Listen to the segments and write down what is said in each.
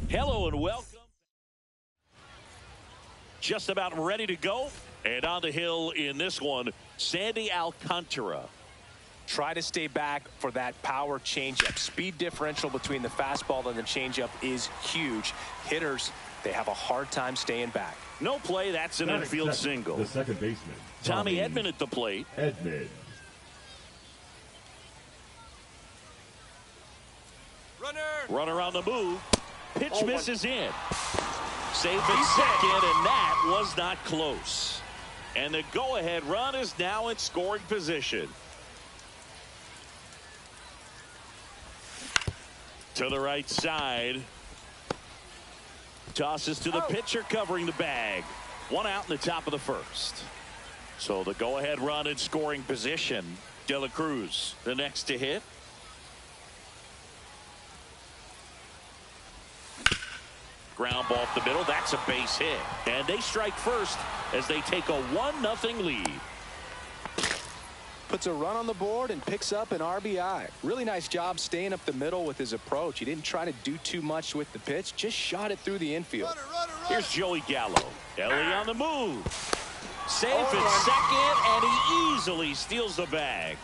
Hello and welcome. Just about ready to go. And on the hill in this one, Sandy Alcantara. Try to stay back for that power changeup. Speed differential between the fastball and the changeup is huge. Hitters, they have a hard time staying back. No play. That's an infield single. The second baseman, Tommy Edman at the plate. Edman. Runner on the move. Pitch misses in. Safe at second, and that was not close. And the go-ahead run is now in scoring position. To the right side. Tosses to the pitcher covering the bag. One out in the top of the first. So the go-ahead run in scoring position. De La Cruz, the next to hit. Ground ball up the middle. That's a base hit. And they strike first as they take a 1-0 lead. Puts a run on the board and picks up an RBI. Really nice job staying up the middle with his approach. He didn't try to do too much with the pitch. Just shot it through the infield. Runner. Here's Joey Gallo. Ellie on the move. Safe at second, and he easily steals the bag.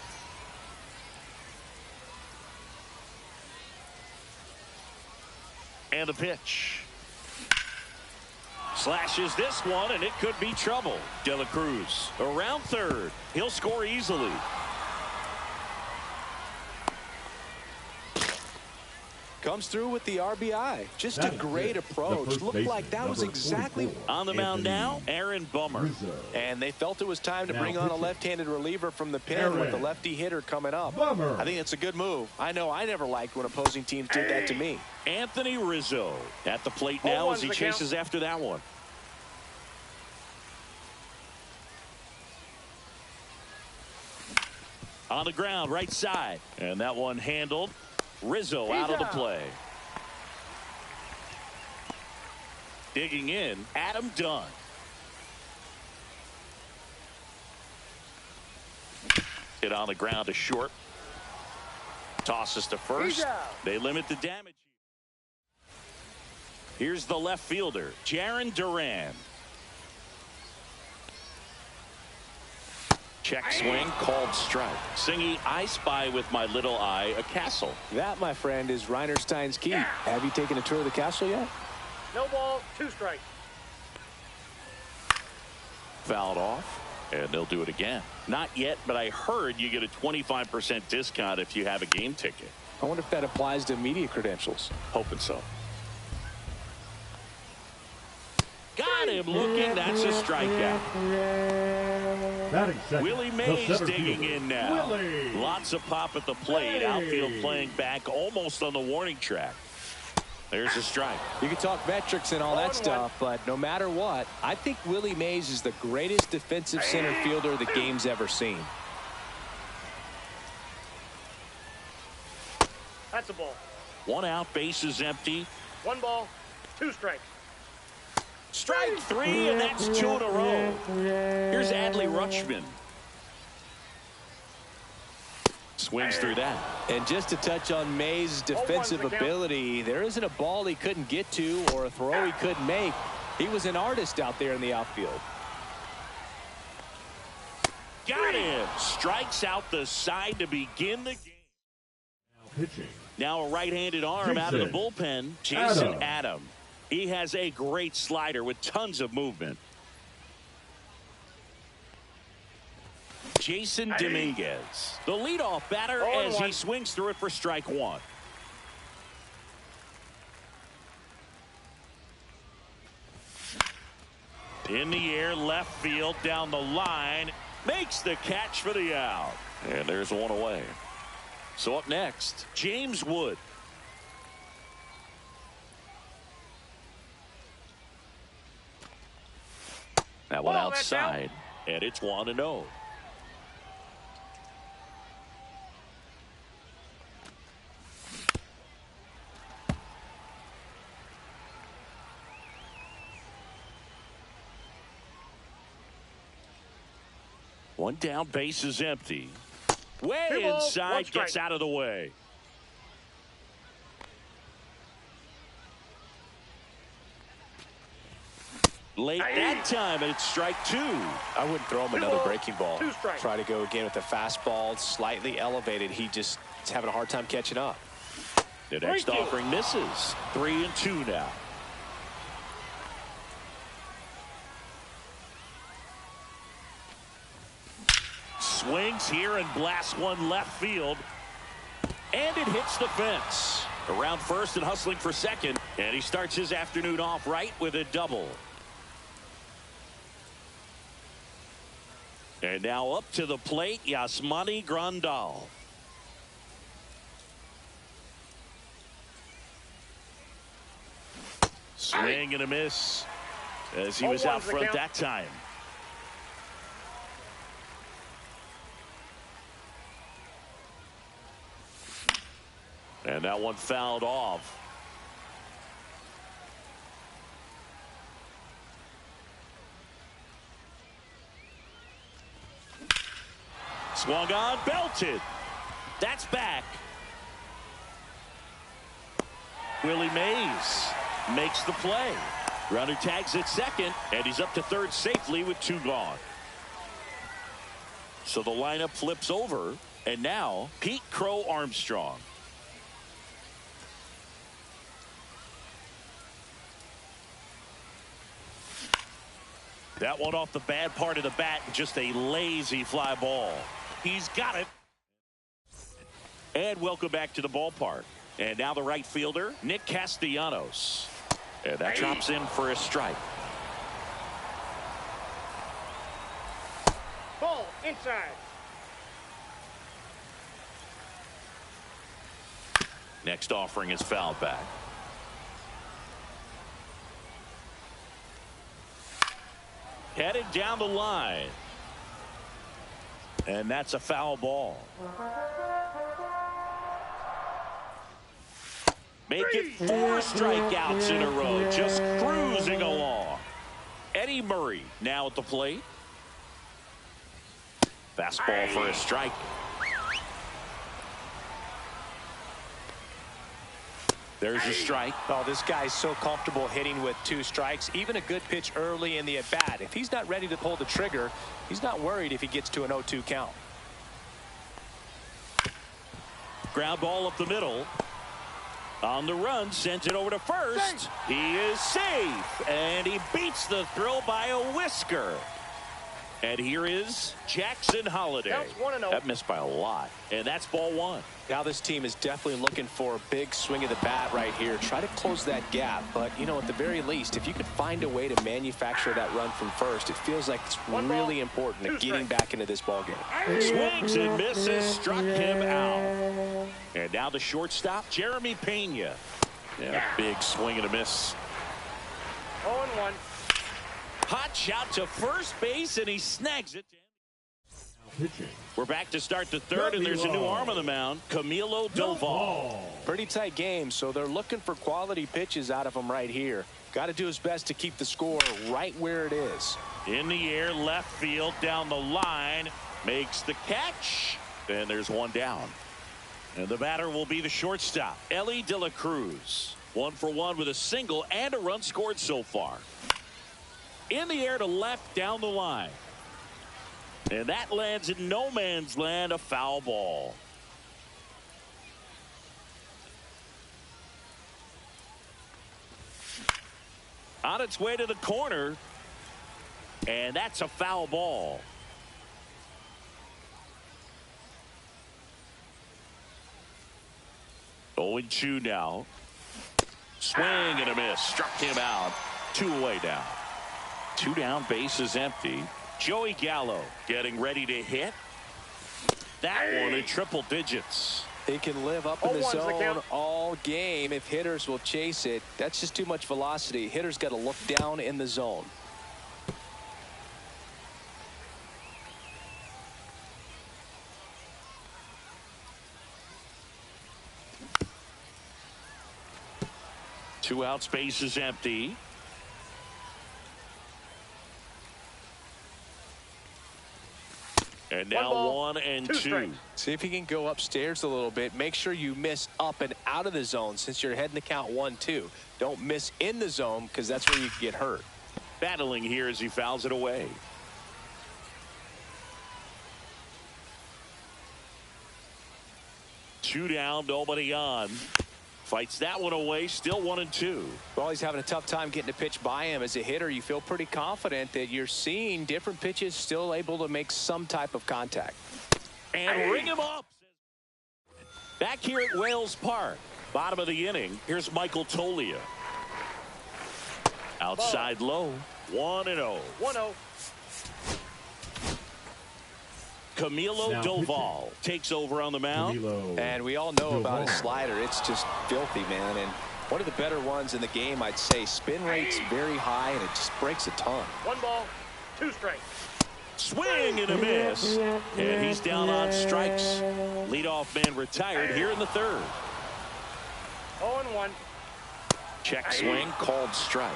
And the pitch. Slashes this one, and it could be trouble. De La Cruz around third. He'll score easily. Comes through with the RBI. Just a great approach. Looked like that was exactly on the mound now. Aaron Bummer. And they felt it was time to bring on a left-handed reliever from the pen with the lefty hitter coming up. I think it's a good move. I know I never liked when opposing teams did that to me. Anthony Rizzo at the plate now as he chases after that one. On the ground, right side. And that one handled. Rizzo out of the play. Digging in, Adam Dunn. Hit on the ground to short. Tosses to first. They limit the damage. Here's the left fielder, Jarren Duran. Check swing, called strike. Singy, I spy with my little eye a castle. That, my friend, is Reinerstein's key. Have you taken a tour of the castle yet? No ball, 2 strikes. Fouled off, and they'll do it again. Not yet, but I heard you get a 25% discount if you have a game ticket. I wonder if that applies to media credentials. Hoping so. Got him looking. That's a strikeout. Willie Mays digging in now. Lots of pop at the plate. Outfield playing back almost on the warning track. There's a strike. You can talk metrics and all that stuff, but no matter what, I think Willie Mays is the greatest defensive center fielder the game's ever seen. That's a ball. 1 out, bases empty. 1 ball, 2 strikes. Strike 3, and that's 2 in a row. Here's Adley Rutschman. Swings through that. And just to touch on Mays' defensive ability, there isn't a ball he couldn't get to or a throw he couldn't make. He was an artist out there in the outfield. Got him. Strikes out the side to begin the game. Now a right-handed arm out of the bullpen, Jason Adam. He has a great slider with tons of movement. Jason Dominguez, the leadoff batter, as he swings through it for strike 1. In the air, left field, down the line, makes the catch for the out. And there's 1 away. So up next, James Wood. That one outside, and it's 1-0. One down, base is empty. Way inside, gets out of the way. Late that time, and it's strike two. I wouldn't throw him another breaking ball. Try to go again with the fastball slightly elevated. He just is having a hard time catching up. The next offering misses. 3-2 now. Swings here and blasts one left field. And it hits the fence. Around first and hustling for second. And he starts his afternoon off right with a double. And now up to the plate, Yasmani Grandal. Swing and a miss as he was out front that time. And that one fouled off. Swung on, belted. That's back. Willie Mays makes the play. Runner tags at second, and he's up to third safely with 2 gone. So the lineup flips over, and now Pete Crow Armstrong. That one off the bad part of the bat, just a lazy fly ball. He's got it. And welcome back to the ballpark. And now the right fielder, Nick Castellanos. And that drops in for a strike. Ball inside. Next offering is fouled back. Headed down the line. And that's a foul ball. Make it 4 strikeouts in a row. Just cruising along. Eddie Murray now at the plate. Fastball for a strike. There's a strike. Oh, this guy's so comfortable hitting with 2 strikes. Even a good pitch early in the at-bat. If he's not ready to pull the trigger, he's not worried if he gets to an 0-2 count. Ground ball up the middle. On the run, sends it over to first. He is safe, and he beats the throw by a whisker. And here is Jackson Holliday. That missed by a lot, and that's ball 1. Now this team is definitely looking for a big swing of the bat right here. Try to close that gap, but you know, at the very least, if you could find a way to manufacture that run from first, it feels like it's really important at getting back into this ball game. Swings and misses, struck him out. And now the shortstop, Jeremy Pena. Yeah, big swing and a miss. 0-1. Hot shot to first base, and he snags it. We're back to start the third, and there's a new arm on the mound, Camilo Doval. Pretty tight game, so they're looking for quality pitches out of him right here. Got to do his best to keep the score right where it is. In the air, left field, down the line, makes the catch, and there's one down. And the batter will be the shortstop, Ellie De La Cruz. 1 for 1 with a single and a run scored so far. In the air to left, down the line. And that lands in no man's land, a foul ball. On its way to the corner. And that's a foul ball. Owen Chu now. Swing and a miss. Struck him out. 2 away now. 2 down, bases empty. Joey Gallo getting ready to hit. That one in triple digits. He can live up in the zone all game if hitters will chase it. That's just too much velocity. Hitters got to look down in the zone. Two outs, bases empty. And now 1-2. See if you can go upstairs a little bit. Make sure you miss up and out of the zone since you're heading to count 1-2. Don't miss in the zone because that's where you can get hurt. battling here as he fouls it away. Two down, nobody on. Fights that one away, still 1-2. Well, he's having a tough time getting a pitch by him. As a hitter, you feel pretty confident that you're seeing different pitches still able to make some type of contact. And ring him up. Back here at Wales Park, bottom of the inning, here's Michael Tolia. Outside low, 1-0. 1-0. Camilo Doval takes over on the mound. And we all know about his slider. It's just filthy, man. And one of the better ones in the game, I'd say. Spin rate's very high, and it just breaks a ton. 1 ball, 2 strikes. Swing and a miss. And he's down on strikes. Leadoff man retired here in the third. 0-1. Check swing, called strike.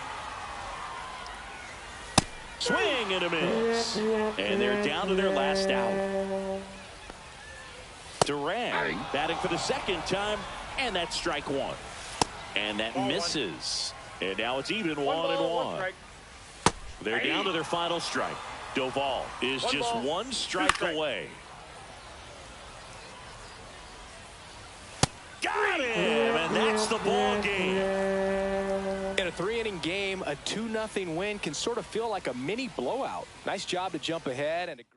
Swing and a miss. And they're down to their last out. Duran batting for the second time, and that's strike one. And that misses. And now it's even 1-1. They're down to their final strike. Doval is just one strike away. Got him, and that's the ball game. In a 3-inning game, a 2-0 win can sort of feel like a mini blowout. Nice job to jump ahead, and a great.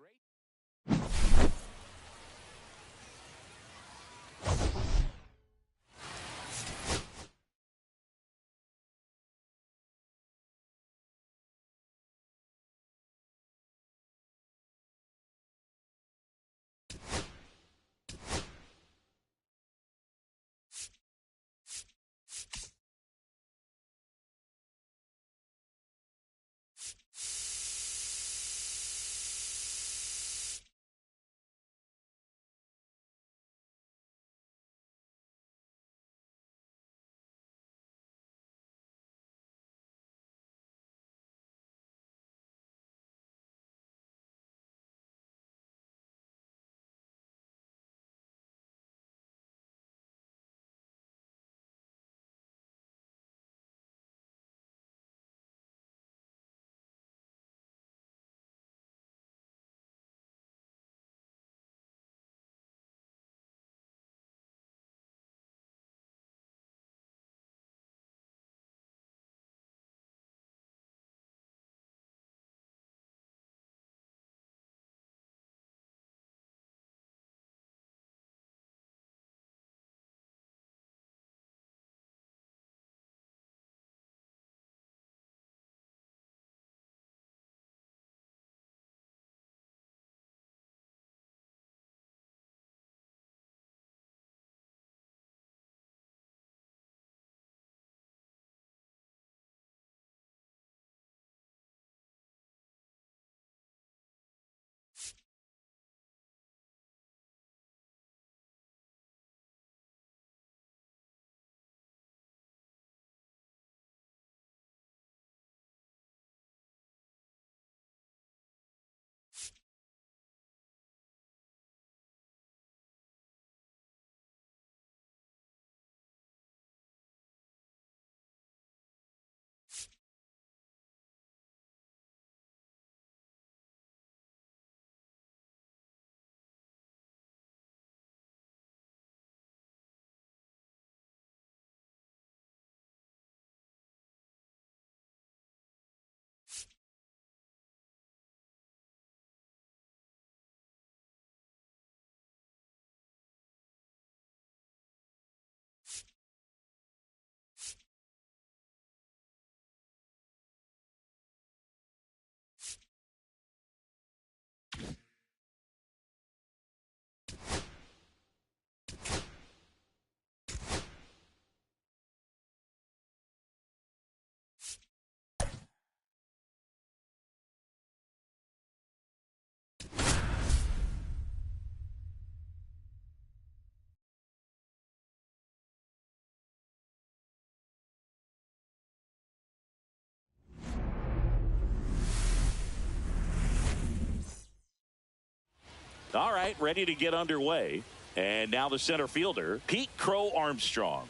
All right, ready to get underway. And now the center fielder, Pete Crow Armstrong.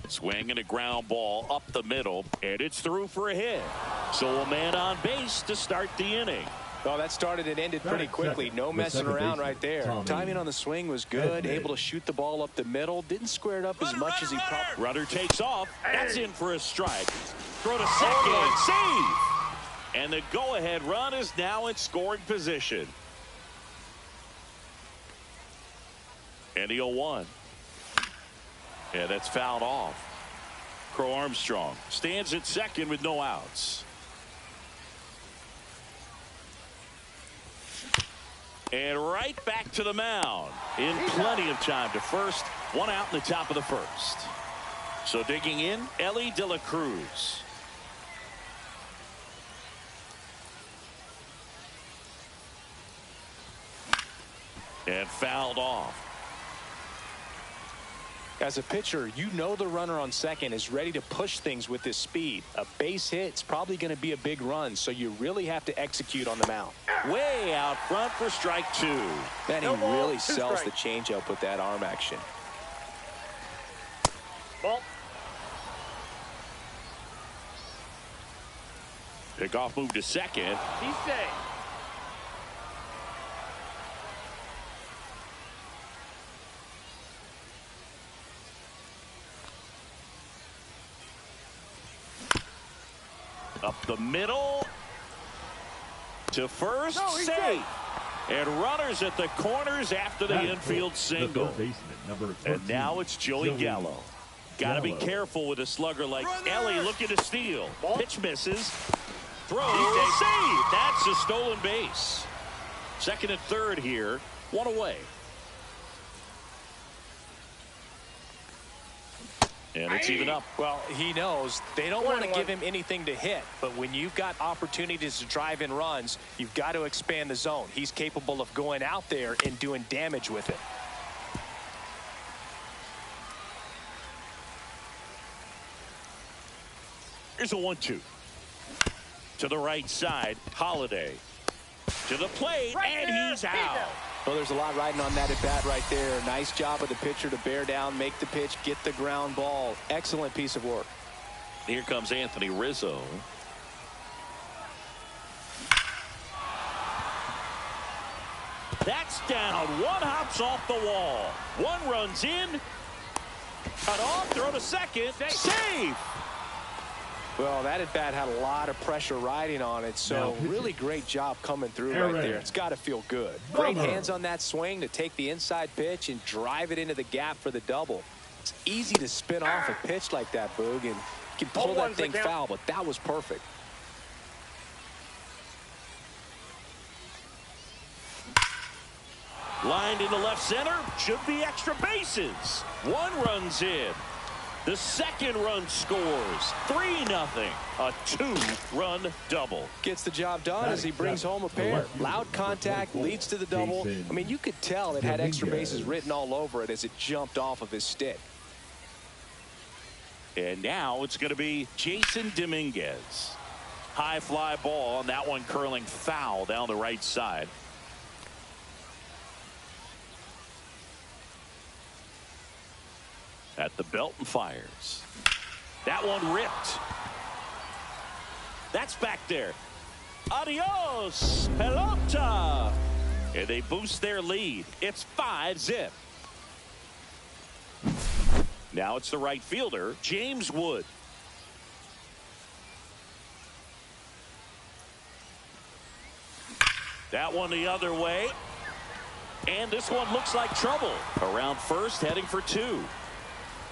Swing and a ground ball up the middle, and it's through for a hit. So a man on base to start the inning. Well, that started and ended pretty quickly. No messing around right there. Timing on the swing was good. Able to shoot the ball up the middle. Didn't square it up as much as he probably. Runner takes off. That's in for a strike. Throw to second. Save. And the go-ahead run is now in scoring position. And the 0-1. Yeah, that's fouled off. Crow Armstrong stands at second with no outs. And right back to the mound in plenty of time to first. One out in the top of the first. So digging in, Ellie De La Cruz. And fouled off. As a pitcher, you know the runner on second is ready to push things with his speed. A base hit's probably going to be a big run, so you really have to execute on the mound. Way out front for strike two. Then he really sells the changeup with that arm action. Ball. Pickoff move to second. He's safe. Up the middle to first, safe. And runners at the corners after the infield single. And now it's Joey Gallo. Got to be careful with a slugger like Ellie looking to steal. Pitch misses. Throw, save. That's a stolen base. Second and third here. One away. And it's even up. Well, he knows they don't want to give him anything to hit, but when you've got opportunities to drive in runs, you've got to expand the zone. He's capable of going out there and doing damage with it. Here's a 1-2. To the right side, Holiday. To the plate, and he's out. Well, there's a lot riding on that at bat right there. Nice job of the pitcher to bear down, make the pitch, get the ground ball. Excellent piece of work. Here comes Anthony Rizzo. That's down. One hops off the wall. One runs in. Cut off. Throw to second. Save. Well, that at bat had a lot of pressure riding on it, so really great job coming through right there. It's got to feel good. Great hands on that swing to take the inside pitch and drive it into the gap for the double. It's easy to spin off a pitch like that, Boog, and you can pull that thing foul, but that was perfect. Lined into left center. Should be extra bases. One runs in. The second run scores. 3-0. A 2-run double. Gets the job done as he brings home a pair. Loud contact leads to the double. I mean, you could tell it had extra bases written all over it as it jumped off of his stick. And now it's going to be Jason Dominguez. High fly ball, and that one curling foul down the right side. At the belt and fires. That one ripped. That's back there. Adios, pelota. And they boost their lead. It's 5-0. Now it's the right fielder, James Wood. That one the other way. And this one looks like trouble. Around first, heading for two.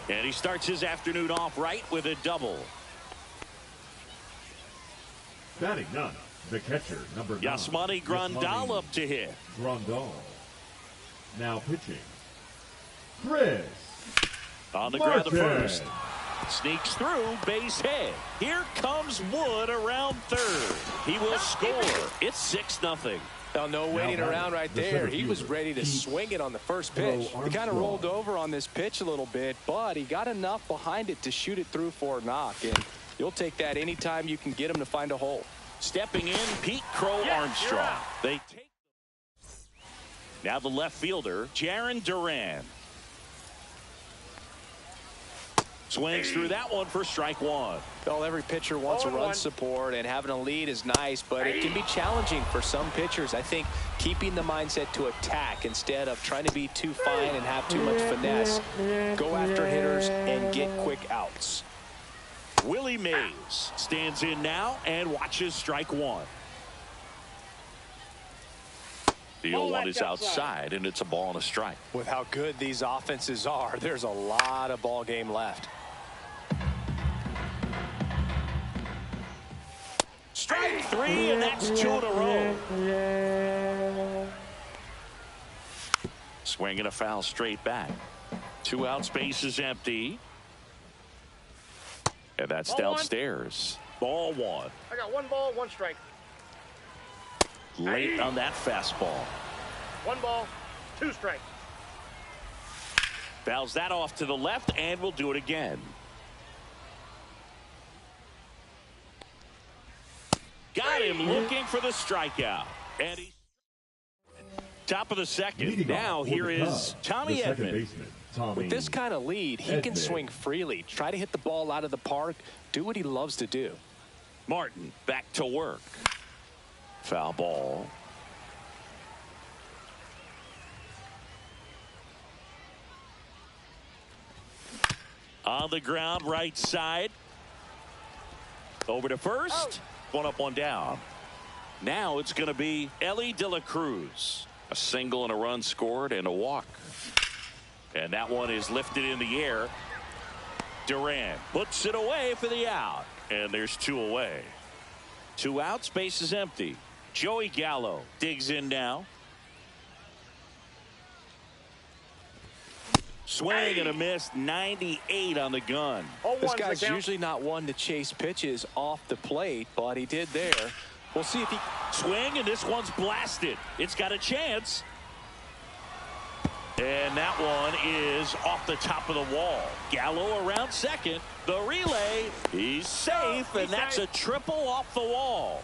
And he starts his afternoon off right with a double. Batting none, the catcher, number 9. Yasmani Grandal up to hit. Grandal. Now pitching. Chris. On the ground, the first. Sneaks through, base hit. Here comes Wood around third. He will score. It's 6-0. Well, no waiting around right there. He was ready to swing it on the first pitch. He kind of rolled over on this pitch a little bit, but he got enough behind it to shoot it through for a knock. And you'll take that anytime you can get him to find a hole. Stepping in, Pete Crow Armstrong. They take. Now the left fielder, Jaron Duran. Swings through that one for strike one. Well, every pitcher wants a run support, and having a lead is nice, but it can be challenging for some pitchers. I think keeping the mindset to attack instead of trying to be too fine and have too much finesse. Go after hitters and get quick outs. Willie Mays stands in now and watches strike one. The 0-1 is outside, and it's a ball and a strike. With how good these offenses are, there's a lot of ball game left. Strike three, and that's 2 in a row. Swing and a foul straight back. 2 outs, base is empty. And that's Ball downstairs. Ball one. I got 1 ball, 1 strike. Late on that fastball. 1 ball, 2 strikes. Fouls that off to the left, and we'll do it again. Got him looking for the strikeout. And he top of the second. Now here is Tommy Edman. With this kind of lead, he can swing freely, try to hit the ball out of the park, do what he loves to do. Martin back to work. Foul ball. On the ground, right side. Over to first. 1 up, 1 down. Now it's going to be Elly De La Cruz. A single and a run scored and a walk. And that one is lifted in the air. Duran puts it away for the out. And there's 2 away. 2 outs, base is empty. Joey Gallo digs in now. Swing and a miss, 98 on the gun. This guy's usually not one to chase pitches off the plate, but he did there. We'll see if he swing, and this one's blasted. It's got a chance. And that one is off the top of the wall. Gallo around second. The relay, he's safe, and that's a triple off the wall.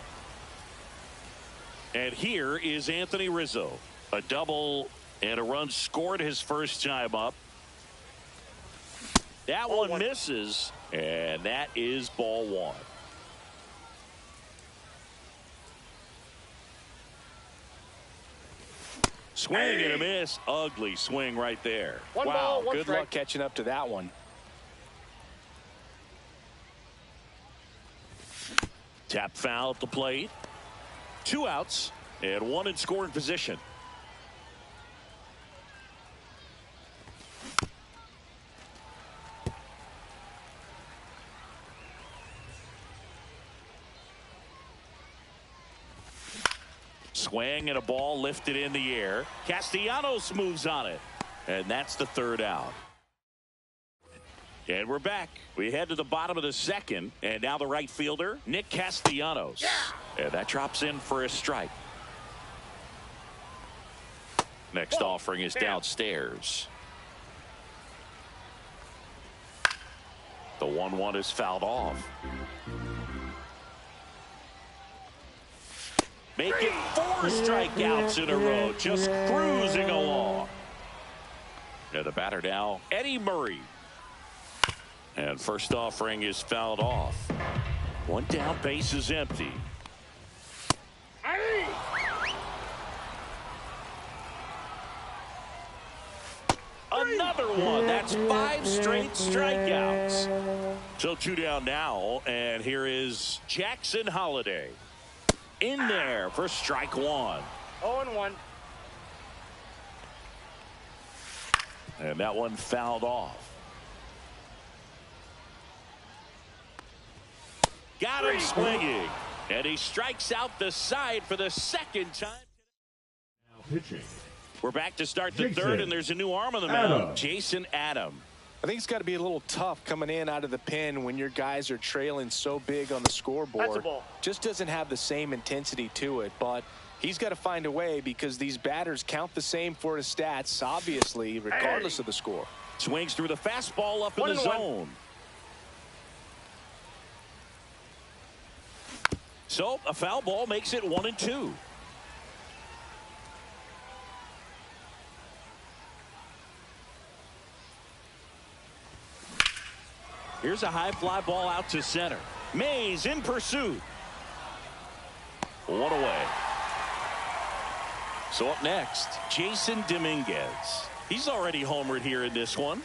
And here is Anthony Rizzo. A double and a run scored his first time up. That one misses, and that is ball 1. Swing and a miss. Ugly swing right there. Wow, good luck catching up to that one. Tap foul at the plate. 2 outs and 1 in scoring position. Swing and a ball lifted in the air. Castellanos moves on it. And that's the 3rd out. And we're back. We head to the bottom of the second. And now the right fielder, Nick Castellanos. Yeah. And that drops in for a strike. Next offering is downstairs. The 1-1 is fouled off. Make it 4 strikeouts in a row. Just cruising along. And the batter now, Eddie Murray. And first offering is fouled off. 1 down, base is empty. Another one. That's 5 straight strikeouts. So 2 down now, and here is Jackson Holliday. In there for strike 1. 0-1. And that one fouled off. Got him swinging. And he strikes out the side for the 2nd time. Now pitching. We're back to start the 3rd, and there's a new arm on the mound. Jason Adam. I think it's got to be a little tough coming in out of the pen when your guys are trailing so big on the scoreboard. Just doesn't have the same intensity to it, but he's got to find a way because these batters count the same for his stats, obviously, regardless of the score. Swings through the fastball up in the zone. So a foul ball makes it 1-2. Here's a high fly ball out to center. Mays in pursuit. One away. So up next, Jason Dominguez. He's already homered here in this one.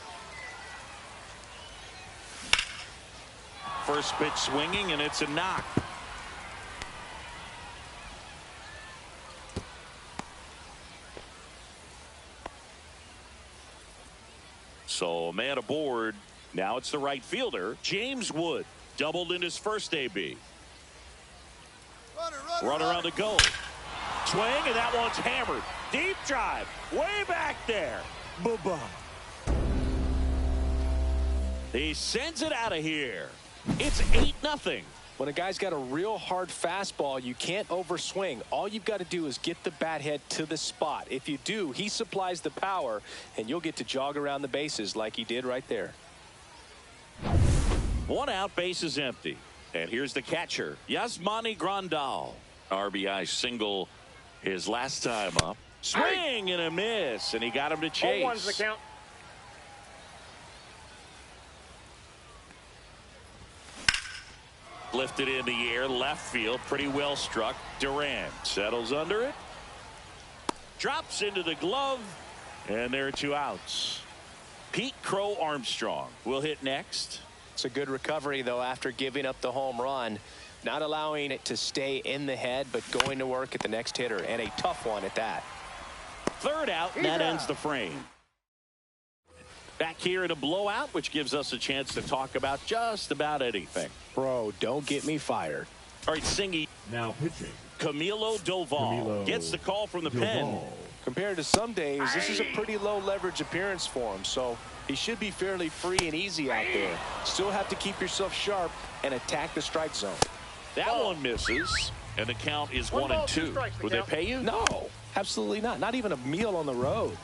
First pitch swinging, and it's a knock. So a man aboard. Now it's the right fielder, James Wood. Doubled in his first AB. Runner on the go. Swing, and that one's hammered. Deep drive. Way back there. Boo-bum. He sends it out of here. It's 8-0. When a guy's got a real hard fastball, you can't overswing. All you've got to do is get the bat head to the spot. If you do, he supplies the power, and you'll get to jog around the bases like he did right there. 1 out, base is empty. And here's the catcher, Yasmani Grandal. RBI single his last time up. Swing and a miss, and he got him to chase. 0-1's the count. Lifted in the air, left field, pretty well struck. Durant settles under it. Drops into the glove, and there are 2 outs. Pete Crow Armstrong will hit next. It's a good recovery, though, after giving up the home run. Not allowing it to stay in the head, but going to work at the next hitter, and a tough one at that. 3rd out, and that ends the frame. Back here in a blowout, which gives us a chance to talk about just about anything. Bro, don't get me fired. All right, Singy. Now pitching. Camilo Doval gets the call from the pen. Compared to some days, this is a pretty low leverage appearance for him, so he should be fairly free and easy out there. Still have to keep yourself sharp and attack the strike zone. That one misses, and the count is 1-2. Would they pay you? No, absolutely not. Not even a meal on the road.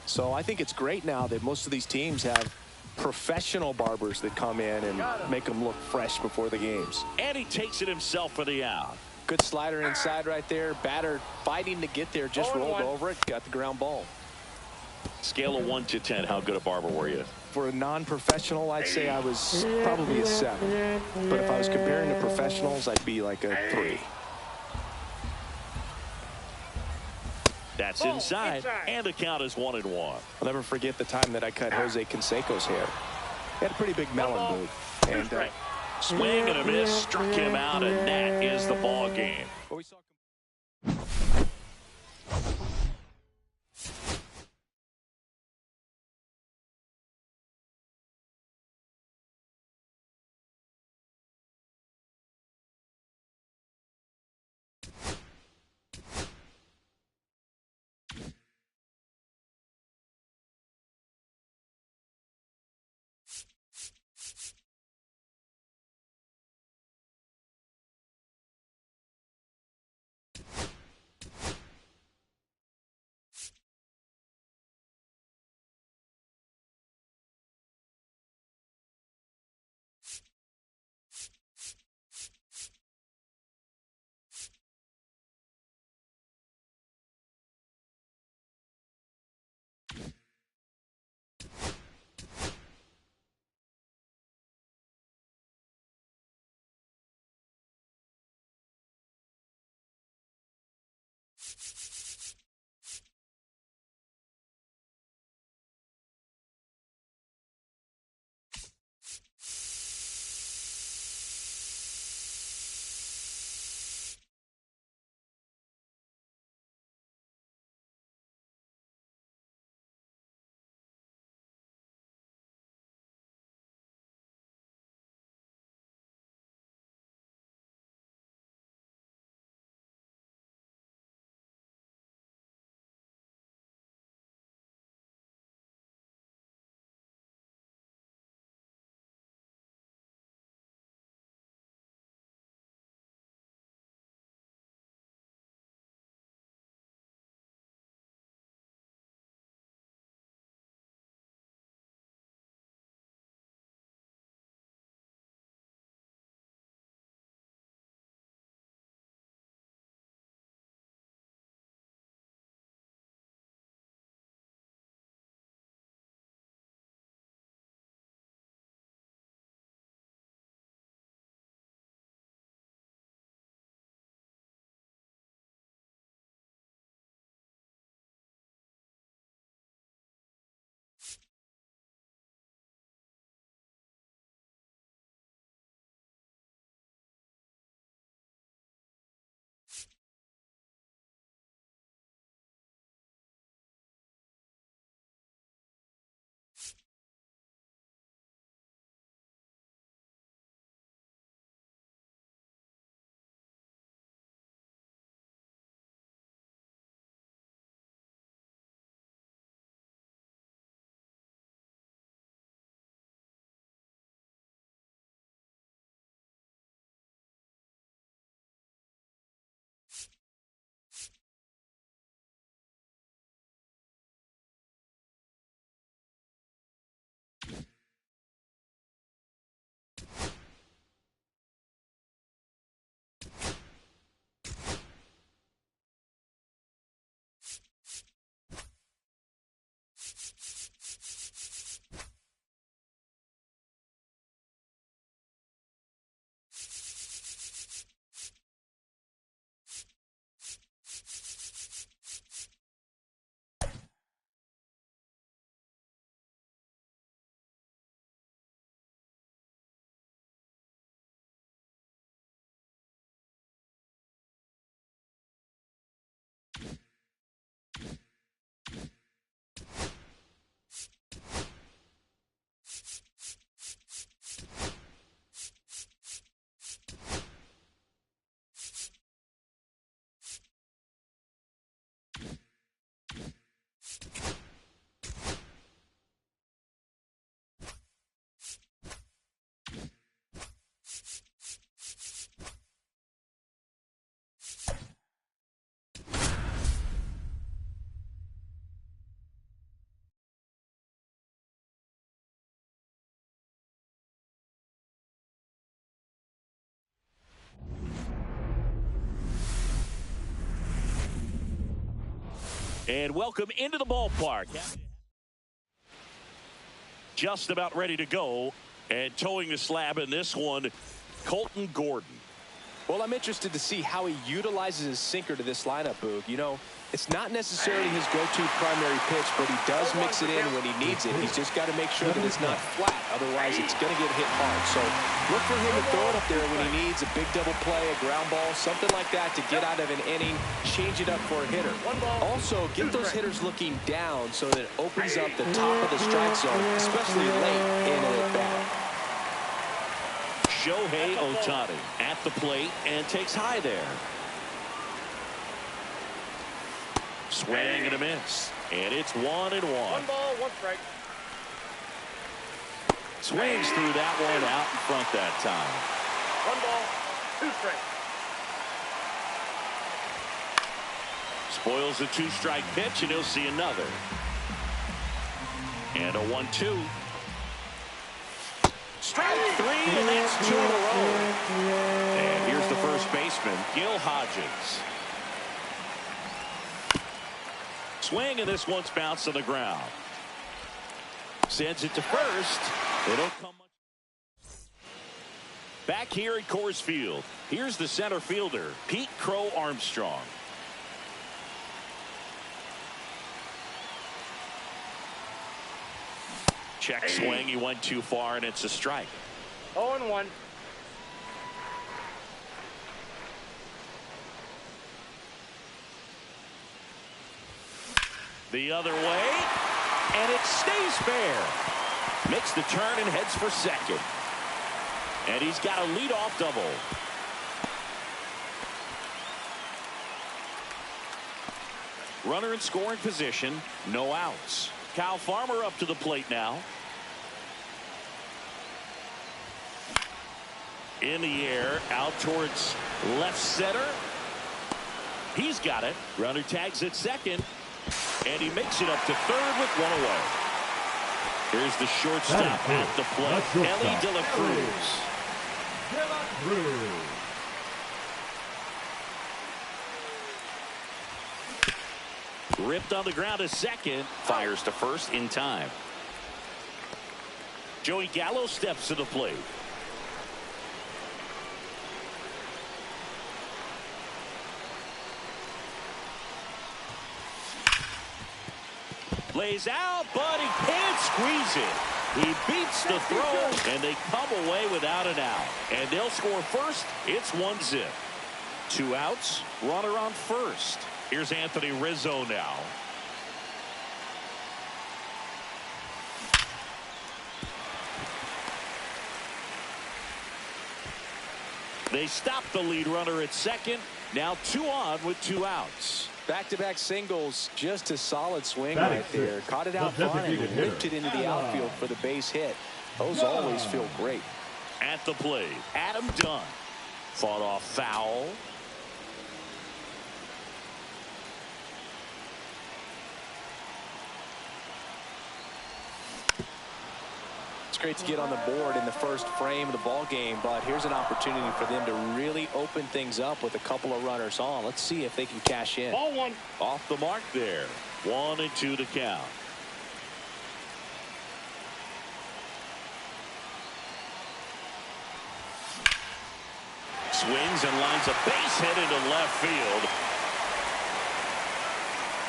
So I think it's great now that most of these teams have professional barbers that come in and make them look fresh before the games. And he takes it himself for the out. Good slider inside right there. Batter fighting to get there, just rolled over it, got the ground ball. Scale of 1 to 10, how good a barber were you? For a non-professional, I'd say I was probably a 7. But if I was comparing to professionals, I'd be like a 3. That's inside, and the count is 1-1. I'll never forget the time that I cut Jose Canseco's hair. He had a pretty big melon mood. And swing and a miss, struck him out, and that is the ball game. And welcome into the ballpark. Just about ready to go. And towing the slab in this one, Colton Gordon. Well, I'm interested to see how he utilizes his sinker to this lineup, Boog. You know, it's not necessarily his go-to primary pitch, but he does mix it in when he needs it. He's just got to make sure that it's not flat. Otherwise, it's going to get hit hard. So look for him to throw it up there when he needs a big double play, a ground ball, something like that to get out of an inning, change it up for a hitter. Also, get those hitters looking down so that it opens up the top of the strike zone, especially late in an at-bat. Shohei Ohtani at the plate and takes high there. Swing and a miss. And it's 1-1. One ball, one strike. Swings through that one out in front that time. One ball, two strikes. Spoils a two-strike pitch, and he'll see another. And a 1-2. Strike three, and that's 2 in a row. And here's the first baseman, Gil Hodges. Swing, and this one's bounced on the ground. Sends it to first. They don't come much. Back here at Coors Field, here's the center fielder, Pete Crow Armstrong. Check swing. He went too far, and it's a strike. 0-1. The other way, and it stays fair. Makes the turn and heads for second. And he's got a leadoff double. Runner in scoring position, no outs. Kyle Farmer up to the plate now. In the air, out towards left center. He's got it. Runner tags at second. And he makes it up to third with one away. Here's the shortstop at the plate, Ellie De La Cruz. Ripped on the ground to second. Fires to first in time. Joey Gallo steps to the plate. Lays out, but he can't squeeze it. He beats the throw, and they come away without an out. And they'll score first. It's 1-0. 2 outs, runner on first. Here's Anthony Rizzo now. They stop the lead runner at second. Now 2 on with 2 outs. Back-to-back singles, just a solid swing right there. Caught it out front and whipped it into the outfield for the base hit. Those always feel great. At the plate, Adam Dunn. Fought off foul. It's great to get on the board in the first frame of the ball game, but here's an opportunity for them to really open things up with a couple of runners on. Let's see if they can cash in. Ball one. Off the mark there. 1-2 to count. Swings and lines a base hit into left field.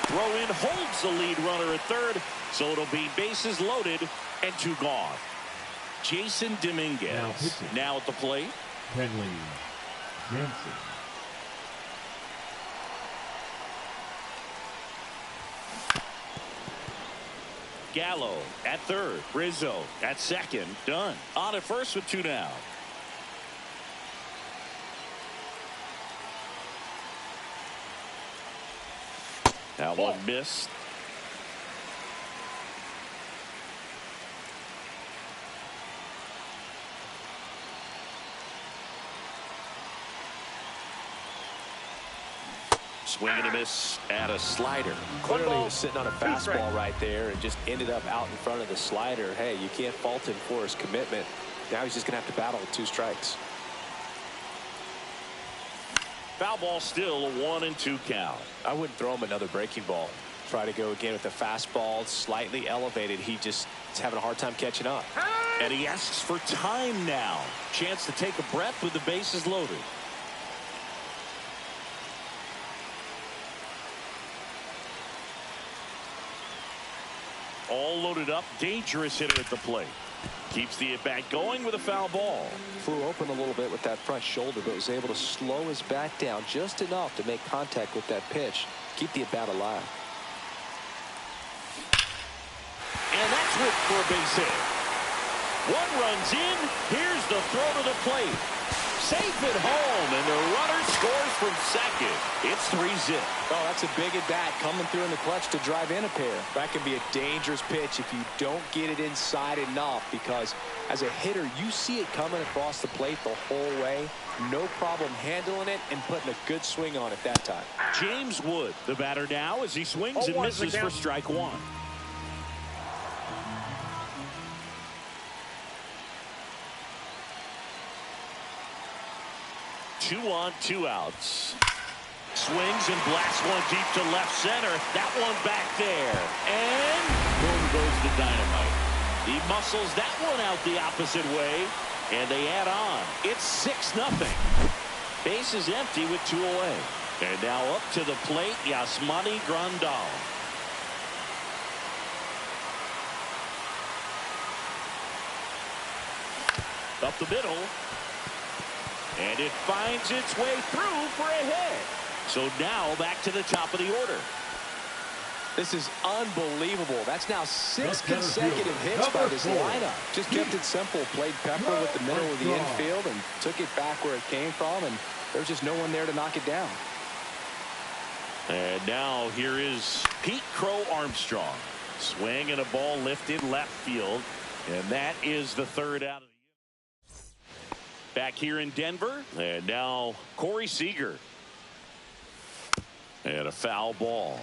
Throw in holds the lead runner at third, so it'll be bases loaded and 2 gone. Jason Dominguez now at the plate. Kenley Jansen. Gallo at third. Rizzo at second. Done. On at first with 2 down. Now one missed. Swing and a miss at a slider. Clearly he was sitting on a fastball right there and just ended up out in front of the slider. Hey, you can't fault him for his commitment. Now he's just going to have to battle with 2 strikes. Foul ball still, a 1-2 count. I wouldn't throw him another breaking ball. Try to go again with the fastball slightly elevated. He just is having a hard time catching up. And he asks for time now. Chance to take a breath with the bases loaded. All loaded up. Dangerous hitter at the plate. Keeps the at-bat going with a foul ball. Flew open a little bit with that front shoulder, but was able to slow his bat down just enough to make contact with that pitch. Keep the at-bat alive. And that's whipped for a base hit. One runs in. Here's the throw to the plate. Safe at home, and the runner scores from second. It's 3-zip. Oh, that's a big at-bat coming through in the clutch to drive in a pair. That can be a dangerous pitch if you don't get it inside enough, because as a hitter, you see it coming across the plate the whole way. No problem handling it and putting a good swing on it that time. James Wood, the batter now, as he swings and misses for strike one. 2 on, 2 outs. Swings and blasts one deep to left center. That one back there. And boom goes the dynamite. He muscles that one out the opposite way. And they add on. It's 6-0. Base is empty with 2 away. And now up to the plate, Yasmani Grandal. Up the middle. And it finds its way through for a hit. So now back to the top of the order. This is unbelievable. That's now 6 consecutive hits by this lineup. Just kept it simple. Played Pepper with the middle of the infield and took it back where it came from. And there's just no one there to knock it down. And now here is Pete Crow Armstrong. Swing and a ball lifted left field. And that is the 3rd out of the year. Back here in Denver. And now Corey Seager. And a foul ball.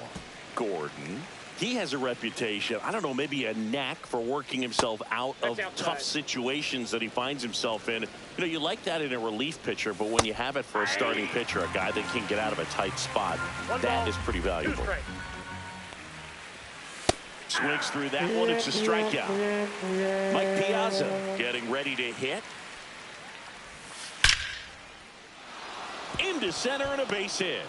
Gordon. He has a reputation, I don't know, maybe a knack for working himself out of tough situations that he finds himself in. You know, you like that in a relief pitcher, but when you have it for a starting pitcher, a guy that can get out of a tight spot, that is pretty valuable. Swings through that one. It's a strikeout. Mike Piazza getting ready to hit. Into center and a base hit.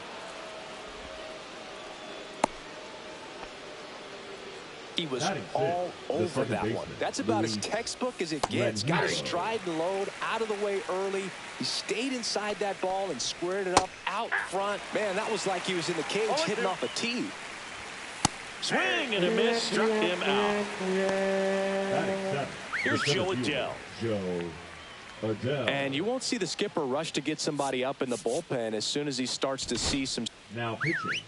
He was all over that one. That's about as textbook as it gets. Got his stride and load out of the way early. He stayed inside that ball and squared it up out front. Man, that was like he was in the cage hitting off a tee. Swing and a miss, struck him out. Here's Joe Adell. And you won't see the skipper rush to get somebody up in the bullpen as soon as he starts to see some. Now pitching.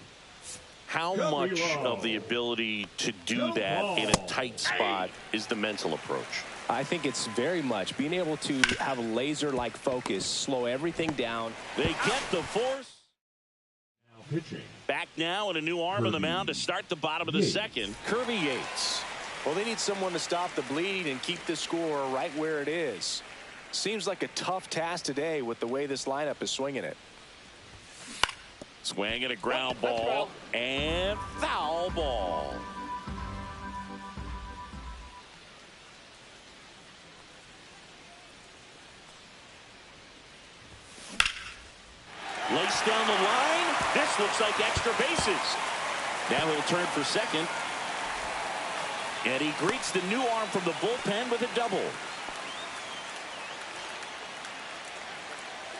How much of the ability to do that in a tight spot is the mental approach? I think it's very much being able to have a laser-like focus, slow everything down. They get the force. Now pitching. Back now and a new arm on the mound to start the bottom of the second. Kirby Yates. Well, they need someone to stop the bleed and keep the score right where it is. Seems like a tough task today with the way this lineup is swinging it. Swing and a ground ball and foul ball. Laced down the line. This looks like extra bases. Now he'll turn for second. And he greets the new arm from the bullpen with a double.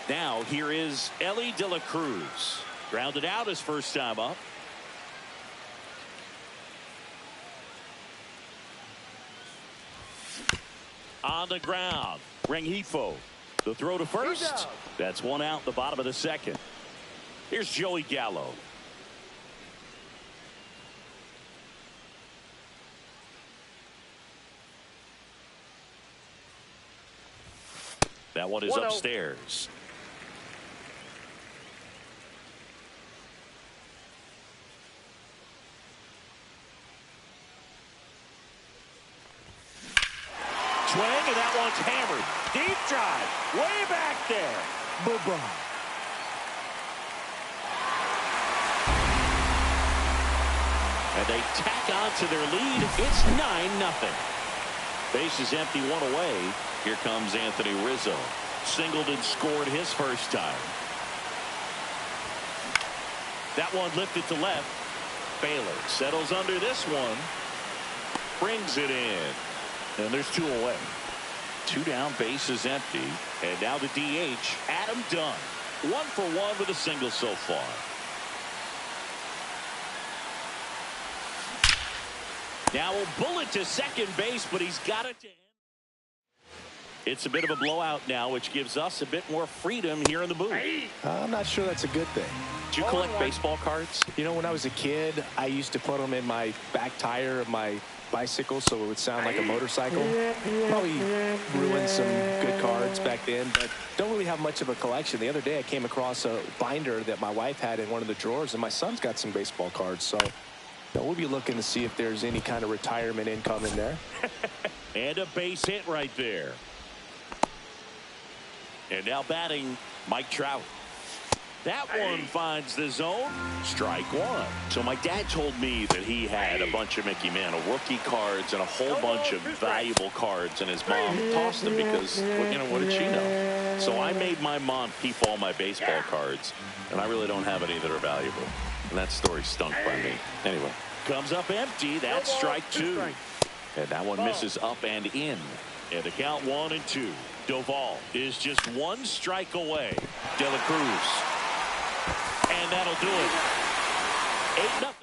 Now here is Ellie De La Cruz. Grounded out his first time up. On the ground. Rengifo. The throw to first. That's 1 out, the bottom of the second. Here's Joey Gallo. That one is upstairs. Swing, and that one's hammered. Deep drive. Way back there. Boom. And they tack on to their lead. It's 9-0. Base is empty, one away. Here comes Anthony Rizzo. Singled and scored his first time. That one lifted to left. Baylor settles under this one. Brings it in. And there's 2 away. 2 down, base is empty. And now the DH, Adam Dunn. 1 for 1 with a single so far. Now a bullet to second base, but he's got it to end. It's a bit of a blowout now, which gives us a bit more freedom here in the booth. I'm not sure that's a good thing. Do you collect baseball cards? You know, when I was a kid, I used to put them in my back tire of my bicycle so it would sound like a motorcycle. Probably ruined some good cards back then, but don't really have much of a collection. The other day I came across a binder that my wife had in one of the drawers, and my son's got some baseball cards, so we'll be looking to see if there's any kind of retirement income in there. And a base hit right there. And now batting, Mike Trout. That one finds the zone. Strike 1. So my dad told me that he had a bunch of Mickey Mantle rookie cards and a whole bunch of valuable cards, and his mom tossed them because, you know, what did she know? So I made my mom keep all my baseball cards, and I really don't have any that are valuable. And that story stunk by me. Anyway, comes up empty. That's strike 2. And that one misses up and in. And the count 1-2. Doval is just 1 strike away. De La Cruz. And that'll do it. 8-0.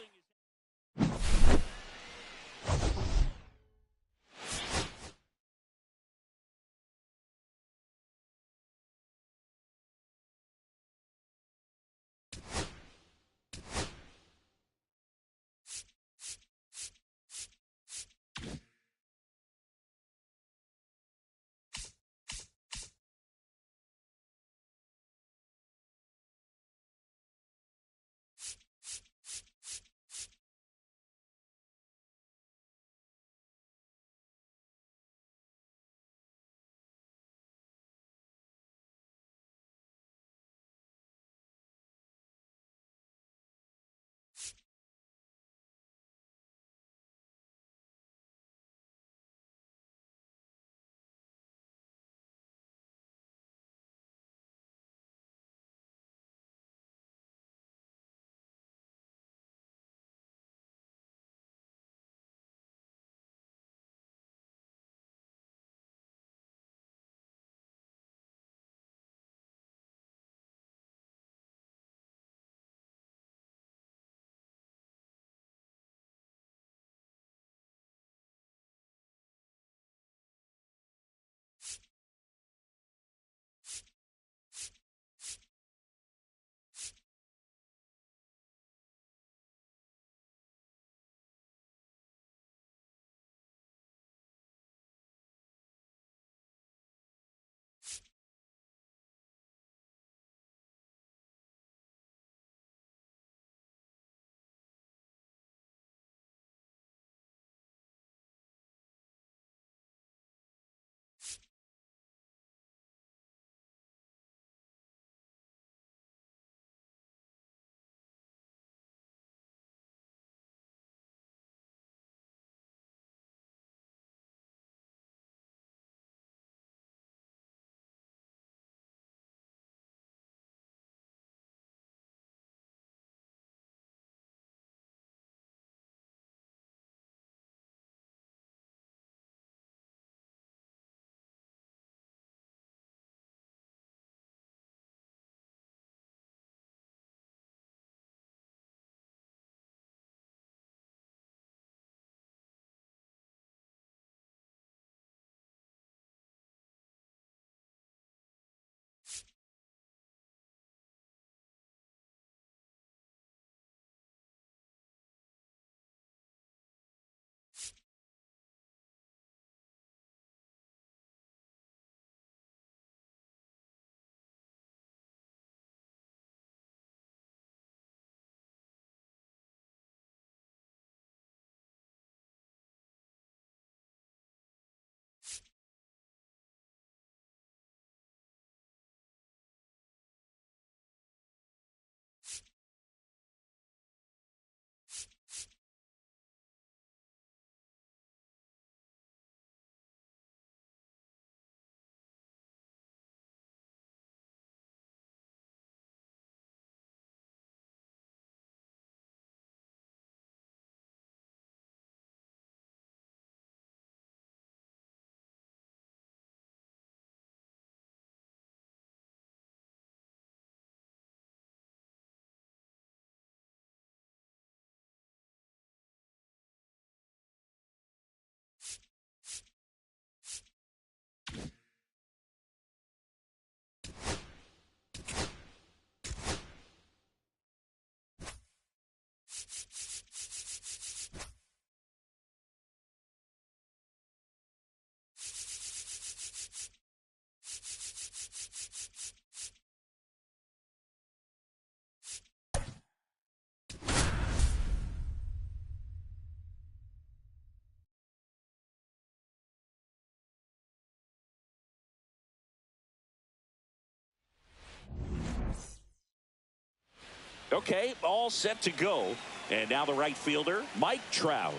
Okay, all set to go. And now the right fielder, Mike Trout.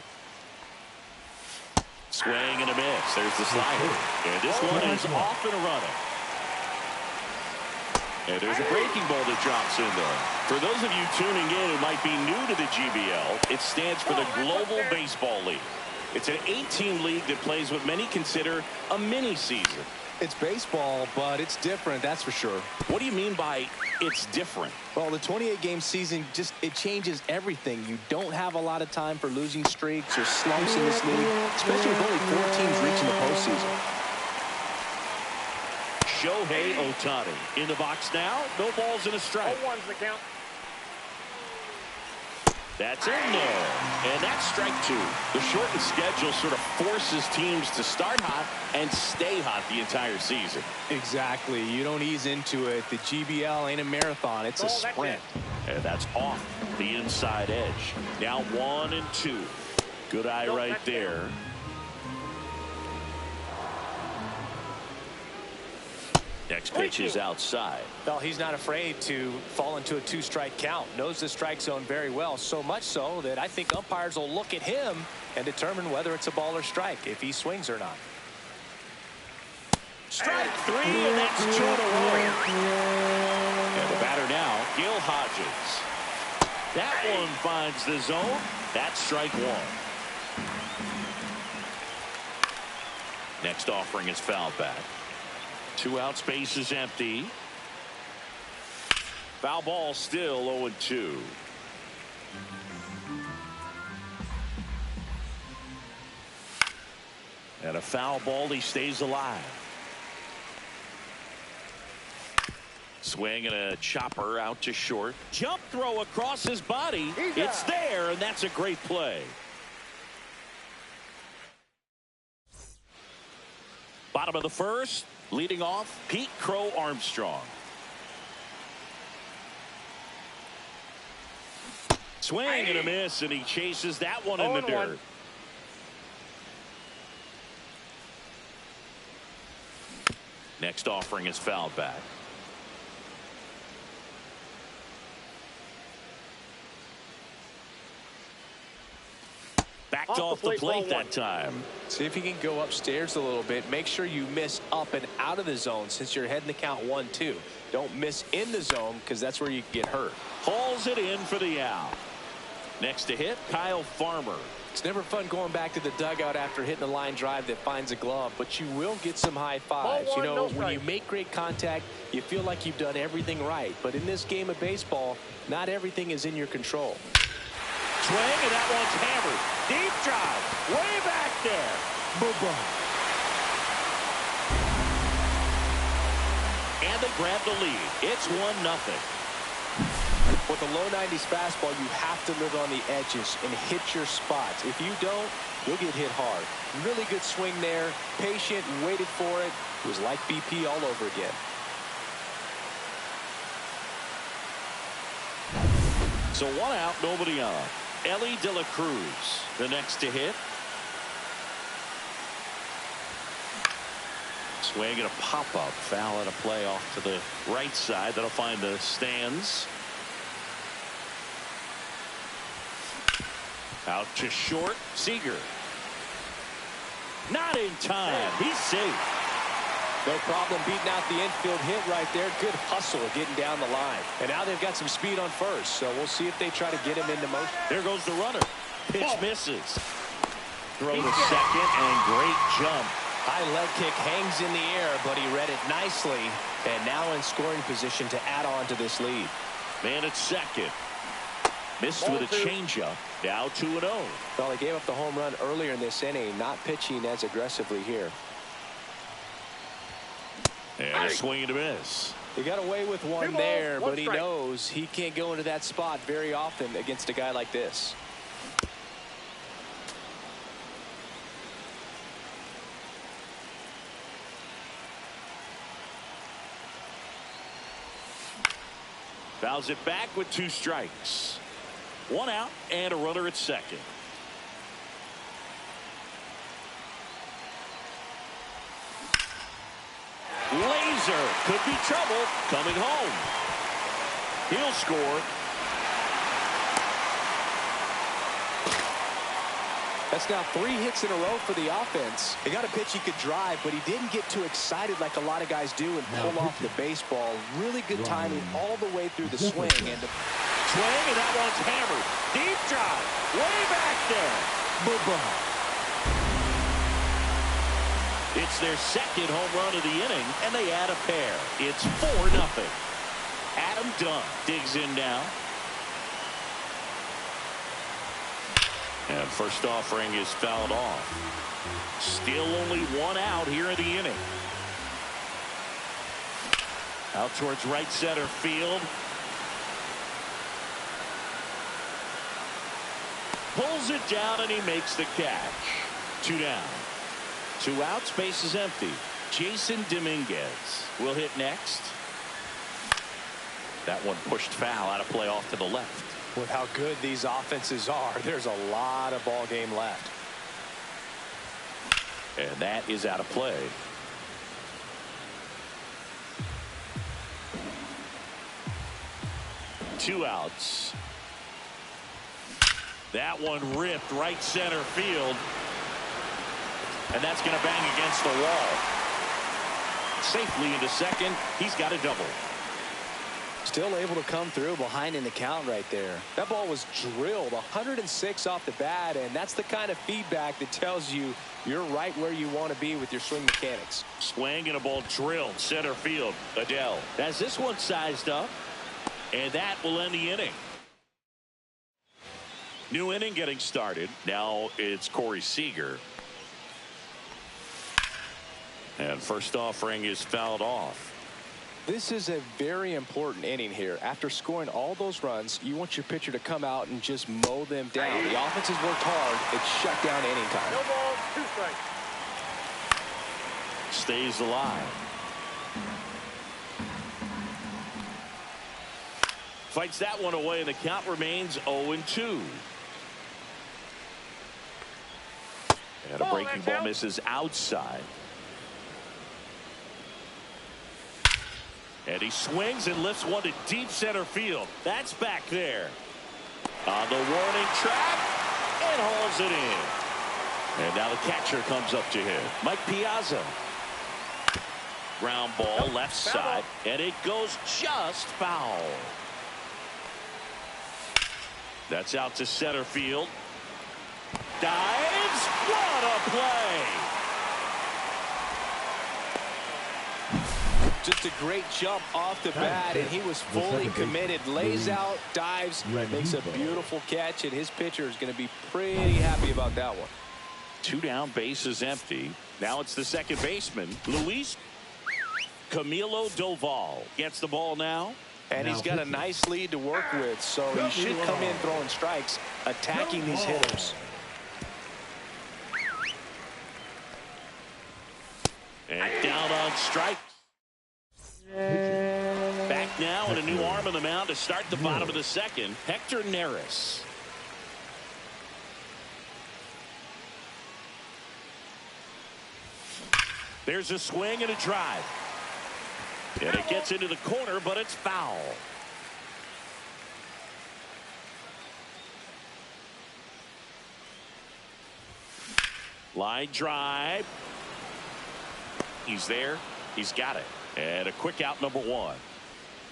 Swing and a miss. There's the slider. And this one is off and running. And there's a breaking ball that drops in there. For those of you tuning in who might be new to the GBL, it stands for the Global Baseball League. It's an 8-team league that plays what many consider a mini season. It's baseball, but it's different, that's for sure. What do you mean by it's different? Well, the 28-game season, it changes everything. You don't have a lot of time for losing streaks or slumps in this league, especially with only 4 teams reaching the postseason. Shohei Ohtani in the box now. No balls and a strike. 0-1's the count. That's in there. And that's strike 2. The shortened schedule sort of forces teams to start hot and stay hot the entire season. Exactly. You don't ease into it. The GBL ain't a marathon. It's a sprint. And that's off the inside edge. Now 1-2. Good eye right there. Next pitch is outside. Well, he's not afraid to fall into a 2-strike count. Knows the strike zone very well, so much so that I think umpires will look at him and determine whether it's a ball or strike, if he swings or not. Strike 3, and that's 2 in a row. And the batter now, Gil Hodges. That one finds the zone. That's strike 1. Next offering is foul back. 2 outs, base is empty. Foul ball, still 0-2. And a foul ball, he stays alive. Swing and a chopper out to short. Jump throw across his body. It's there, and that's a great play. Bottom of the first. Leading off, Pete Crow Armstrong. Swing and a miss, and he chases that one in the dirt. Next offering is fouled back. Backed off the plate that time. See if you can go upstairs a little bit. Make sure you miss up and out of the zone since you're heading to count 1-2. Don't miss in the zone because that's where you can get hurt. Hauls it in for the out. Next to hit, Kyle Farmer. It's never fun going back to the dugout after hitting a line drive that finds a glove, but you will get some high fives. You know, when you make great contact, you feel like you've done everything right. But in this game of baseball, not everything is in your control. Swing, and that one's hammered. Deep drive, way back there. Boom. And they grab the lead. It's 1-0. With a low 90s fastball, you have to live on the edges and hit your spots. If you don't, you'll get hit hard. Really good swing there. Patient, waited for it. It was like BP all over again. So 1 out, nobody on. Ellie De La Cruz, the next to hit. Swing and a pop-up. Foul and a play off to the right side. That'll find the stands. Out to short. Seager. Not in time. He's safe. No problem beating out the infield hit right there. Good hustle getting down the line. And now they've got some speed on first, so we'll see if they try to get him into motion. There goes the runner. Pitch misses. Throw to second, and great jump. High leg kick hangs in the air, but he read it nicely. And now in scoring position to add on to this lead. Man at second. Missed with a changeup. Now 2-0. Well, he gave up the home run earlier in this inning, not pitching as aggressively here. And a swing and a miss. He got away with one there, but he knows he can't go into that spot very often against a guy like this. Fouls it back with 2 strikes. 1 out and a runner at second. Laser could be trouble coming home. He'll score. That's now 3 hits in a row for the offense. He got a pitch he could drive, but he didn't get too excited like a lot of guys do and pull off the baseball. Really good timing all the way through the swing. And that one's hammered. Deep drive. Way back there. Boom. It's their second home run of the inning, and they add a pair. It's 4-0. Adam Dunn digs in now. And first offering is fouled off. Still only 1 out here in the inning. Out towards right center field. Pulls it down and he makes the catch. 2 down. 2 outs, base is empty. Jason Dominguez will hit next. That one pushed foul, out of play off to the left. With how good these offenses are, there's a lot of ball game left. And that is out of play. Two outs. That one ripped right center field. And that's going to bang against the wall. Safely into second. He's got a double. Still able to come through behind in the count right there. That ball was drilled 106 off the bat, and that's the kind of feedback that tells you you're right where you want to be with your swing mechanics. Swing and a ball drilled center field. Adele has this one sized up, and that will end the inning. New inning getting started. Now it's Corey Seager. And first offering is fouled off. This is a very important inning here. After scoring all those runs, you want your pitcher to come out and just mow them down. The offense has worked hard. It's shut down any time. No balls, 2 strikes. Stays alive. Fights that one away, and the count remains 0-2. And a breaking ball misses outside. And he swings and lifts one to deep center field. That's back there. On the warning track, and hauls it in. And now the catcher comes up to him. Mike Piazza. Ground ball left side, and it goes just foul. That's out to center field. Dives. What a play. Just a great jump off the bat, and he was fully committed. Lays out, dives, makes a beautiful catch, and his pitcher is going to be pretty happy about that one. 2 down, base is empty. Now it's the second baseman, Luis Camilo Doval. Gets the ball now. And he's got a nice lead to work with, so he should come in throwing strikes, attacking these hitters. And down on strike. Back now and a new arm on the mound to start the bottom of the second, Hector Neris. There's a swing and a drive. And it gets into the corner, but it's foul. Line drive. He's there. He's got it. And a quick out, number 1.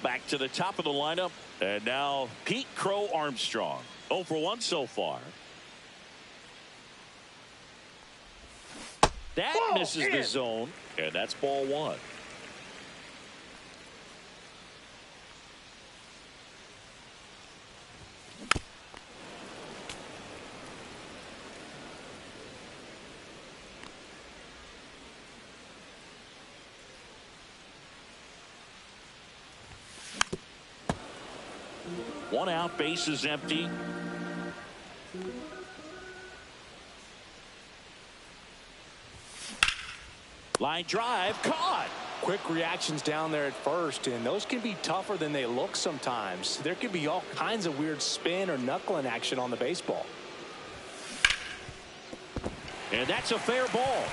Back to the top of the lineup. And now Pete Crow Armstrong. 0 for 1 so far. That misses the zone. And that's ball 1. One out, base is empty. Line drive, caught. Quick reactions down there at first, and those can be tougher than they look sometimes. There could be all kinds of weird spin or knuckling action on the baseball. And that's a fair ball.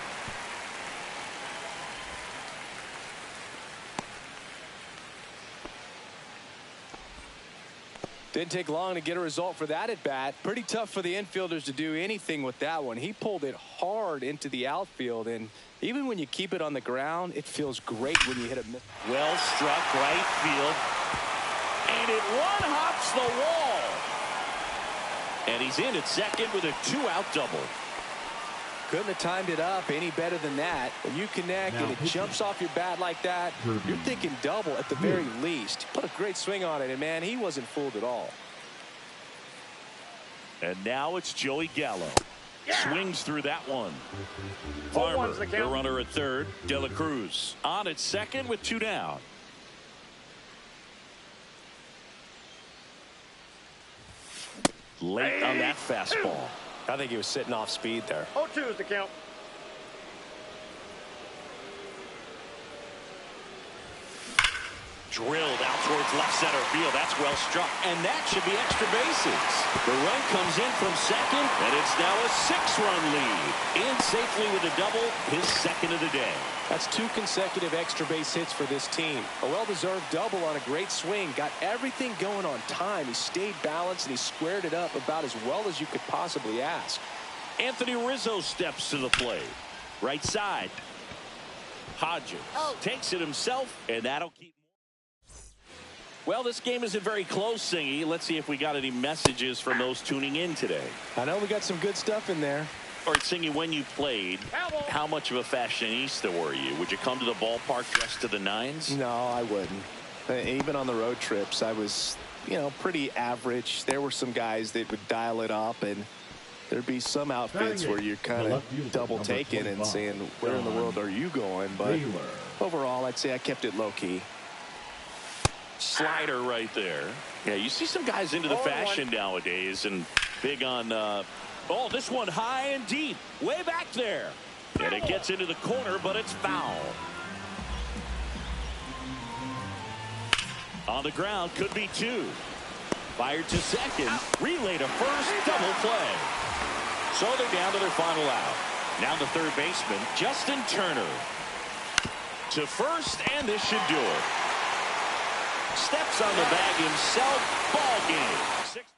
Didn't take long to get a result for that at bat. Pretty tough for the infielders to do anything with that one. He pulled it hard into the outfield, and even when you keep it on the ground, it feels great when you hit it. Well struck right field, and it one-hops the wall. And he's in at second with a 2-out double. Couldn't have timed it up any better than that. When you connect and it jumps off your bat like that, you're thinking double at the very least. Put a great swing on it, and man, he wasn't fooled at all. And now it's Joey Gallo. Swings through that one. Farmer, the runner at third. De La Cruz on at second with 2 down. Late on that fastball. I think he was sitting off speed there. 0-2 is the count. Drilled out towards left center field. That's well struck. And that should be extra bases. The run comes in from second, and it's now a 6-run lead. In safely with a double, his second of the day. That's 2 consecutive extra base hits for this team. A well-deserved double on a great swing. Got everything going on time. He stayed balanced, and he squared it up about as well as you could possibly ask. Anthony Rizzo steps to the plate. Right side. Hodges takes it himself, and that'll keep. Well, this game isn't very close, Singy. Let's see if we got any messages from those tuning in today. I know we got some good stuff in there. All right, Singy, when you played, how much of a fashionista were you? Would you come to the ballpark dressed to the nines? No, I wouldn't. Even on the road trips, I was, pretty average. There were some guys that would dial it up, and there'd be some outfits where you're kind of double taking and saying, where in the world are you going? But overall, I'd say I kept it low-key. Slider right there. Yeah, you see some guys into the fashion nowadays and big on oh, this one high and deep, way back there, and it gets into the corner, but it's foul. On the ground, could be 2. Fired to second, relay to first, double play. So they're down to their final out. Now the third baseman, Justin Turner, to first, and this should do it. Steps on the bag himself. Ball game. 6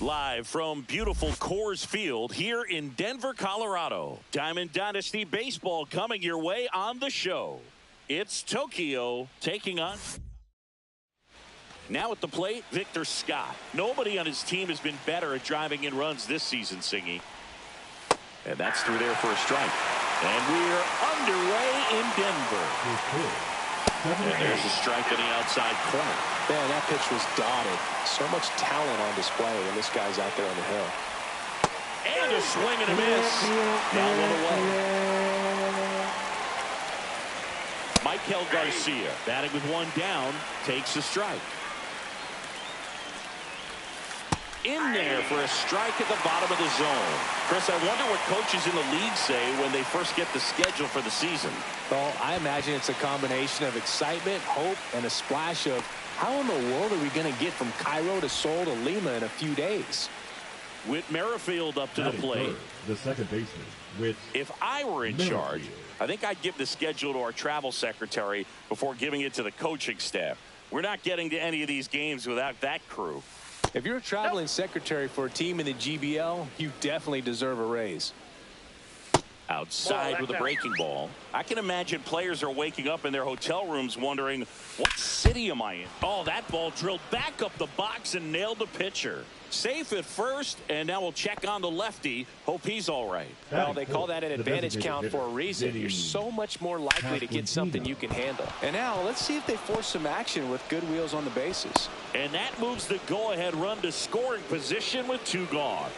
Live from beautiful Coors Field here in Denver, Colorado. Diamond Dynasty Baseball coming your way on the show. It's Tokyo taking on. Now at the plate, Victor Scott. Nobody on his team has been better at driving in runs this season, Singy. And that's through there for a strike. And we're underway in Denver. And there's a strike on the outside corner. Man, that pitch was dotted. So much talent on display when this guy's out there on the hill. And a swing and a miss. Down one away. Michael Garcia batting with one down takes a strike. In there for a strike at the bottom of the zone. Chris, I wonder what coaches in the league say when they first get the schedule for the season. Well, I imagine it's a combination of excitement, hope, and a splash of how in the world are we going to get from Cairo to Seoul to Lima in a few days? Whit Merrifield up to the plate. The second baseman. Whit If I were in charge, I think I'd give the schedule to our travel secretary before giving it to the coaching staff. We're not getting to any of these games without that crew. If you're a traveling secretary for a team in the GBL, you definitely deserve a raise. Outside with a breaking ball. I can imagine players are waking up in their hotel rooms wondering, what city am I in? Oh, that ball drilled back up the box and nailed the pitcher. Safe at first, and now we'll check on the lefty. Hope he's all right. Well, they call that an advantage count for a reason. You're so much more likely to get something you can handle. And now let's see if they force some action with good wheels on the bases. And that moves the go-ahead run to scoring position with two gone.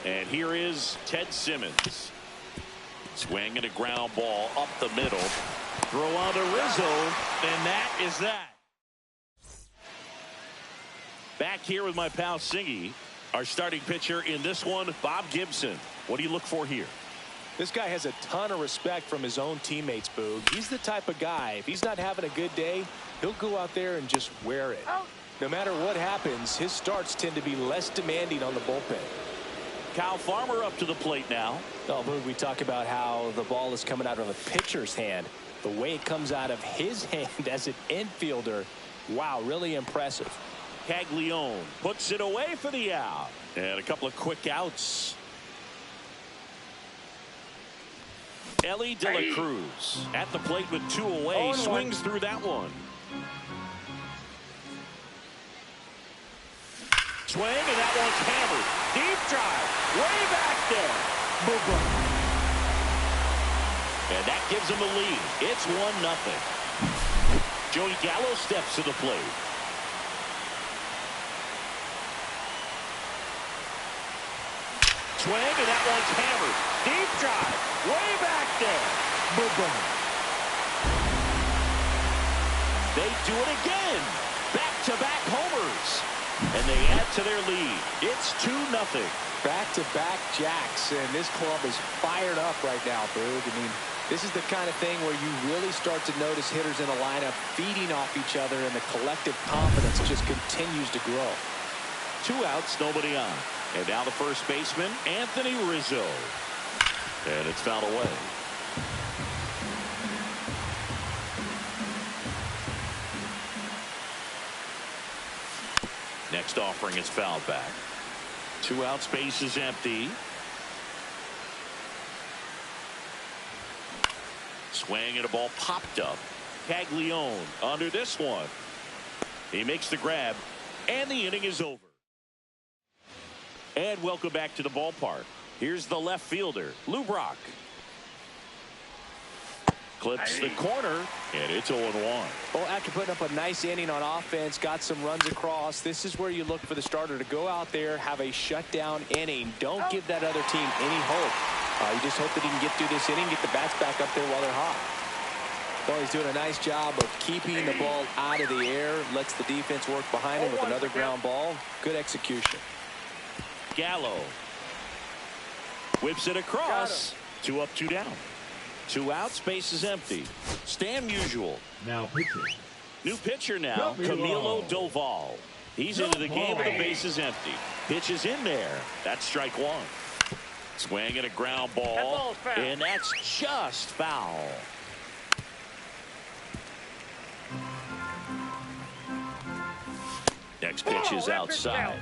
And here is Ted Simmons. Swing and a ground ball up the middle. Throw on to Rizzo, and that is that. Back here with my pal Singy. Our starting pitcher in this one, Bob Gibson. What do you look for here? This guy has a ton of respect from his own teammates, Boog. He's the type of guy, if he's not having a good day, he'll go out there and just wear it. No matter what happens, his starts tend to be less demanding on the bullpen. Kyle Farmer up to the plate now. Oh, Boog, we talk about how the ball is coming out of a pitcher's hand. The way it comes out of his hand as an infielder, wow, really impressive. Caglione puts it away for the out. And a couple of quick outs. Ellie De La Cruz at the plate with two away. Swings through that one. Swing, and that one's hammered. Deep drive. Way back there. And that gives him the lead. It's 1-0. Joey Gallo steps to the plate. Swing, and that one's hammered. Deep drive. Way back there. They do it again. Back-to-back homers. And they add to their lead. It's 2-0. Back-to-back jacks. And this club is fired up right now, Boog. I mean, this is the kind of thing where you really start to notice hitters in a lineup feeding off each other, and the collective confidence just continues to grow. 2 outs, nobody on. And now the first baseman, Anthony Rizzo. And it's fouled away. Next offering is fouled back. 2 outs, base is empty. Swing and a ball popped up. Caglione under this one. He makes the grab, and the inning is over. And welcome back to the ballpark. Here's the left fielder, Lou Brock. Clips the corner, and it's 0-1. Well, after putting up a nice inning on offense, got some runs across, this is where you look for the starter to go out there, have a shutdown inning. Don't give that other team any hope. You just hope that he can get through this inning, get the bats back up there while they're hot. Well, he's doing a nice job of keeping the ball out of the air, lets the defense work behind him with another ground ball. Good execution. Gallo whips it across. 2 up, 2 down. 2 outs, base is empty. Stan Musial. Now pitching. New pitcher now, Camilo Doval. He's into the game with the bases empty. Pitch is in there. That's strike one. Swing and a ground ball. And that's just foul. Next pitch is outside.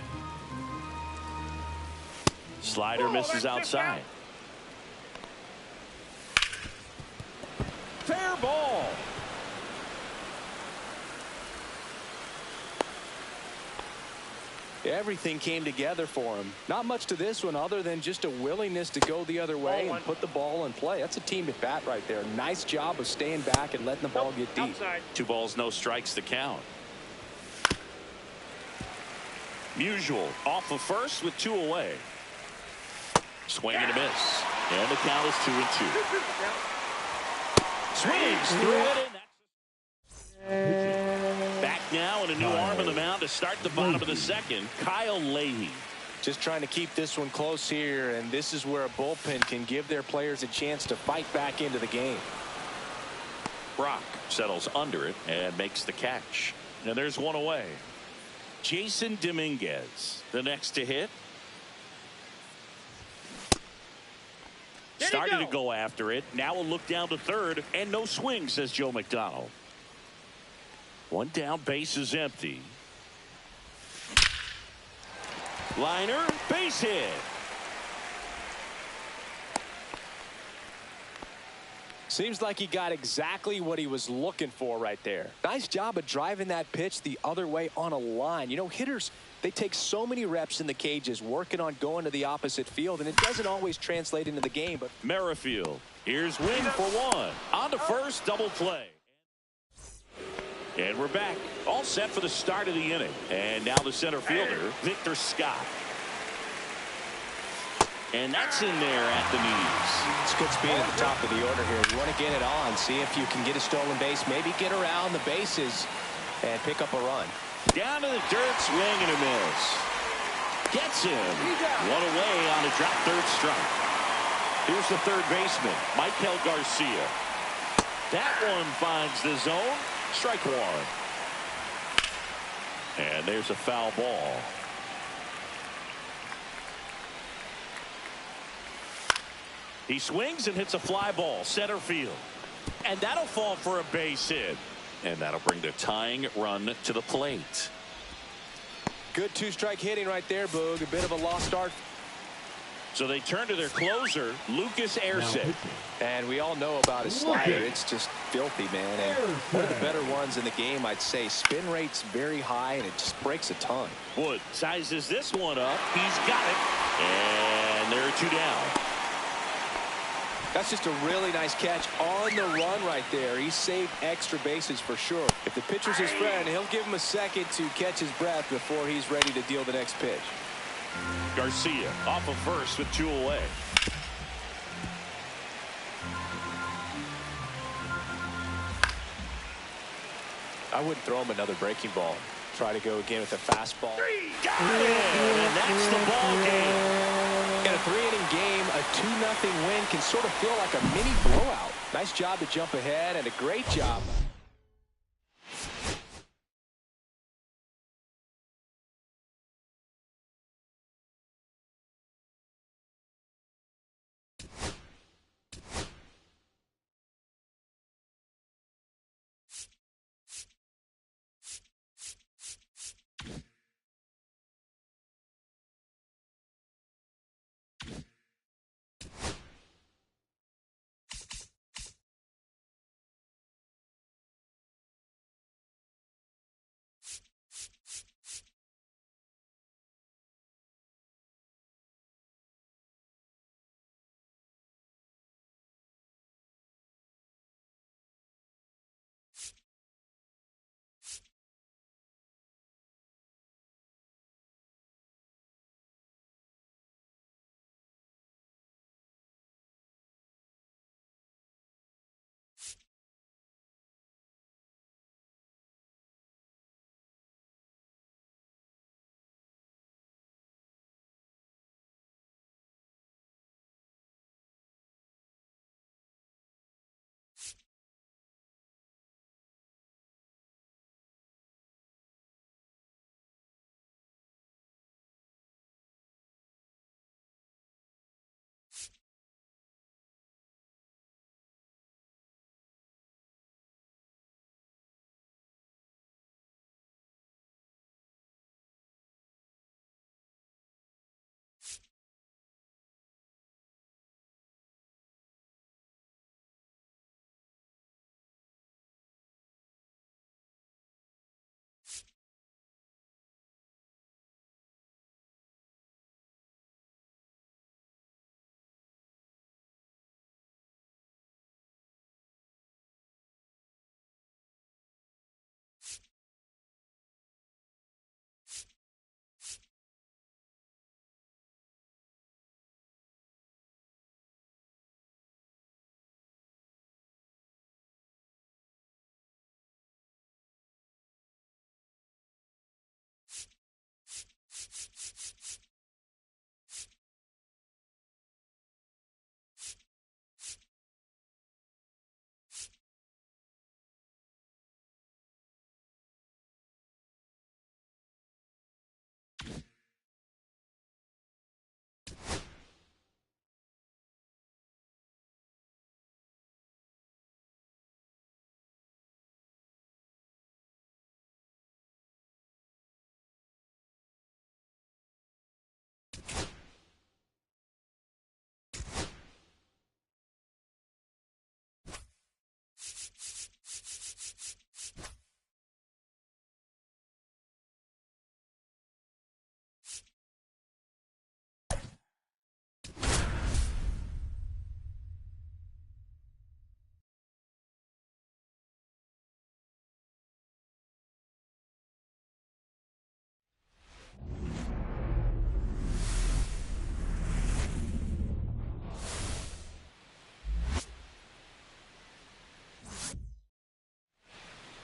Slider misses outside. Fair ball. Everything came together for him. Not much to this one other than just a willingness to go the other way and put the ball in play. That's a team at bat right there. Nice job of staying back and letting the ball get deep. Outside. 2 balls, no strikes to count. Musial off of first with 2 away. Swing and a miss. And the count is 2-2. Swings through it. Back now and a new arm on the mound to start the bottom of the second. Kyle Leahy. Just trying to keep this one close here, and this is where a bullpen can give their players a chance to fight back into the game. Brock settles under it and makes the catch. And there's 1 away. Jason Dominguez, the next to hit. Started to go after it. Now a look down to third, and no swing, says Joe McDonald. 1 down, base is empty. Liner, base hit. Seems like he got exactly what he was looking for right there. Nice job of driving that pitch the other way on a line. You know, hitters, they take so many reps in the cages working on going to the opposite field, and it doesn't always translate into the game. But Merrifield, here's Wing for 1. On to first, double play. And we're back. All set for the start of the inning. And now the center fielder, Victor Scott. And that's in there at the knees. It's good speed at the top of the order here. You want to get it on, see if you can get a stolen base, maybe get around the bases and pick up a run. Down to the dirt, swing and a miss. Gets him. 1 away on a drop third strike. Here's the third baseman, Michael Garcia. That one finds the zone. Strike 1. And there's a foul ball. He swings and hits a fly ball center field. And that'll fall for a base hit. And that'll bring the tying run to the plate. Good 2-strike hitting right there, Boog. A bit of a lost start. So they turn to their closer, Lucas Erceg. And we all know about his slider. It's just filthy, man. And one of the better ones in the game, I'd say. Spin rate's very high, and it just breaks a ton. Wood sizes this one up. He's got it. And there are 2 down. That's just a really nice catch on the run right there. He saved extra bases for sure. If the pitcher's his friend, he'll give him a second to catch his breath before he's ready to deal the next pitch. Garcia off of first with 2 away. I wouldn't throw him another breaking ball. Try to go again with a fastball. Got it! And that's the ball game. In a 3-inning game, a 2-0 win can sort of feel like a mini blowout. Nice job to jump ahead and a great job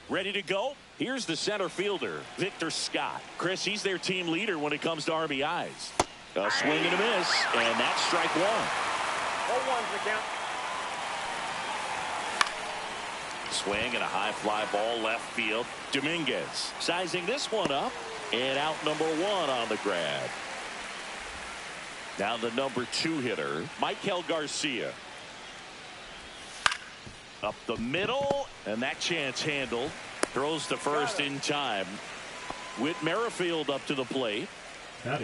Ready to go? Here's the center fielder, Victor Scott. Chris, he's their team leader when it comes to RBIs. A swing and a miss, and that's strike one. 0-1's the count. Swing and a high fly ball left field. Dominguez sizing this one up, and out number one on the grab. Now the number 2 hitter, Michael Garcia. Up the middle, and that chance handled. Throws to first in time. Whit Merrifield up to the plate.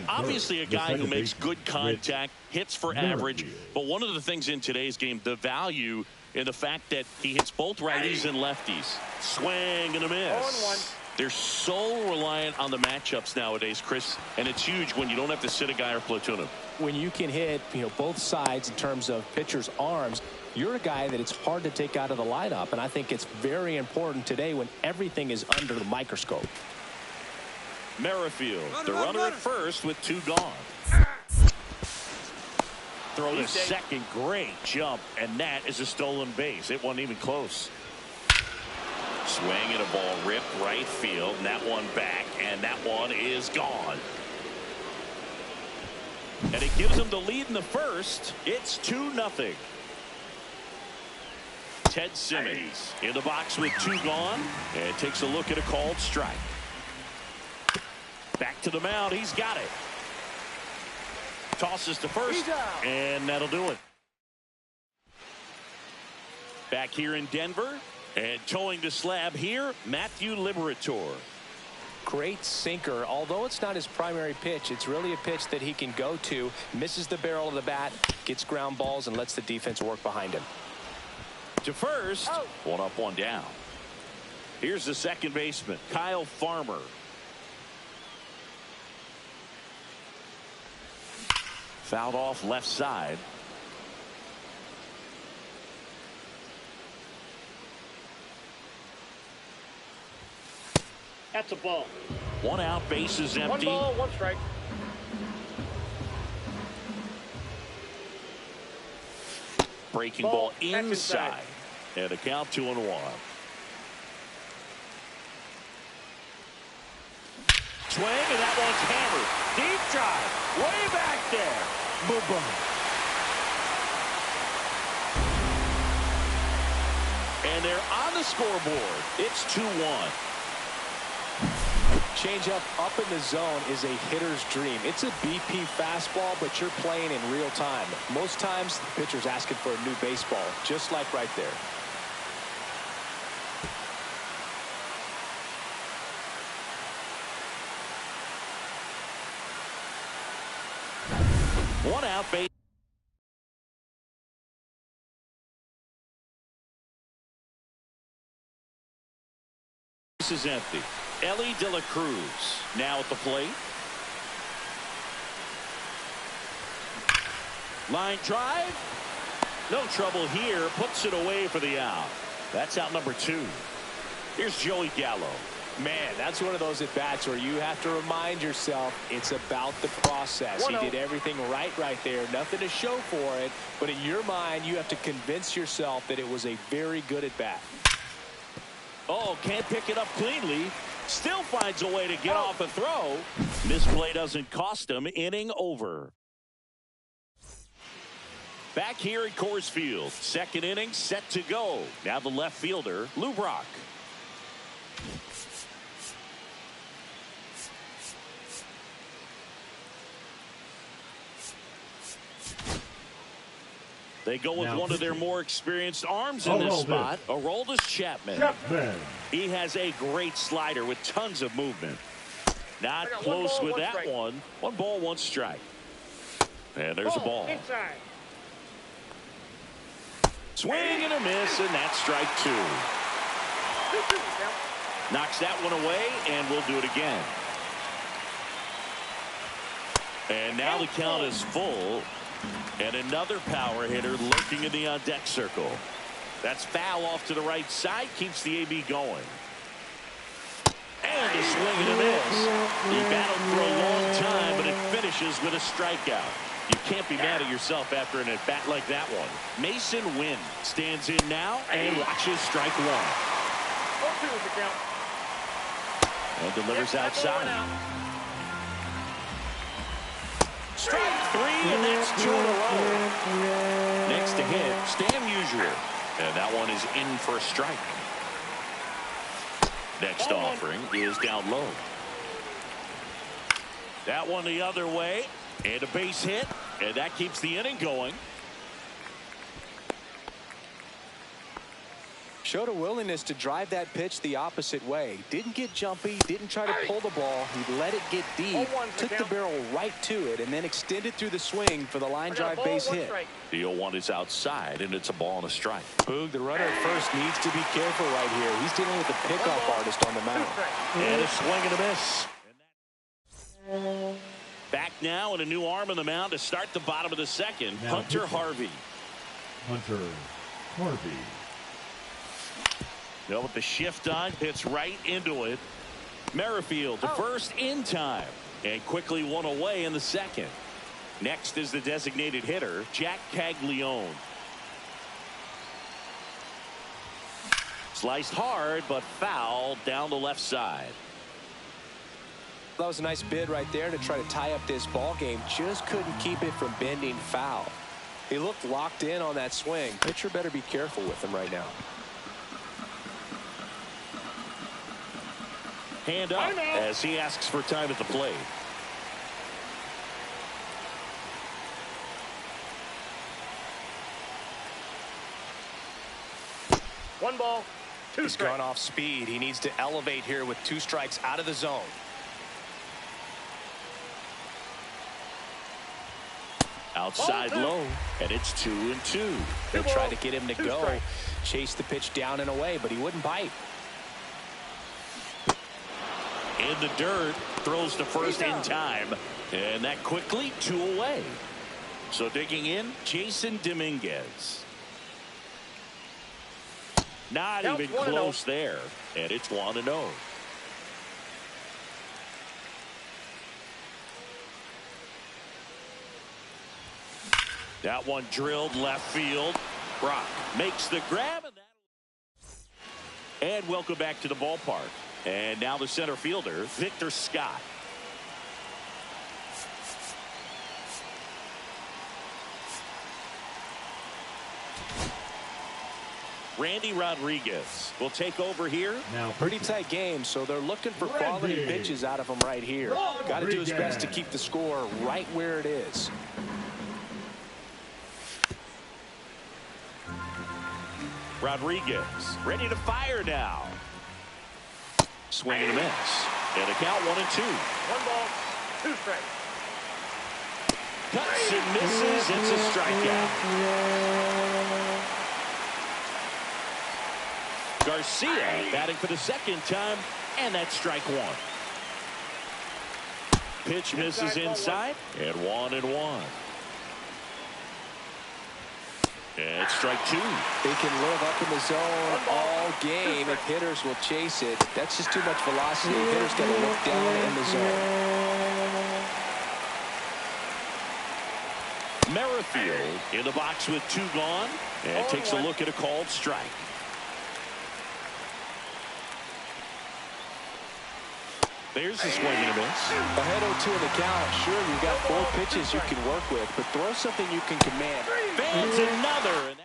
Obviously a guy who makes good contact, hits for average. But one of the things in today's game, the value in the fact that he hits both righties and lefties. Swing and a miss. 0-1. They're so reliant on the matchups nowadays, Chris, and it's huge when you don't have to sit a guy or platoon him. When you can hit, both sides in terms of pitchers' arms, you're a guy that it's hard to take out of the lineup, and I think it's very important today when everything is under the microscope. Merrifield, the runner at first with 2 gone. Throw to second, great jump, and that is a stolen base. It wasn't even close. Swing and a ball ripped right field, and that one back, and that one is gone. And it gives them the lead in the first. It's 2-0. Ted Simmons in the box with 2 gone, and takes a look at a called strike. Back to the mound. He's got it. Tosses to first, and that'll do it. Back here in Denver, and towing the slab here, Matthew Liberatore. Great sinker. Although it's not his primary pitch, it's really a pitch that he can go to. Misses the barrel of the bat, gets ground balls, and lets the defense work behind him. To first, 1 up, 1 down. Here's the second baseman, Kyle Farmer. Fouled off left side. That's a ball. 1 out, base is empty. 1 ball, 1 strike. Breaking ball inside. And a count 2-1. Swing, and that one's hammered. Deep drive. Way back there. Boom. And they're on the scoreboard. It's 2-1. Changeup up in the zone is a hitter's dream. It's a BP fastball, but you're playing in real time. Most times, the pitcher's asking for a new baseball, just like right there. One out, base. This is empty. Ellie De La Cruz now at the plate. Line drive. No trouble here. Puts it away for the out. That's out number 2. Here's Joey Gallo. Man, that's one of those at-bats where you have to remind yourself it's about the process. He did everything right there. Nothing to show for it. But in your mind, you have to convince yourself that it was a very good at-bat. Oh, can't pick it up cleanly. Still finds a way to get off a throw. Misplay doesn't cost him. Inning over. Back here at Coors Field. Second inning set to go. Now the left fielder, Lou Brock. They go with one of their more experienced arms in this spot, Aroldis Chapman. He has a great slider with tons of movement. Not close with that one. 1 ball, 1 strike. And there's a ball. Inside. Swing and a miss, and that's strike 2. Knocks that one away, and we'll do it again. And now the count is full. And another power hitter lurking in the on-deck circle. That's foul off to the right side. Keeps the AB going. And a swing and a miss. He battled for a long time, but it finishes with a strikeout. You can't be mad at yourself after an at-bat like that one. Mason Wynn stands in now and watches strike 1. 2 is the count. And delivers outside. Strike 3, and that's 2 in a row. Next to hit, Stan Musial. And that one is in for a strike. Next offering is down low. That one the other way. And a base hit. And that keeps the inning going. Showed a willingness to drive that pitch the opposite way. Didn't get jumpy, didn't try to pull the ball. He let it get deep, took the barrel right to it, and then extended through the swing for the line drive base hit. The 0-1 is outside, and it's a ball and a strike. Boog, the runner at first needs to be careful right here. He's dealing with a pickoff artist on the mound. And a swing and a miss. Back now, and a new arm on the mound to start the bottom of the second. Now Hunter Harvey. Hunter Harvey. No, with the shift on, hits right into it. Merrifield to first in time, and quickly one away in the second. Next is the designated hitter, Jack Caglione. Sliced hard, but foul down the left side. That was a nice bid right there to try to tie up this ball game. Just couldn't keep it from bending foul. He looked locked in on that swing. Pitcher better be careful with him right now. Hand up as he asks for time at the plate. One ball, 2 He's strikes. gone off speed. He needs to elevate here with 2 strikes out of the zone. Outside low, and it's 2-2. They tried to get him to go, chase the pitch down and away, but he wouldn't bite. In the dirt, throws to first in time, and that quickly 2 away. So digging in, Jason Dominguez. Not even close there, and it's 1-0. That one drilled left field. Brock makes the grab, and welcome back to the ballpark. And now the center fielder, Victor Scott. Randy Rodriguez will take over here. Now Pretty tight game, so they're looking for quality pitches out of him right here. Got to do his best to keep the score right where it is. Rodriguez ready to fire now. Swing and a miss. And a count 1-2. 1 ball, 2 strikes. Cuts and misses. It's a strikeout. Garcia batting for the second time, and that's strike 1. Pitch misses inside, and 1-1. And it's strike 2. They can live up in the zone all game if hitters will chase it. That's just too much velocity. Hitters got to look down in the zone. Merrifield in the box with 2 gone, and takes a look at a called strike. There's a swing and a miss. Ahead 0-2 in the count. Sure, you've got 4 pitches you can work with, but throw something you can command. Fans another.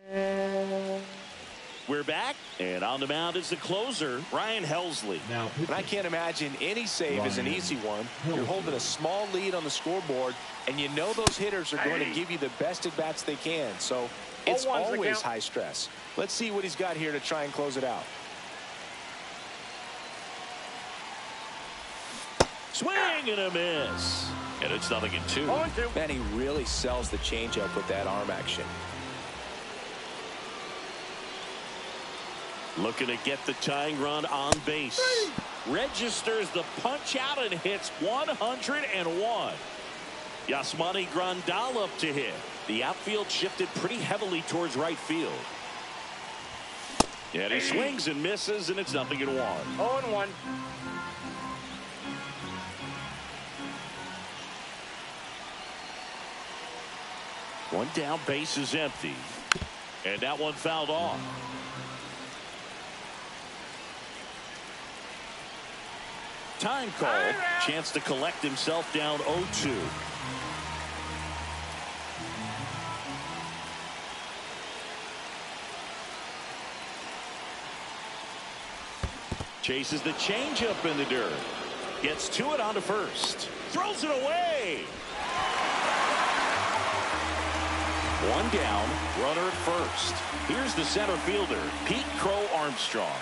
And we're back, and on the mound is the closer, Ryan Helsley. Now And I can't imagine any save is an easy one. You're holding a small lead on the scoreboard, and you know those hitters are going to give you the best at-bats they can. So it's always high stress. Let's see what he's got here to try and close it out. Swing and a miss. And it's 0-2. Man, he really sells the changeup with that arm action. Looking to get the tying run on base. Registers the punch out and hits 101. Yasmani Grandal up to hit. The outfield shifted pretty heavily towards right field. And he swings and misses, and it's 0-1. 0-1. One down, base is empty. And that one fouled off. time called. Chance to collect himself down 0-2. Chases the changeup in the dirt. Gets to it onto first. Throws it away. One down, runner at first. Here's the center fielder, Pete Crow Armstrong.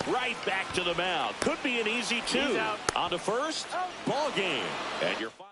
Right back to the mound. Could be an easy two. On to first. Ball game. And your final.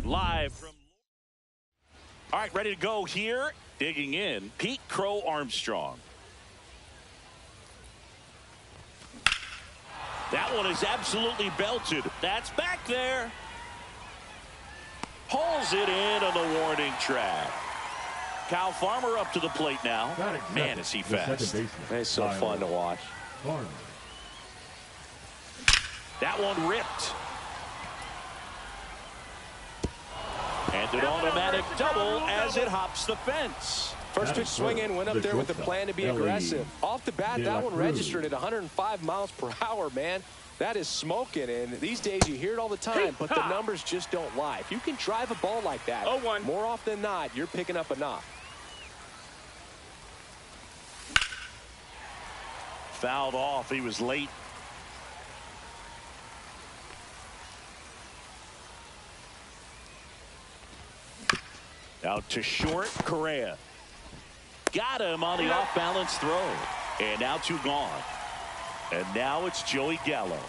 Live from... All right, ready to go here. Digging in, Pete Crow Armstrong. That one is absolutely belted. That's back there. Pulls it in on the warning track. Kyle Farmer up to the plate now. Man, is he fast. It's so fun to watch. That one ripped. And an automatic double as it hops the fence. First pitch swing in, went up there with a plan to be aggressive. Off the bat, that one registered at 105 miles per hour, man. That is smoking, and these days you hear it all the time, but the numbers just don't lie. If you can drive a ball like that, more often than not, you're picking up a knock. Fouled off. He was late. Out to short, Correa. Got him on the off-balance throw. And now 2 gone. And now it's Joey Gallo.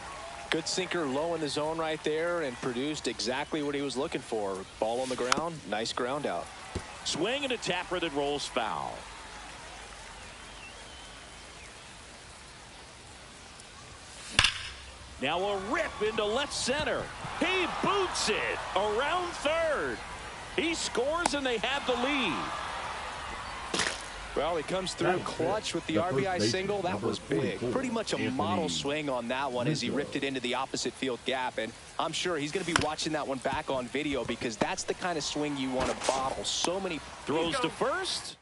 Good sinker low in the zone right there and produced exactly what he was looking for. Ball on the ground, nice ground out. Swing and a tapper that rolls foul. Now a rip into left center. He boots it around third. He scores and they have the lead. Well, he comes through clutch with the RBI single. That was big. Pretty much a model swing on that one as he ripped it into the opposite field gap. And I'm sure he's going to be watching that one back on video because that's the kind of swing you want to bottle. So many throws to first.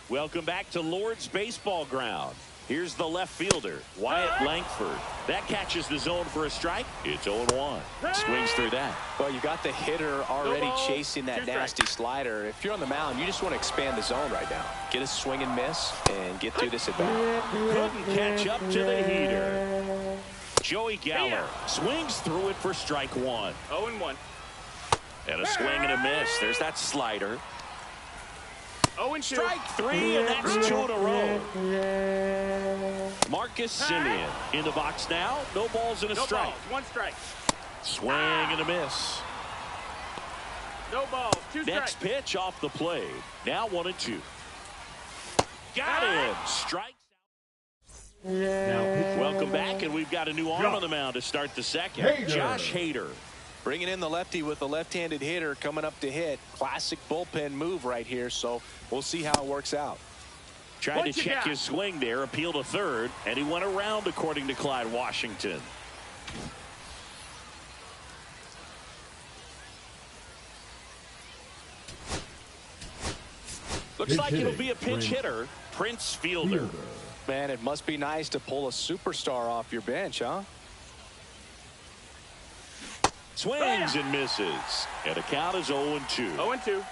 Welcome back to Lord's Baseball Ground. Here's the left fielder, Wyatt Langford. That catches the zone for a strike. It's 0-1. Swings through that. Well, you got the hitter already chasing that nasty slider. If you're on the mound, you just want to expand the zone right now. Get a swing and miss and get through this at bat. Couldn't catch up to the heater. Joey Gallo swings through it for strike 1. 0-1. And a swing and a miss. There's that slider. 0-2. Strike 3, and that's 2 in a row. Marcus Simeon in the box now. No balls and a strike. Balls, 1 strike. Swing and a miss. No balls, 2 strikes. Next pitch off the plate. Now 1-2. Got him. Strikes out. Welcome back, and we've got a new arm on the mound to start the second. Josh Hader. Bringing in the lefty with a left-handed hitter coming up to hit. Classic bullpen move right here, so we'll see how it works out. Tried to check his swing there, appeal to third, and he went around according to Clyde Washington. Looks like it'll be a pinch hitter, Prince Fielder. Man, it must be nice to pull a superstar off your bench, huh? Swings and misses. And the count is 0-2. 0-2.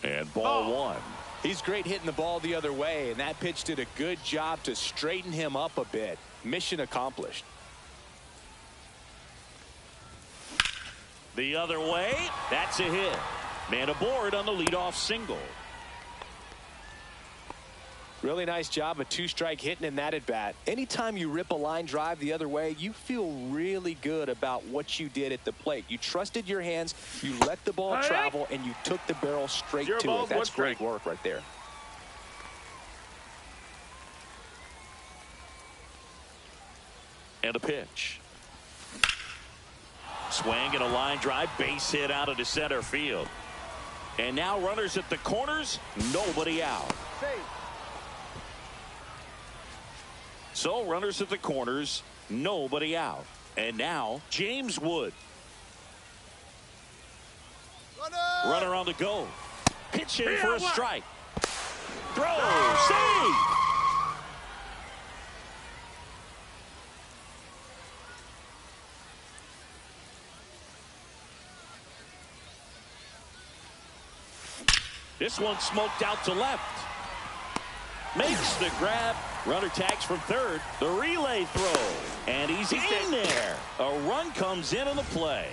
And ball 1. He's great hitting the ball the other way, and that pitch did a good job to straighten him up a bit. Mission accomplished. The other way, that's a hit. Man aboard on the leadoff single. Really nice job of 2-strike hitting in that at bat. Anytime you rip a line drive the other way, you feel really good about what you did at the plate. You trusted your hands, you let the ball travel, and you took the barrel straight to it. That's great work right there. And a pitch. Swing and a line drive, base hit out into center field. And now runners at the corners, nobody out. So runners at the corners, nobody out. And now James Wood. Runner on the go. Pitching for a strike. Throw. Save. This one smoked out to left. Makes the grab. Runner tags from third. The relay throw. And he's in there. A run comes in on the play.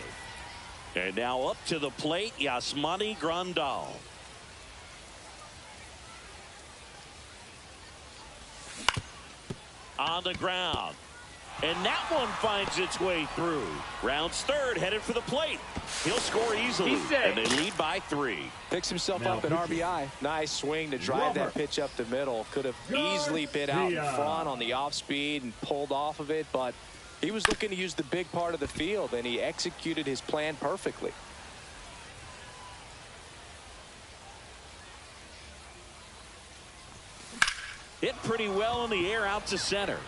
And now up to the plate, Yasmani Grandal. On the ground. And that one finds its way through. Rounds third, headed for the plate. He'll score easily, and they lead by 3. Picks himself up an RBI. Nice swing to drive that pitch up the middle. Could have easily been out in front on the off speed and pulled off of it, but he was looking to use the big part of the field, and he executed his plan perfectly. Hit pretty well in the air out to center.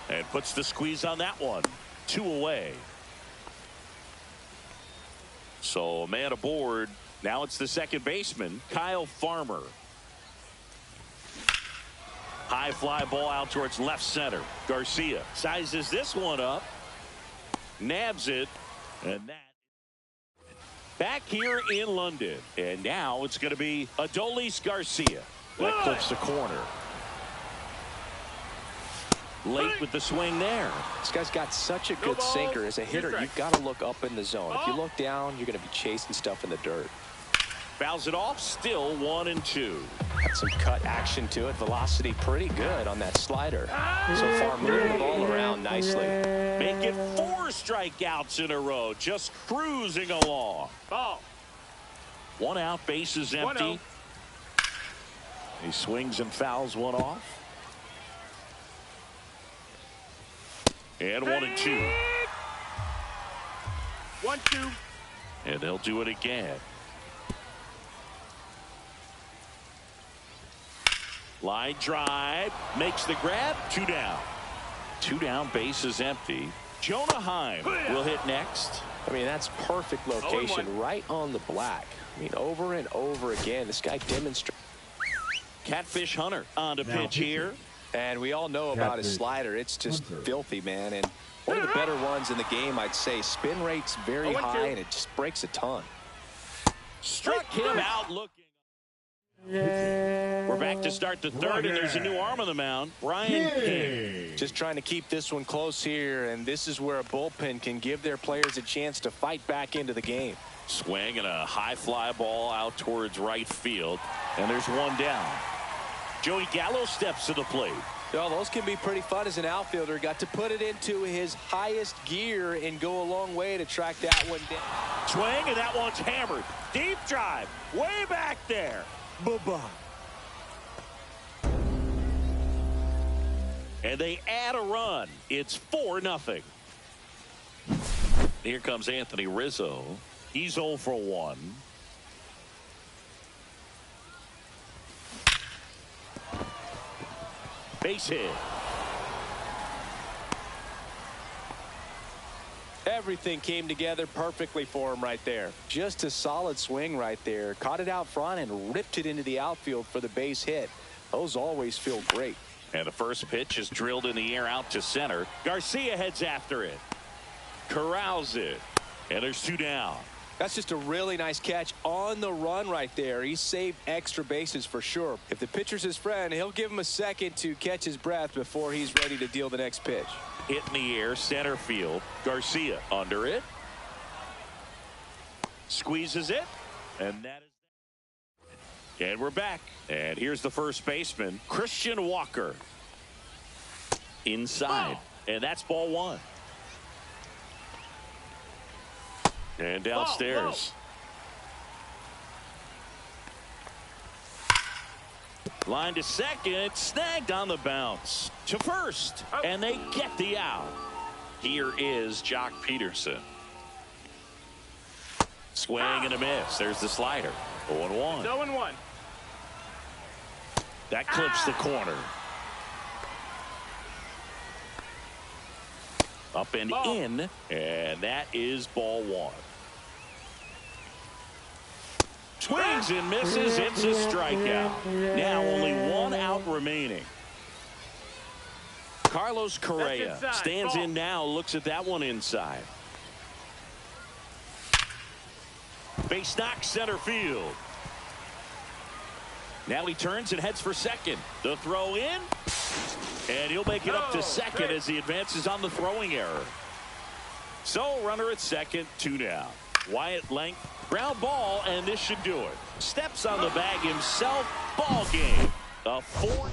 And puts the squeeze on that one. 2 away. So a man aboard. Now it's the second baseman, Kyle Farmer. High fly ball out towards left center. Garcia sizes this one up. Nabs it. And that. Back here in London. And now it's going to be Adolis Garcia. That clips the corner. Late with the swing there. This guy's got such a good sinker. As a hitter, you've got to look up in the zone. If you look down, you're going to be chasing stuff in the dirt. Fouls it off. Still 1-2. Got some cut action to it. Velocity pretty good on that slider. So far, moving the ball around nicely. Make it 4 strikeouts in a row. Just cruising along. Ball. 1 out. Base is empty. He swings and fouls one off. And 1-2. 1-2. And they'll do it again. Line drive. Makes the grab. 2 down. 2 down. Base is empty. Jonah Heim will hit next. I mean, that's perfect location. Right on the black. I mean, over and over again. This guy demonstrates. Catfish Hunter on the pitch here. And we all know about his slider. It's just filthy, man. And one of the better ones in the game, I'd say. Spin rate's very high, and it just breaks a ton. Struck him out looking. We're back to start the third, and there's a new arm on the mound. Brian King. Just trying to keep this one close here, and this is where a bullpen can give their players a chance to fight back into the game. Swing and a high fly ball out towards right field, and there's 1 down. Joey Gallo steps to the plate. Well, those can be pretty fun as an outfielder. Got to put it into his highest gear and go a long way to track that one down. Swing, and that one's hammered. Deep drive, way back there. Bye-bye. And they add a run. It's 4-0. Here comes Anthony Rizzo. He's 0 for 1. Base hit. Everything came together perfectly for him right there. Just a solid swing right there. Caught it out front and ripped it into the outfield for the base hit. Those always feel great. And the first pitch is drilled in the air out to center. Garcia heads after it. Corrals it. And there's 2 down. That's just a really nice catch on the run right there. He saved extra bases for sure. If the pitcher's his friend, he'll give him a second to catch his breath before he's ready to deal the next pitch. Hit in the air, center field. Garcia under it. Squeezes it. And that is. And we're back. And here's the first baseman, Christian Walker. Inside. And that's ball 1. And downstairs. Line to second. Snagged on the bounce. To first. And they get the out. Here is Jock Peterson. Swing and a miss. There's the slider. 0-1. 0-1. That clips the corner. Up and in. And that is ball 1. Swings and misses. It's a strikeout. Now only 1 out remaining. Carlos Correa stands in now. Looks at that one inside. Base knock center field. Now he turns and heads for second. The throw in. And he'll make it up to second as he advances on the throwing error. So runner at second, 2 down. Wyatt length, ground ball, and this should do it. Steps on the bag himself. Ball game. A 4.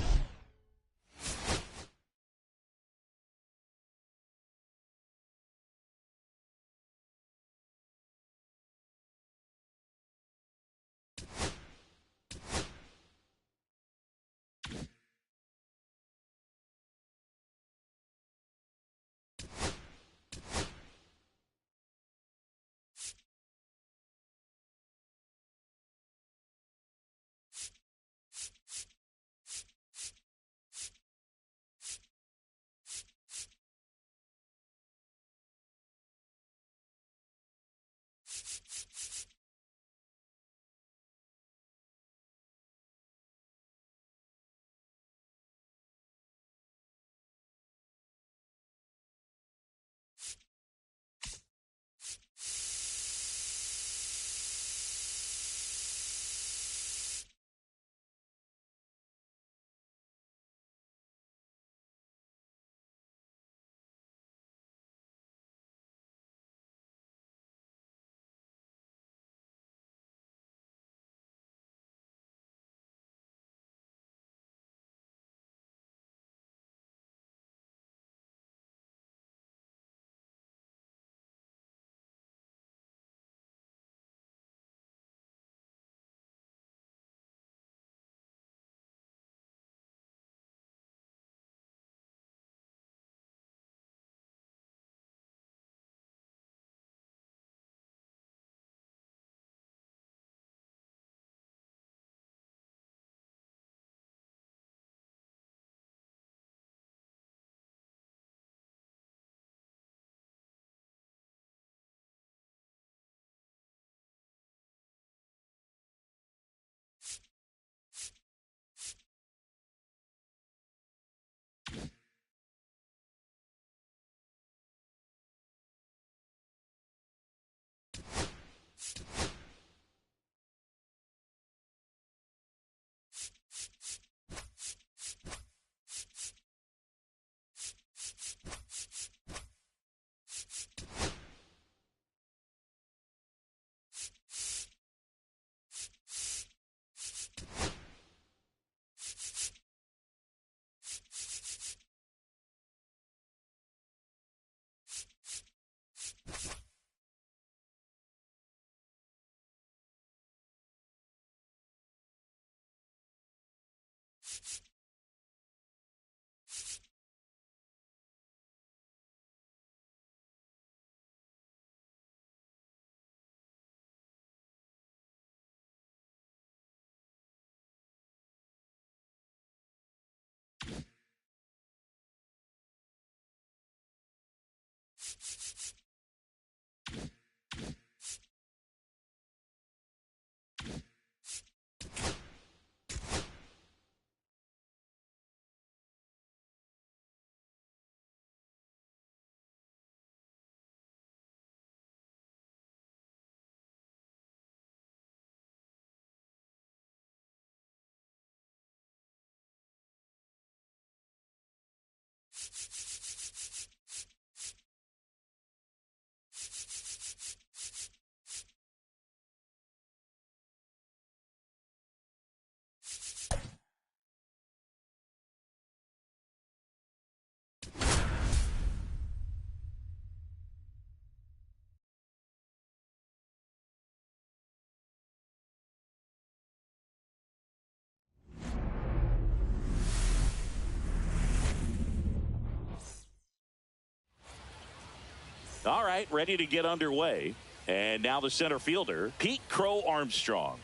All right, ready to get underway. And now the center fielder, Pete Crow Armstrong.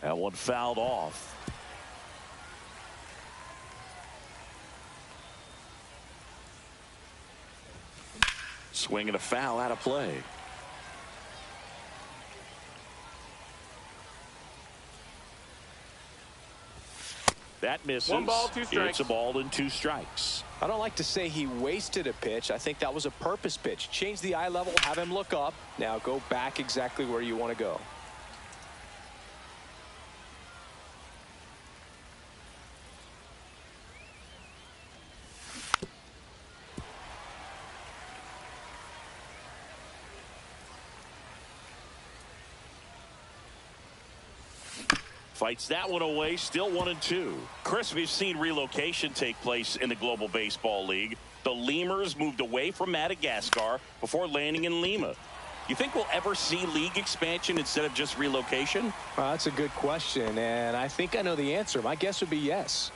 That one fouled off. Swing and a foul out of play. That misses. 1 ball, 2 strikes. It's a ball and 2 strikes. I don't like to say he wasted a pitch. I think that was a purpose pitch. Change the eye level, have him look up. Now go back exactly where you want to go. Fights that one away, still 1-2. Chris, we've seen relocation take place in the Global Baseball League. The Lemurs moved away from Madagascar before landing in Lima. You think we'll ever see league expansion instead of just relocation? That's a good question, and I think I know the answer. My guess would be yes.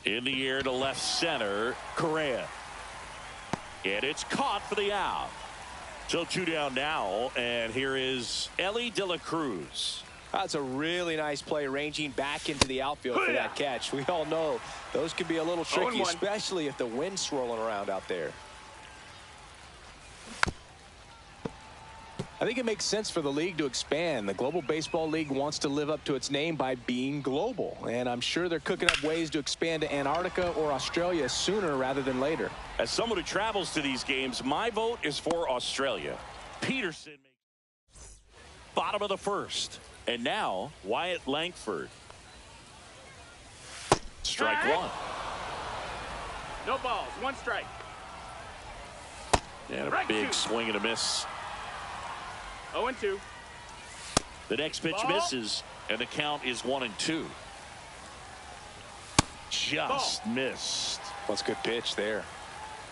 In the air to left center, Correa. And it's caught for the out. So 2 down now, and here is Ellie De La Cruz. That's a really nice play, ranging back into the outfield for that catch. We all know those can be a little tricky, especially if the wind's swirling around out there. I think it makes sense for the league to expand. The Global Baseball League wants to live up to its name by being global, and I'm sure they're cooking up ways to expand to Antarctica or Australia sooner rather than later. As someone who travels to these games, my vote is for Australia. Peterson makes bottom of the first, and now Wyatt Langford. Strike 1. No balls, 1 strike. And a big swing and a miss. 0-2. The next pitch misses, and the count is 1-2. Just missed. That's a good pitch there.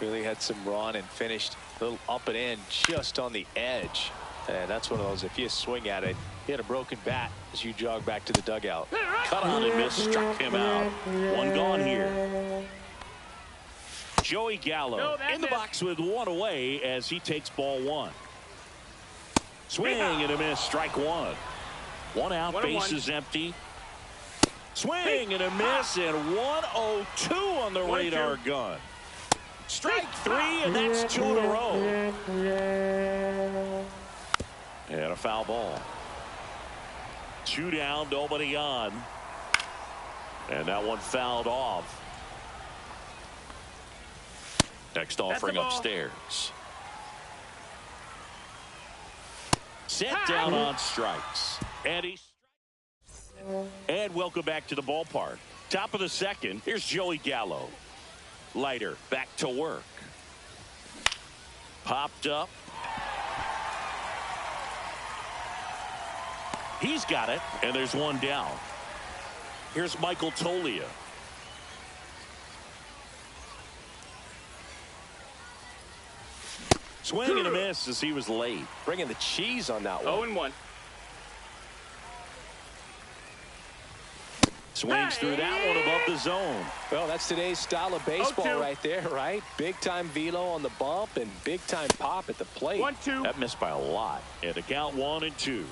Really had some run and finished a little up and in just on the edge. And that's one of those, if you swing at it, you had a broken bat as you jog back to the dugout. Cut on and miss, struck him out. 1 gone here. Joey Gallo in the box with 1 away as he takes ball 1. Swing and a miss, strike 1. 1 out, bases empty. Swing and a miss, and 1-0-2 on the radar gun. Strike 3, and that's 2 in a row. And a foul ball. 2 down, nobody on. And that one fouled off. Next offering upstairs. Set down on strikes. And welcome back to the ballpark. Top of the second. Here's Joey Gallo. Leiter back to work. Popped up. He's got it, and there's 1 down. Here's Michael Tolia. Swing and a miss as he was late. Bringing the cheese on that one. 0-1. Swings through that one above the zone. Well, that's today's style of baseball right there, right? Big time velo on the bump and big time pop at the plate. 1-2. That missed by a lot. And the count 1-2.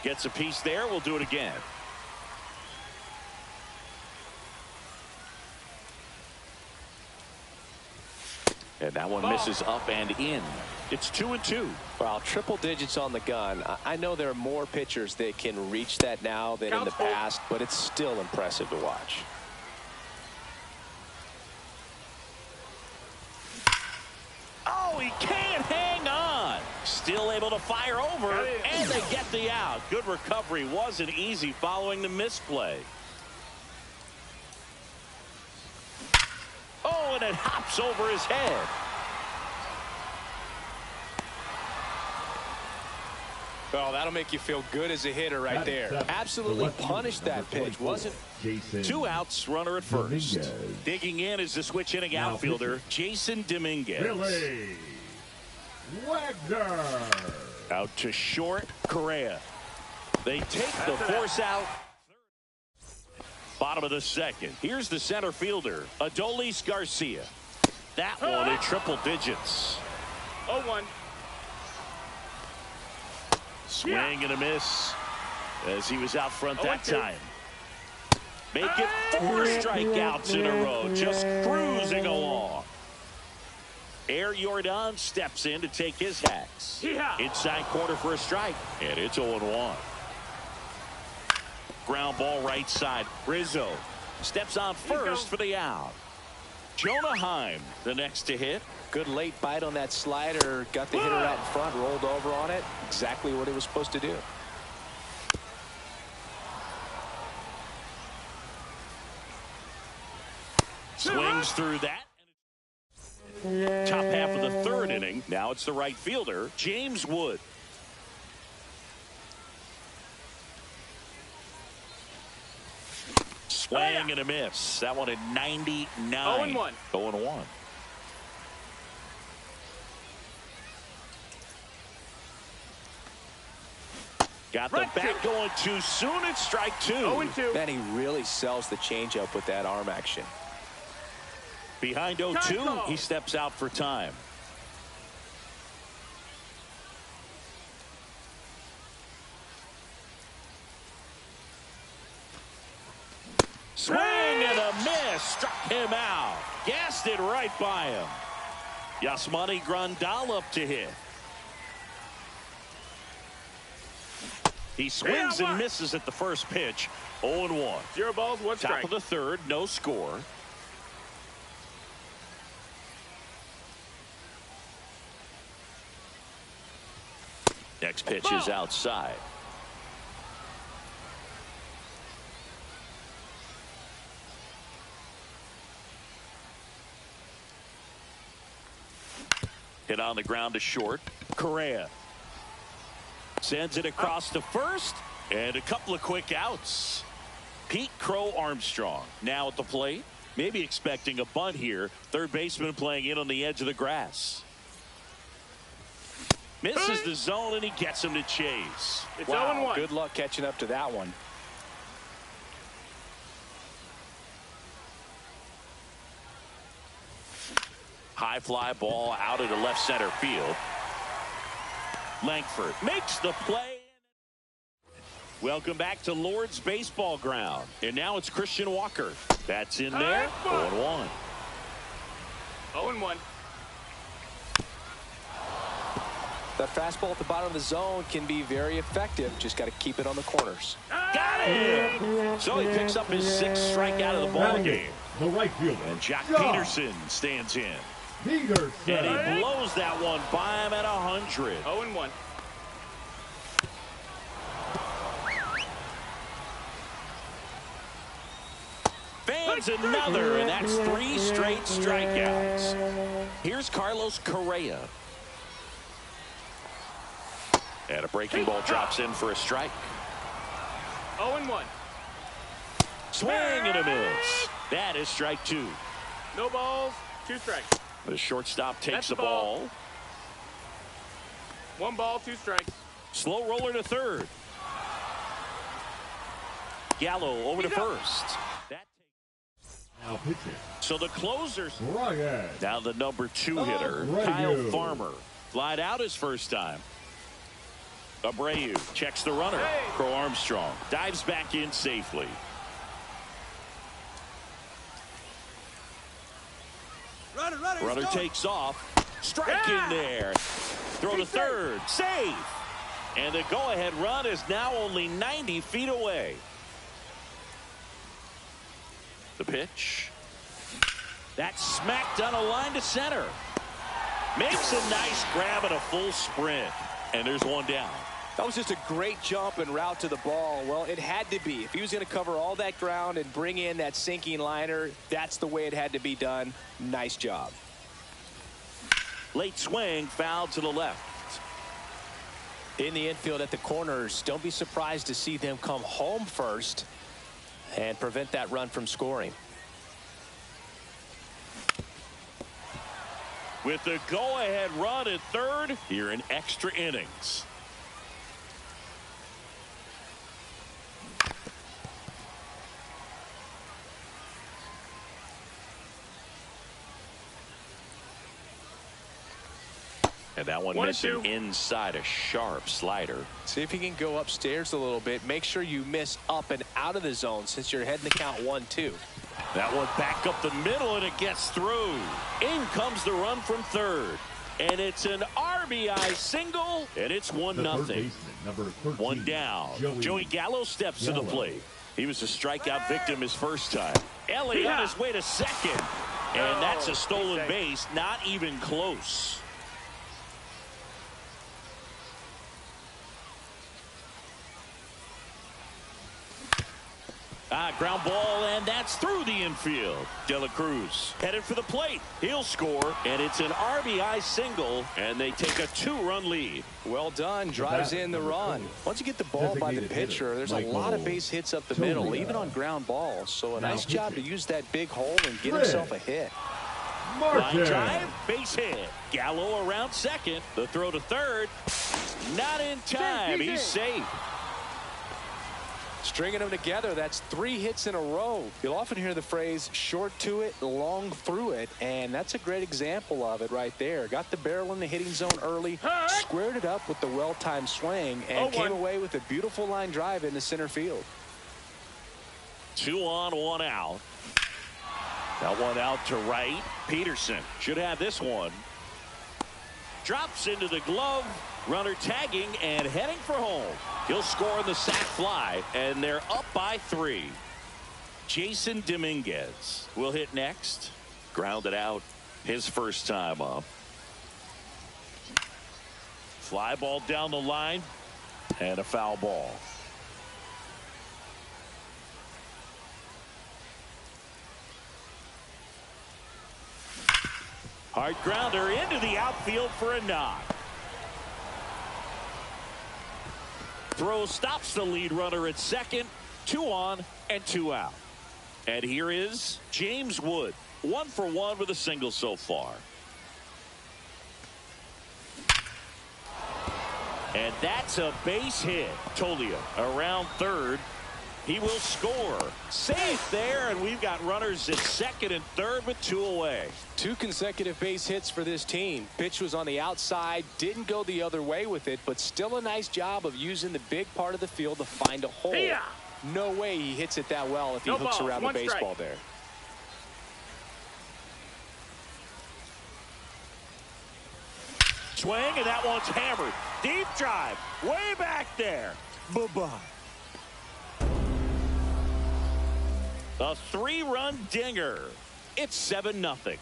Gets a piece there. We'll do it again. And that one misses up and in. It's 2-2. Well, triple digits on the gun. I know there are more pitchers that can reach that now than in the past, but it's still impressive to watch. Oh, he can't hang on. Still able to fire over, and they get the out. Good recovery. Wasn't easy following the misplay. Oh, and it hops over his head. Well, that'll make you feel good as a hitter right there. Absolutely punished that pitch. Wasn't 2 outs, runner at first. Digging in is the switch inning outfielder, Jason Dominguez. Billy Wagner. Out to short, Correa. They take the force out. Bottom of the second. Here's the center fielder, Adolis Garcia. That one in triple digits. 0-1. Swing and a miss. as he was out front that time. Make it 4 strikeouts in a row, just cruising along. Air Jordan steps in to take his hacks. Yeah. Inside corner for a strike, and it's 0-1. Ground ball right side. Rizzo steps on first for the out. Jonah Heim, the next to hit. Good late bite on that slider. Got the hitter out in front, rolled over on it. Exactly what he was supposed to do. Swings through that. Top half of the third inning. Now it's the right fielder, James Wood. Swing and a miss. That one at 99. 0-1. 0-1. Got the bat going too soon. It's strike 2. 0-2. Man, he really sells the changeup with that arm action. Behind 0-2, he steps out for time. Swing and a miss. Struck him out. Gassed it right by him. Yasmani Grandal up to hit. He swings and misses at the first pitch. 0-1. 0 balls, 1 strike. Top of the third, no score. Next pitch is outside. Hit on the ground to short. Correa sends it across to first, and a couple of quick outs. Pete Crow Armstrong now at the plate. Maybe expecting a bunt here. Third baseman playing in on the edge of the grass. Misses the zone, and he gets him to chase. It's Wow, 0-1. good luck catching up to that one. High fly ball out into left center field. Langford makes the play. Welcome back to Lord's Baseball Ground. And now it's Christian Walker. That's in there. 0-1. 0-1. That fastball at the bottom of the zone can be very effective. Just got to keep it on the corners. Got it! So he picks up his 6th strikeout of the ball game. The right fielder. And Jack John Peterson stands in. Peterson. And he blows that one by him at 100. 0-1. Fans another, and that's 3 straight strikeouts. Here's Carlos Correa. And a breaking ball drops in for a strike. 0-1. Swing and a miss. That is strike 2. No balls, 2 strikes. The shortstop takes That's the the ball. ball. 1 ball, 2 strikes. Slow roller to third. Gallo over to first. That Now pitching. so the closers. Ryan. Now the number 2 hitter, Abreu. Kyle Farmer. Flied out his first time. Abreu checks the runner. Crow Armstrong dives back in safely. Runner takes off. Strike in there. Throw to third. Safe. And the go-ahead run is now only 90 feet away. The pitch. That's smacked on a line to center. Makes a nice grab and a full sprint. And there's one down. That was just a great jump and route to the ball. Well, it had to be. If he was going to cover all that ground and bring in that sinking liner, that's the way it had to be done. Nice job. Late swing, foul to the left. In the infield at the corners, don't be surprised to see them come home first and prevent that run from scoring. With the go-ahead run at third here in extra innings. And that one missing inside a sharp slider. See if you can go upstairs a little bit. Make sure you miss up and out of the zone since you're heading to count 1-2. That one back up the middle, and it gets through. In comes the run from third. And it's an RBI single, and it's 1-0. One down. Joey Gallo steps to the plate. He was a strikeout victim his first time. Ellie on his way to second. And that's a stolen base, not even close. Ground ball, and that's through the infield. De La Cruz headed for the plate. He'll score, and it's an RBI single, and they take a 2-run lead. Well done. Drives in the run. Once you get the ball by the pitcher, there's a lot of base hits up the middle, even on ground balls. So a nice job to use that big hole and get himself a hit. Line drive, base hit. Gallo around second. The throw to third. Not in time. He's safe. Stringing them together, that's 3 hits in a row. You'll often hear the phrase short to it, long through it, and that's a great example of it right there. Got the barrel in the hitting zone early, squared it up with the well-timed swing, and came away with a beautiful line drive into center field. 2 on, 1 out. That one out to right. Peterson should have this one. Drops into the glove. Runner tagging and heading for home. He'll score in the sac fly, and they're up by 3. Jason Dominguez will hit next. Grounded out his first time up. Fly ball down the line, and a foul ball. Hard grounder into the outfield for a knock. Throw stops the lead runner at second. 2 on and 2 out. And here is James Wood. 1 for 1 with a single so far. And that's a base hit. Tolia around third. He will score. Safe there, and we've got runners at second and third with 2 away. 2 consecutive base hits for this team. Pitch was on the outside, didn't go the other way with it, but still a nice job of using the big part of the field to find a hole. No way he hits it that well if he hooks around the baseball there. Swing, and that one's hammered. Deep drive, way back there. Bye-bye. A 3-run dinger. It's 7-0.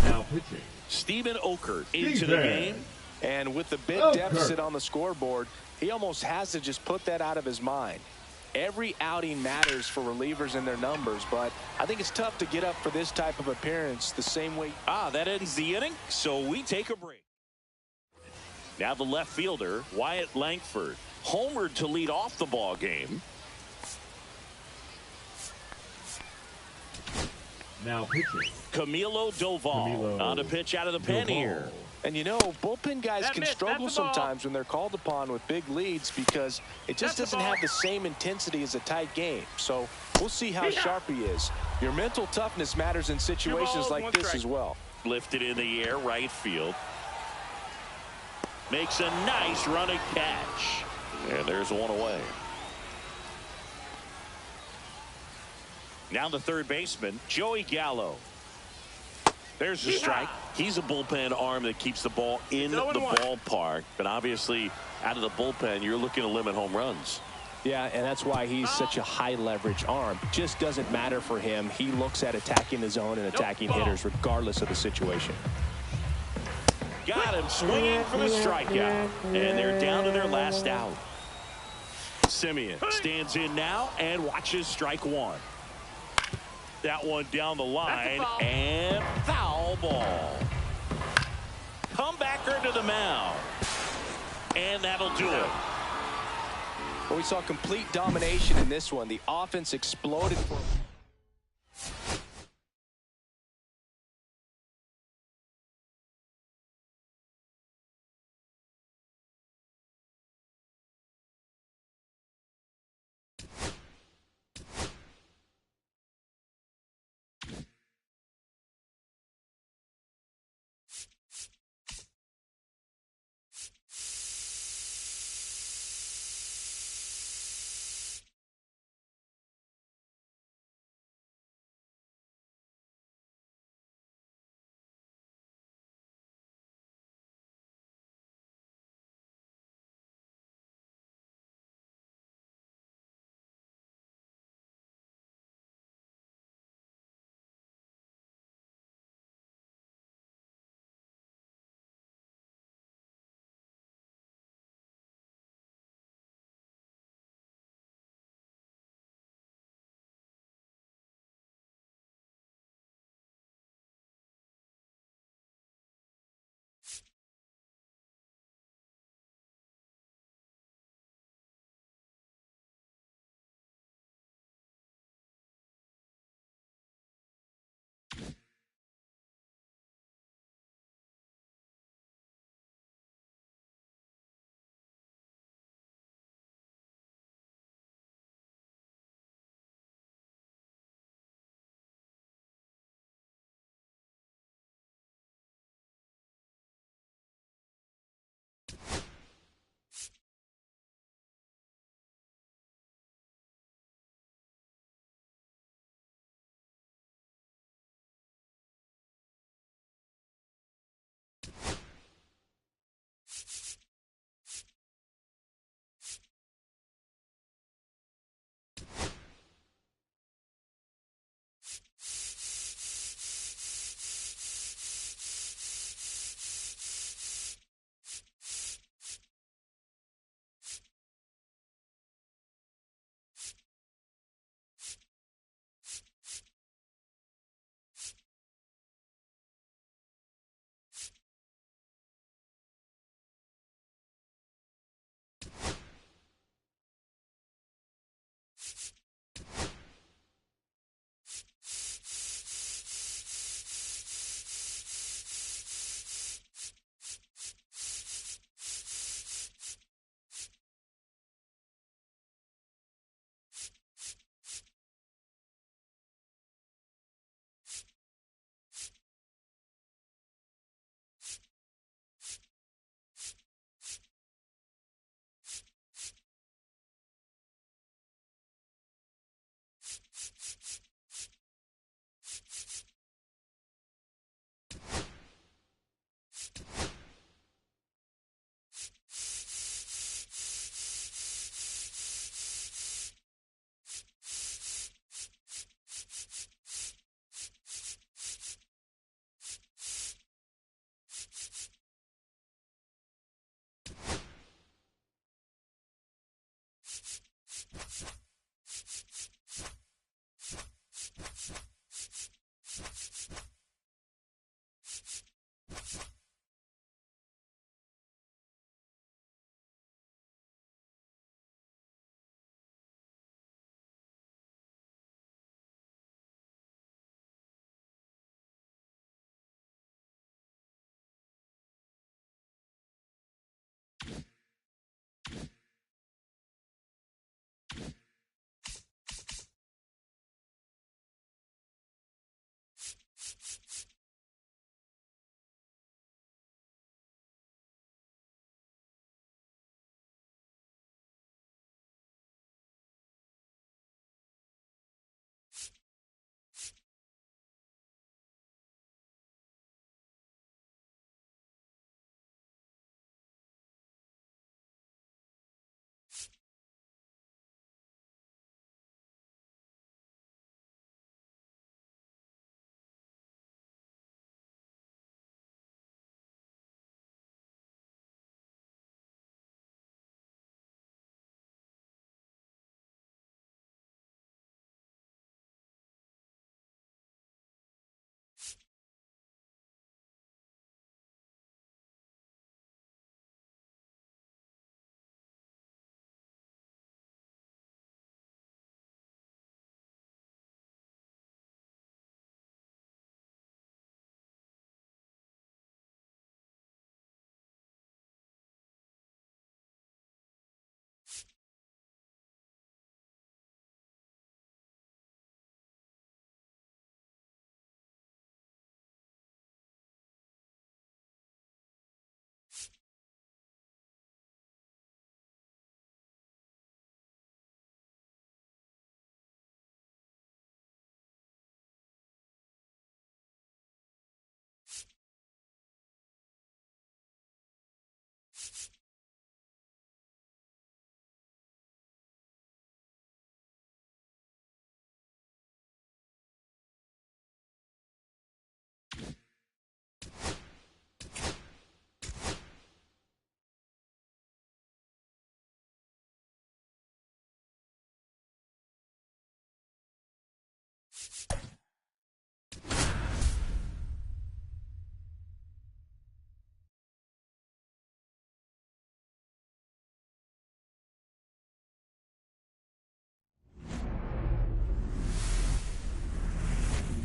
Now pitching. Steven Okert into the game. And with the big deficit on the scoreboard, he almost has to just put that out of his mind. Every outing matters for relievers and their numbers, but I think it's tough to get up for this type of appearance the same way. That ends the inning, so we take a break. Now the left fielder, Wyatt Langford, homered to lead off the ball game. Now pitching. Camilo Doval on a pitch out of the pen here. And you know, bullpen guys can struggle sometimes when they're called upon with big leads because it just doesn't have the same intensity as a tight game. So we'll see how sharp he is. Your mental toughness matters in situations like this as well. Lifted in the air, right field. Makes a nice running catch. And there's 1 away. Now the third baseman, Joey Gallo. There's a strike. He's a bullpen arm that keeps the ball in the ballpark. But obviously, out of the bullpen, you're looking to limit home runs. Yeah, and that's why he's such a high leverage arm. Just doesn't matter for him. He looks at attacking the zone and attacking hitters regardless of the situation. Got him swinging for the strikeout. And they're down to their last out. Simeon stands in now and watches strike 1. That one down the line, and foul ball. Comebacker to the mound. And that'll do it. Well, we saw complete domination in this one. The offense exploded for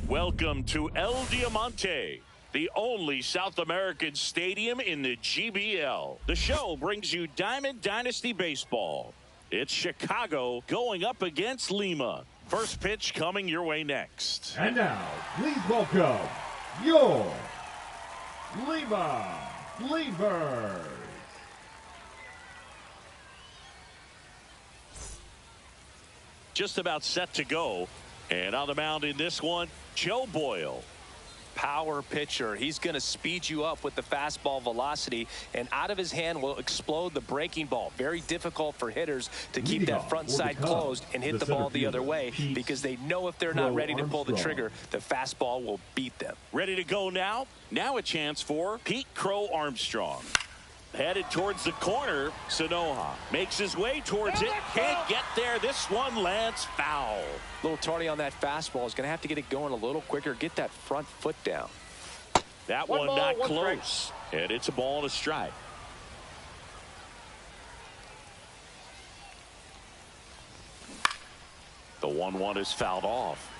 Welcome to El Diamante, the only South American stadium in the GBL. The show brings you Diamond Dynasty Baseball. It's Chicago going up against Lima. First pitch coming your way next. And now, please welcome your Lima Leavers. Just about set to go. And on the mound in this one, Joe Boyle. Power pitcher. He's going to speed you up with the fastball velocity, and out of his hand will explode the breaking ball. Very difficult for hitters to keep that front side closed and hit the ball the other way, because they know if they're not ready to pull the trigger, the fastball will beat them. Ready to go now? Now a chance for Pete Crow Armstrong. Headed towards the corner, Sanoja makes his way towards it. Can't get there. This one lands foul. A little tardy on that fastball. Is going to have to get it going a little quicker. Get that front foot down. That one not close. And it's a ball and a strike. The 1-1 is fouled off.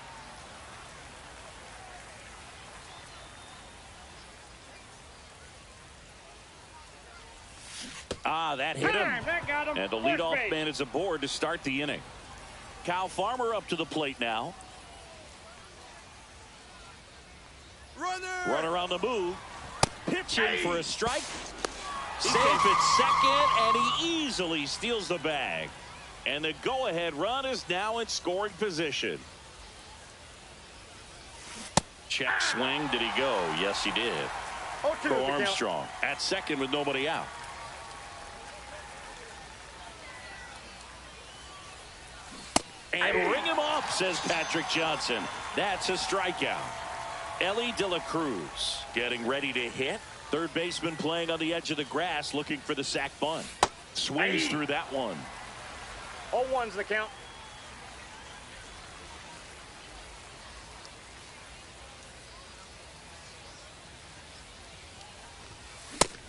That hit him. And the leadoff man is aboard to start the inning. Kyle Farmer up to the plate now. Runner on the move. Pitching for a strike. Safe at second, and he easily steals the bag. And the go-ahead run is now in scoring position. Check swing. Did he go? Yes, he did. For Armstrong at second with nobody out. And ring him up, says Patrick Johnson. That's a strikeout. Ellie De La Cruz getting ready to hit. Third baseman playing on the edge of the grass looking for the sac bunt. Swings through that one. 0-1's the count.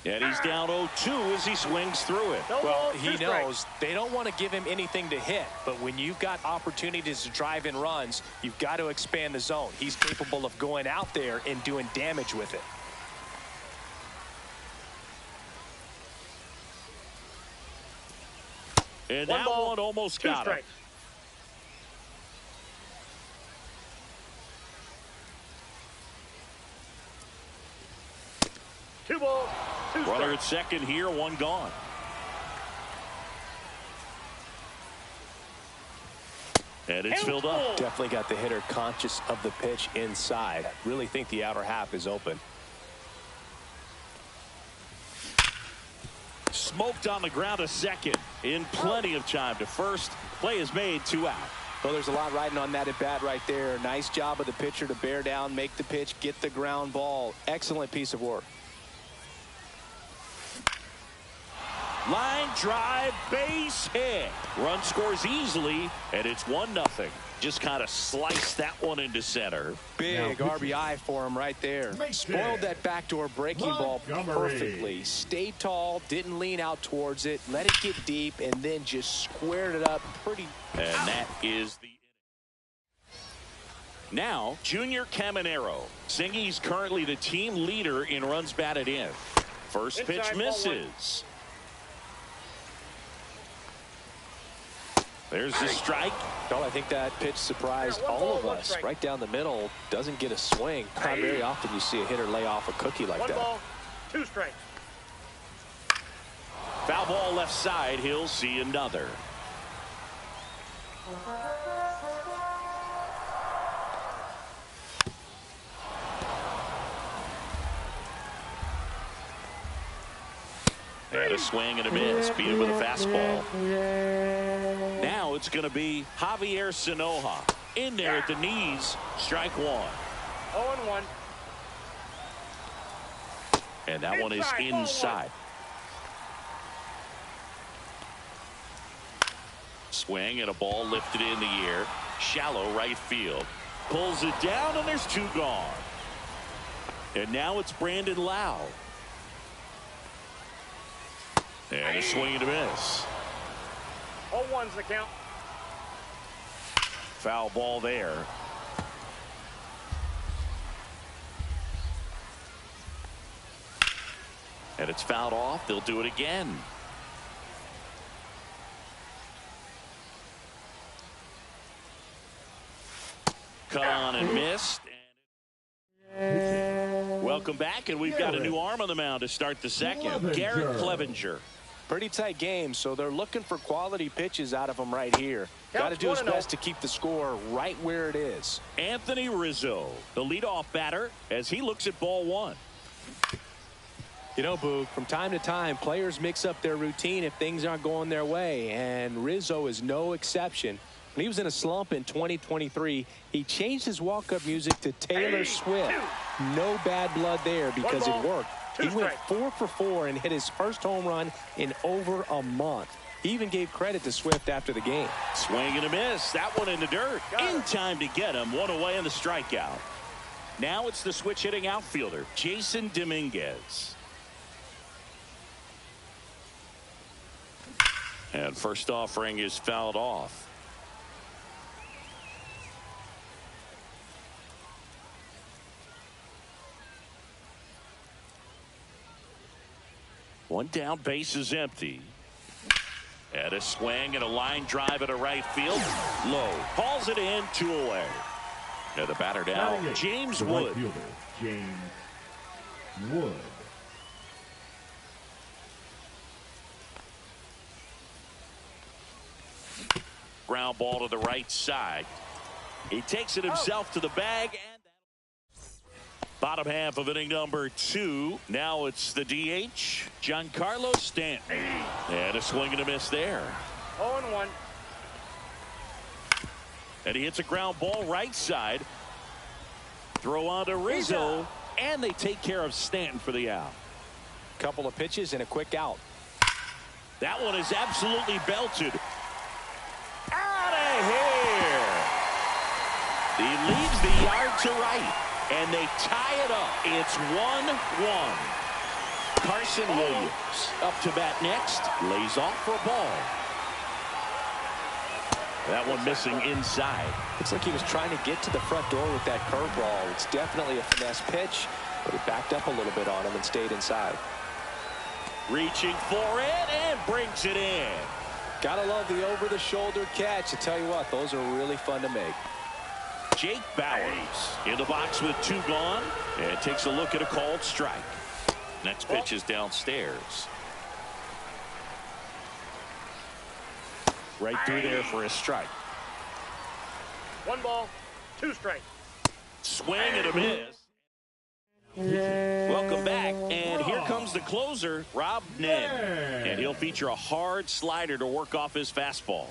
And he's down 0-2 as he swings through it. Well, he knows they don't want to give him anything to hit, but when you've got opportunities to drive in runs, you've got to expand the zone. He's capable of going out there and doing damage with it. And that one almost got him. 2 balls, 2 strikes. Runner at second here, one gone. And it's filled up. Definitely got the hitter conscious of the pitch inside. Really think the outer half is open. Smoked on the ground to second in plenty of time to first. Play is made, 2 out. Well, there's a lot riding on that at bat right there. Nice job of the pitcher to bear down, make the pitch, get the ground ball. Excellent piece of work. Line drive, base hit. Run scores easily, and it's 1-0. Just kind of sliced that one into center. Big RBI for him right there. Spoiled that backdoor breaking ball perfectly. Stayed tall, didn't lean out towards it, let it get deep, and then just squared it up pretty. And that is the. Now, Junior Caminero. Singy's currently the team leader in runs batted in. First pitch misses. There's the strike. Well, I think that pitch surprised all of us. Right down the middle, doesn't get a swing. Not very often you see a hitter lay off a cookie like that. 1 ball, 2 strikes. Foul ball left side. He'll see another. And a swing and a miss. Beat him with a fastball. Now it's going to be Javier Sanoja. In there at the knees. Strike 1. 0-1. And that one is inside. Swing and a ball lifted in the air. Shallow right field. Pulls it down and there's 2 gone. And now it's Brandon Lau. And a swing and a miss. 0-1's the count. Foul ball there. And it's fouled off. They'll do it again. Cut on and missed. Welcome back, and we've got a new arm on the mound to start the second. Garrett Clevenger. Pretty tight game, so they're looking for quality pitches out of him right here. Got to do his best to keep the score right where it is. Anthony Rizzo, the leadoff batter, as he looks at ball 1. You know, Boog, from time to time, players mix up their routine if things aren't going their way, and Rizzo is no exception. When he was in a slump in 2023, he changed his walk-up music to Taylor Swift. No bad blood there because it worked. He went 4 for 4 and hit his first home run in over a month. He even gave credit to Swift after the game. Swing and a miss. That one in the dirt. In time to get him. 1 away on the strikeout. Now it's the switch hitting outfielder, Jason Dominguez. And first offering is fouled off. One down, base is empty. And a swing and a line drive at a right field. Low. Calls it in, 2 away. And the batter now, James Wood. Right fielder, James Wood. ground ball to the right side. He takes it himself to the bag. And bottom half of inning number 2. Now it's the DH, Giancarlo Stanton. And a swing and a miss there. 0-1. And he hits a ground ball right side. Throw on to Rizzo. And they take care of Stanton for the out. Couple of pitches and a quick out. That one is absolutely belted. Out of here. He leaves the yard to right. And they tie it up. It's 1-1. Carson Williams up to bat next. Lays off for a ball. That one missing inside. Looks like he was trying to get to the front door with that curveball. It's definitely a finesse pitch, but it backed up a little bit on him and stayed inside. Reaching for it and brings it in. Gotta love the over-the-shoulder catch. I tell you what, those are really fun to make. Jake Bowers in the box with 2 gone and takes a look at a called strike. Next pitch is downstairs. Right through there for a strike. 1 ball, 2 strikes. Swing and a miss. Welcome back, and here comes the closer, Rob Nen. And he'll feature a hard slider to work off his fastball.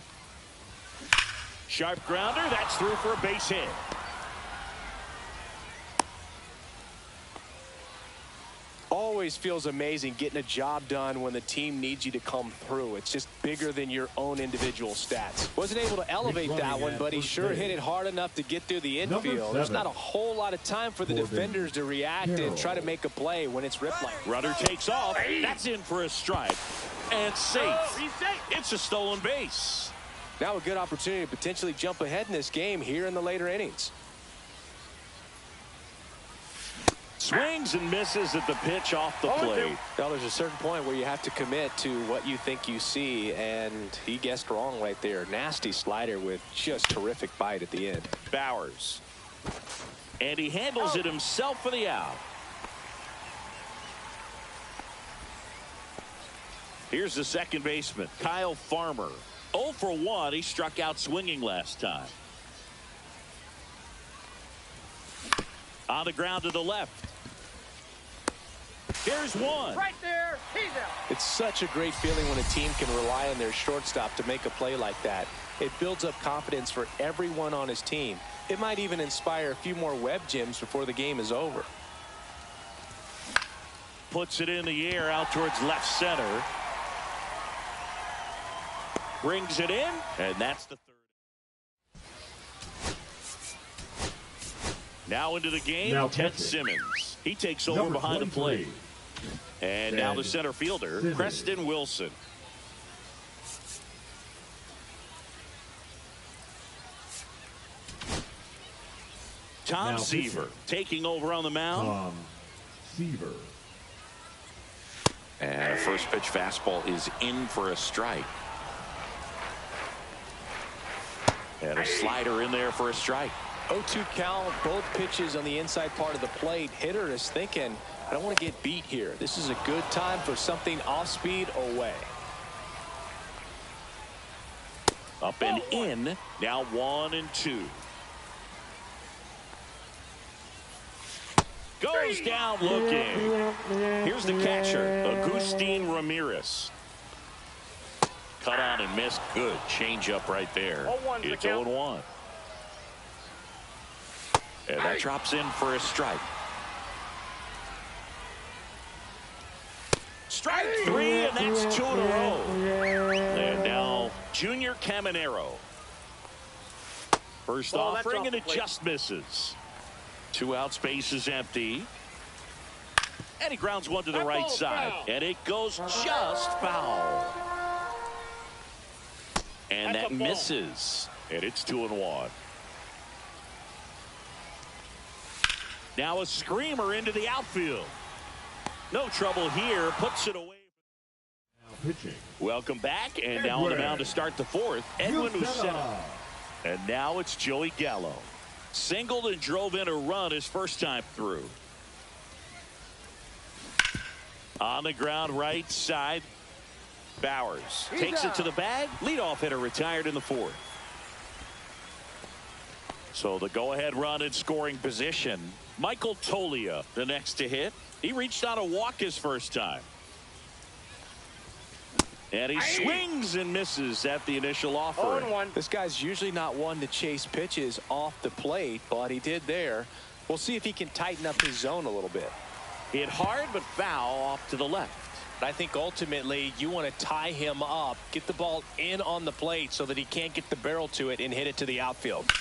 Sharp grounder, that's through for a base hit. Always feels amazing getting a job done when the team needs you to come through. It's just bigger than your own individual stats. Wasn't able to elevate that one, but he sure hit it hard enough to get through the infield. There's not a whole lot of time for the defenders to react and try to make a play when it's ripped like that. Runner takes off. That's in for a strike. And safe. It's a stolen base. Now a good opportunity to potentially jump ahead in this game here in the later innings. Swings and misses at the pitch off the plate. Now there's a certain point where you have to commit to what you think you see, and he guessed wrong right there. Nasty slider with just terrific bite at the end. Bowers. And he handles it himself for the out. Here's the second baseman, Kyle Farmer. 0 for 1. He struck out swinging last time. On the ground to the left. There's one. Right there. He's out. It's such a great feeling when a team can rely on their shortstop to make a play like that. It builds up confidence for everyone on his team. It might even inspire a few more web gems before the game is over. Puts it in the air out towards left center. Brings it in, and that's the third. Now into the game, Ted Simmons. He takes over behind the plate. And now the center fielder, Preston Wilson. Tom Seaver taking over on the mound. Tom Seaver. And a first pitch fastball is in for a strike. And a slider in there for a strike. 0-2 count, both pitches on the inside part of the plate. Hitter is thinking, I don't want to get beat here. This is a good time for something off speed away. Up and in. Now 1-2. Goes down looking. Here's the catcher, Agustin Ramirez. Cut on and missed. Good change up right there. It's 0-1. And that drops in for a strike. Strike 3, and that's 2 in a row. And now Junior Caminero. First offering, and it just misses. 2 outs, base is empty. And he grounds one to the right side. And it goes just foul. And that misses. And it's 2-1. Now a screamer into the outfield. No trouble here. Puts it away. Now pitching. Welcome back. And now on the mound to start the fourth, Edwin Uceta. And now it's Joey Gallo. Singled and drove in a run his first time through. On the ground right side. Bowers takes it to the bag. Leadoff hitter retired in the fourth. So the go-ahead run in scoring position. Michael Tolia, the next to hit. He reached on a walk his first time. And he swings and misses at the initial offer. 0-1. This guy's usually not one to chase pitches off the plate, but he did there. We'll see if he can tighten up his zone a little bit. Hit hard but foul off to the left. I think ultimately you want to tie him up, get the ball in on the plate so that he can't get the barrel to it and hit it to the outfield.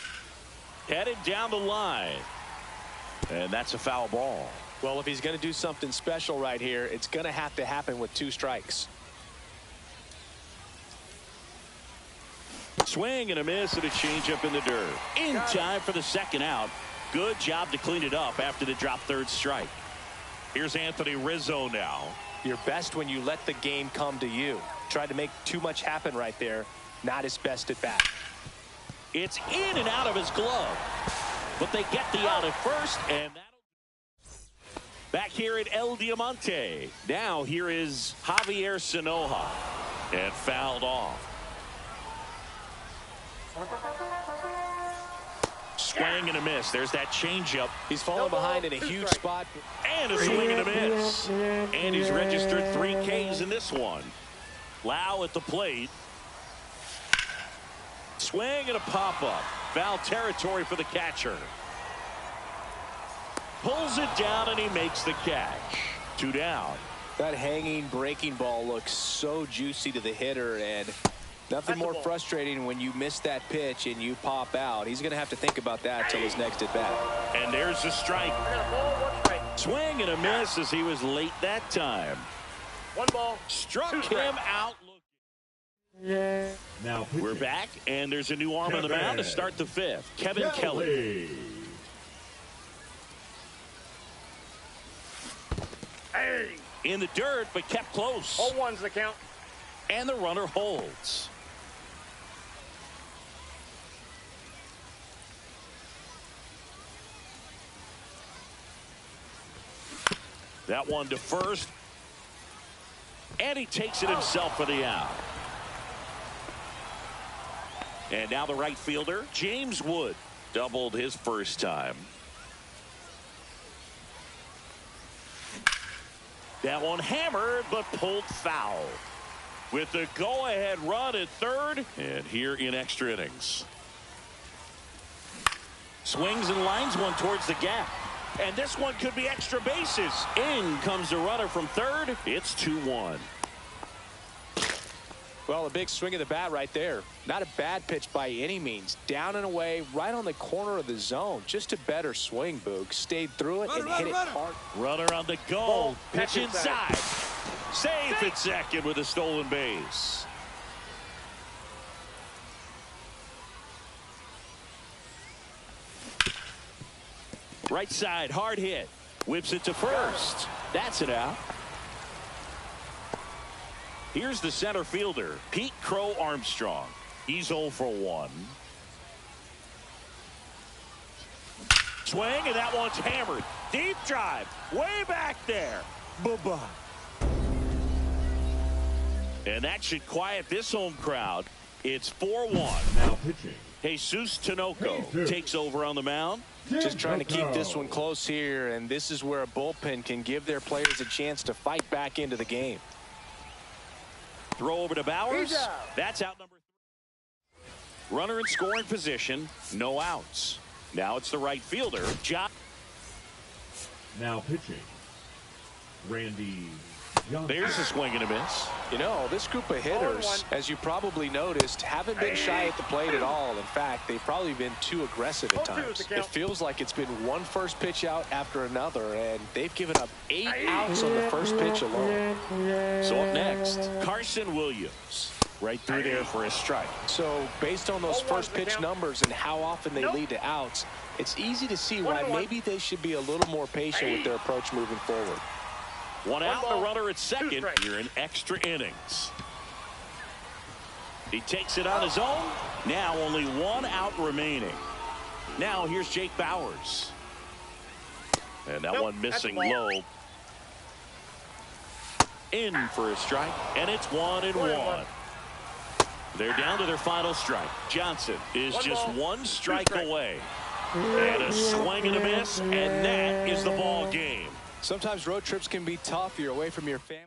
Headed down the line. And that's a foul ball. Well, if he's going to do something special right here, it's going to have to happen with 2 strikes. Swing and a miss and a changeup in the dirt. In time for the second out. Good job to clean it up after the drop third strike. Here's Anthony Rizzo now. You're best when you let the game come to you. Tried to make too much happen right there. Not his best at bat. It's in and out of his glove. But they get the out at first, and that'll... Back here at El Diamante. Now here is Javier Sanoja. And fouled off. Swing and a miss. There's that changeup. He's falling behind in a huge spot. And a swing and a miss. And he's registered 3 Ks in this one. Lau at the plate. Swing and a pop-up. Foul territory for the catcher. Pulls it down and he makes the catch. 2 down. That hanging breaking ball looks so juicy to the hitter, and nothing more frustrating when you miss that pitch and you pop out. He's going to have to think about that till his next at bat. And there's the strike. Swing and a miss as he was late that time. 1 ball. Struck him out. Now We're back, and there's a new arm on the mound to start the 5th. Kevin Kelly. In the dirt, but kept close. 0-1's the count. And the runner holds. That one to first. And he takes it himself for the out. And now the right fielder, James Wood, doubled his first time. That one hammered, but pulled foul. With the go-ahead run at third, and here in extra innings. Swings and lines one towards the gap. And this one could be extra bases. In comes the runner from third. It's 2-1. Well, a big swing of the bat right there. Not a bad pitch by any means. Down and away, right on the corner of the zone. Just a better swing, Boog. Stayed through it and hit it hard. Runner on the go. Pitch inside. Safe at second with a stolen base. Right side, hard hit. Whips it to first. That's it out. Here's the center fielder, Pete Crow Armstrong. He's 0 for 1. Swing, and that one's hammered. Deep drive, way back there. Bye-bye. And that should quiet this home crowd. It's 4-1. Now pitching. Jesus Tinoco takes over on the mound. Just trying to keep this one close here, and this is where a bullpen can give their players a chance to fight back into the game. Throw over to Bowers. That's out number 3. Runner in scoring position. No outs. Now it's the right fielder, John. Now pitching. Randy Johnson. There's a swing and a miss. You know, this group of hitters, as you probably noticed, haven't been shy at the plate at all. In fact, they've probably been too aggressive at times. It feels like it's been one first pitch out after another, and they've given up 8 outs on the first pitch alone. So up next, Carson Williams. Right through there for a strike. So based on those first pitch numbers and how often they lead to outs, it's easy to see why maybe they should be a little more patient with their approach moving forward. One out, the runner at second. You're in extra innings. He takes it on his own. Now only 1 out remaining. Now here's Jake Bowers. And that one missing low. In for a strike. And it's 1-1. They're down to their final strike. Johnson is just 1 strike away. And a swing and a miss, and that is the ball game. Sometimes road trips can be tough. You're away from your family.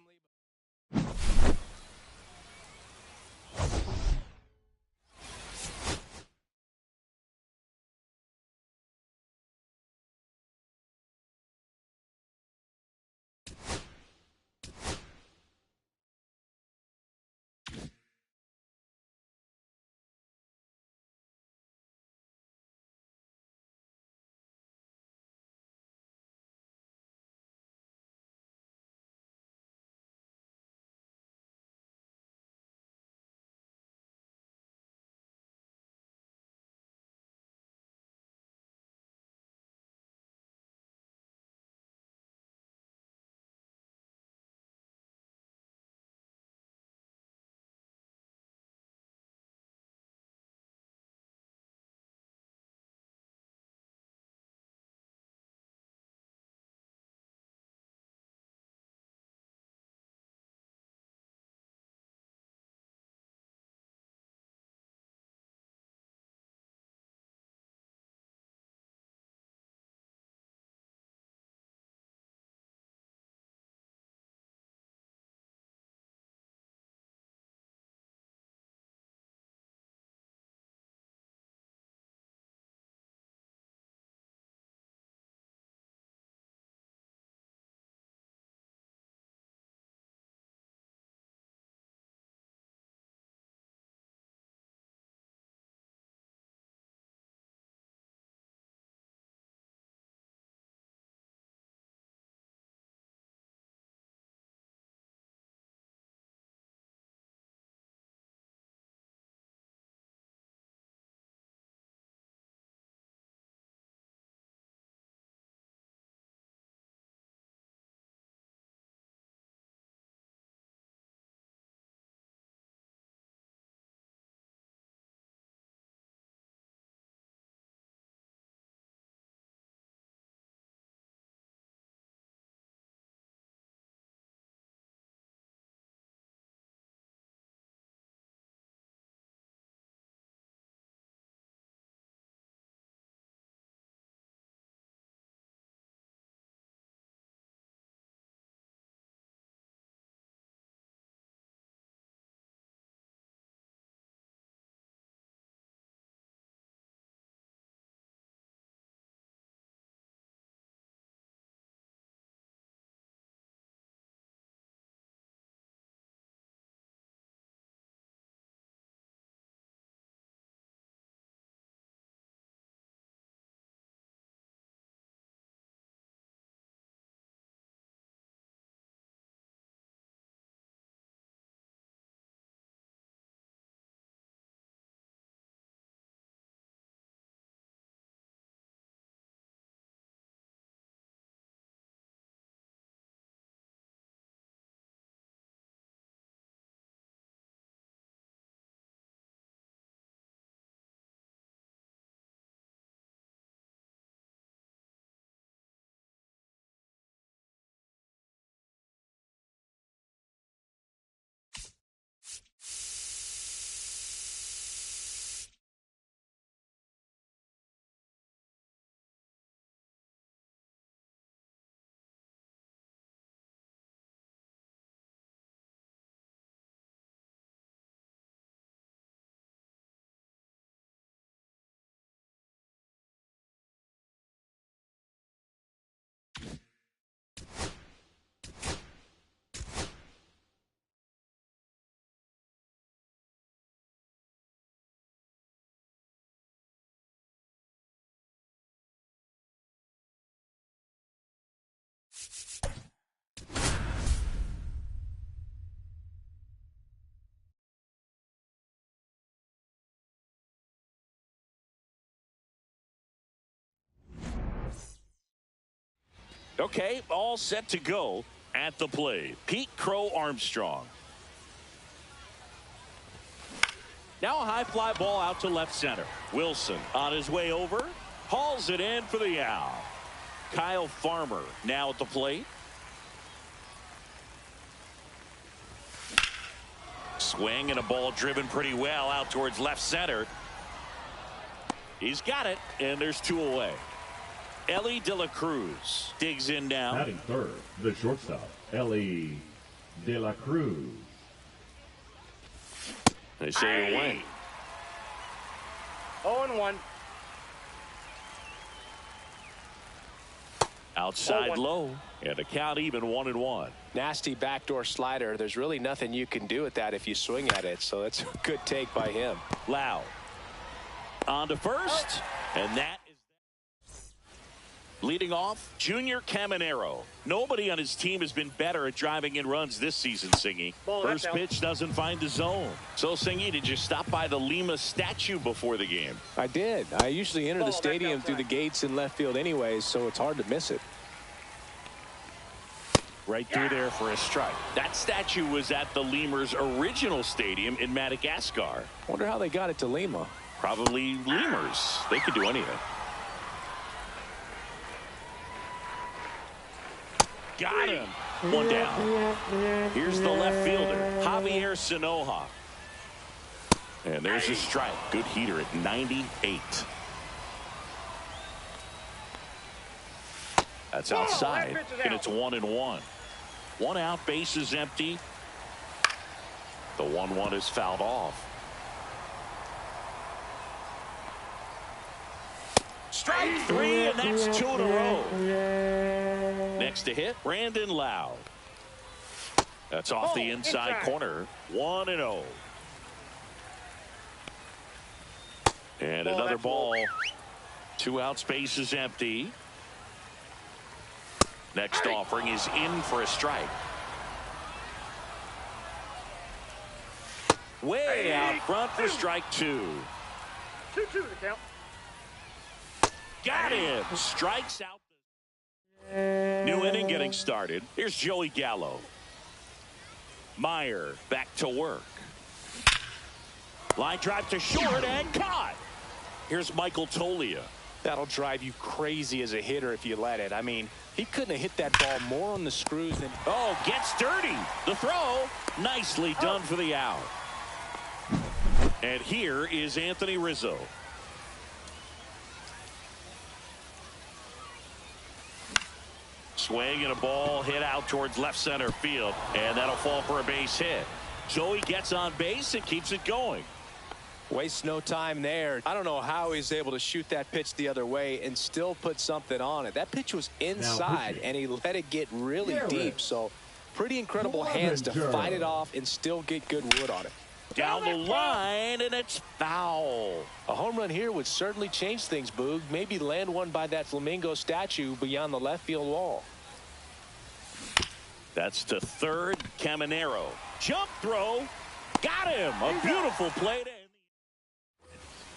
Okay, all set to go at the plate. Pete Crow Armstrong. Now a high fly ball out to left center. Wilson on his way over. Hauls it in for the out. Kyle Farmer now at the plate. Swing and a ball driven pretty well out towards left center. He's got it, and there's 2 away. Ellie De La Cruz digs in now. Batting third, the shortstop, Ellie De La Cruz. They say you win. 0-1. Outside low, and the count even 1-1. Nasty backdoor slider. There's really nothing you can do with that if you swing at it, so it's a good take by him. Loud. On to first, and that is leading off, Junior Caminero. Nobody on his team has been better at driving in runs this season, Singy. First pitch doesn't find the zone. So, Singy, did you stop by the Lima statue before the game? I did. I usually enter the stadium through the gates in left field anyways, so it's hard to miss it. Right through there for a strike. That statue was at the Lemurs' original stadium in Madagascar. Wonder how they got it to Lima. Probably Lemurs. They could do anything. Got him. 1 down. Here's the left fielder, Javier Sinoja. And there's a strike. Good heater at 98. That's outside, and it's 1-1. 1 out, base is empty. The 1-1 is fouled off. Strike 3, and that's 2 in a row. Next to hit, Brandon Loud. That's off the inside corner. 1-0. And another ball. 2 outs, base is empty. Next offering is in for a strike. Way out front for strike 2. 2-2 the count. Got him. Strikes out. New inning getting started. Here's Joey Gallo. Meyer back to work. Line drive to short and caught. Here's Michael Tolia. That'll drive you crazy as a hitter if you let it. I mean, he couldn't have hit that ball more on the screws than... Oh, gets dirty. The throw. Nicely done for the out. And here is Anthony Rizzo. Swing and a ball hit out towards left center field, and that'll fall for a base hit. Joey gets on base and keeps it going. Wastes no time there. I don't know how he's able to shoot that pitch the other way and still put something on it. That pitch was inside, and he let it get really deep. So pretty incredible hands to fight it off and still get good wood on it. Down the line, and it's foul. A home run here would certainly change things, Boog. Maybe land one by that flamingo statue beyond the left field wall. That's to third, Caminero. Jump throw. Got him. A beautiful play.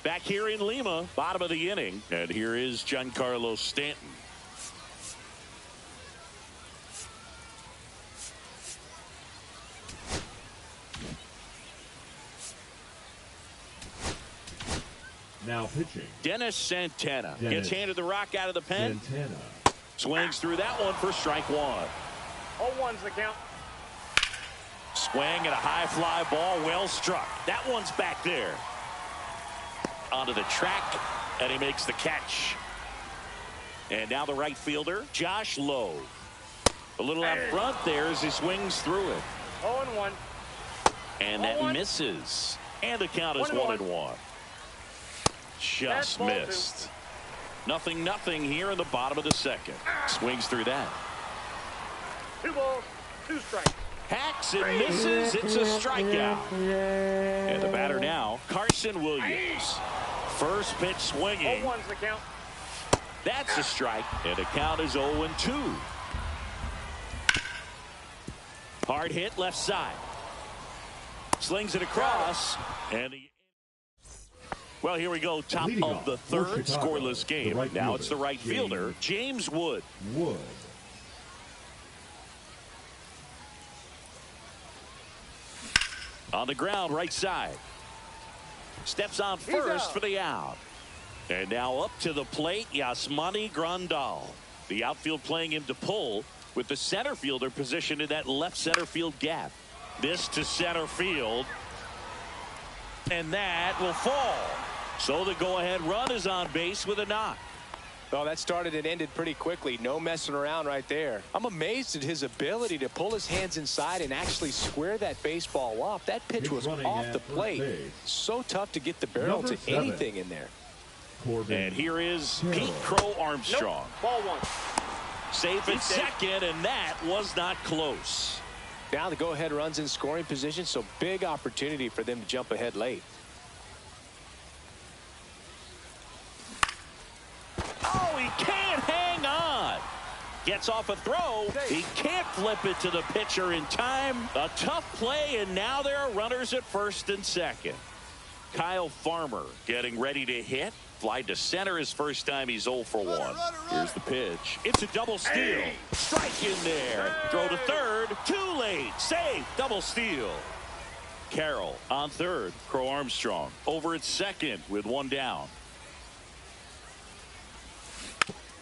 Back here in Lima, bottom of the inning. And here is Giancarlo Stanton. Now pitching, Dennis Santana. Gets handed the rock out of the pen. Santana. Swings through that one for strike 1. 0-1's the count. Swing and a high fly ball, well struck. That one's back there. Onto the track, and he makes the catch. And now the right fielder, Josh Lowe. A little out front there as he swings through it. 0-1. And that misses. And the count is 1-1. Just missed. 0-0 here in the bottom of the second. Swings through that. 2 balls, 2 strikes. Hacks and misses. It's a strikeout. And the batter now, Carson Williams. First pitch swinging. 0-1's the count. That's a strike. And the count is 0-2. Hard hit left side. Slings it across. And well, here we go. Top of the third, scoreless game. Now it's the right fielder, James Wood. On the ground, right side. Steps on first for the out. And now up to the plate, Yasmani Grandal. The outfield playing him to pull with the center fielder positioned in that left center field gap. This to center field. And that will fall. So the go-ahead run is on base with a knock. Well, that started and ended pretty quickly. No messing around right there. I'm amazed at his ability to pull his hands inside and actually square that baseball up. That pitch was off the plate. So tough to get the barrel to anything in there. And here is Pete Crow Armstrong. Nope. Ball one. Safe at second, and that was not close. Now the go-ahead runs in scoring position, so big opportunity for them to jump ahead late. Oh, he can't hang on. Gets off a throw. He can't flip it to the pitcher in time. A tough play, and now there are runners at first and second. Kyle Farmer getting ready to hit. Fly to center his first time. He's 0 for 1. Here's the pitch. It's a double steal. Strike in there. Throw to third. Too late. Safe. Double steal. Carroll on third. Crow Armstrong over at second with one down.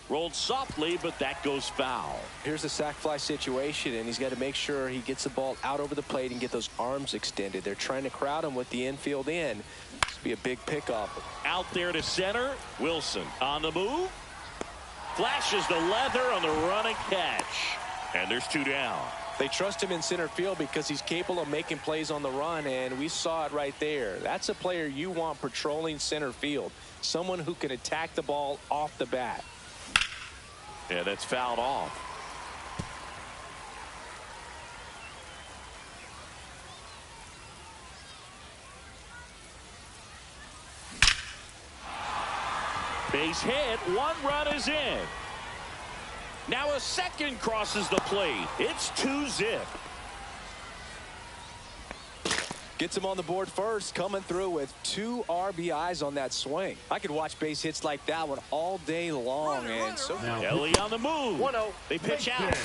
Rolled softly, but that goes foul. Here's the sac fly situation, and he's got to make sure he gets the ball out over the plate and get those arms extended. They're trying to crowd him with the infield in. This will be a big pickoff. Out there to center. Wilson on the move. Flashes the leather on the running catch. And there's two down. They trust him in center field because he's capable of making plays on the run, and we saw it right there. That's a player you want patrolling center field. Someone who can attack the ball off the bat. Yeah, that's fouled off. Base hit. One run is in. Now a second crosses the plate. It's 2-zip. Gets him on the board first, coming through with 2 RBIs on that swing. I could watch base hits like that one all day long. Ellie on the move. 1-0. They pitch out.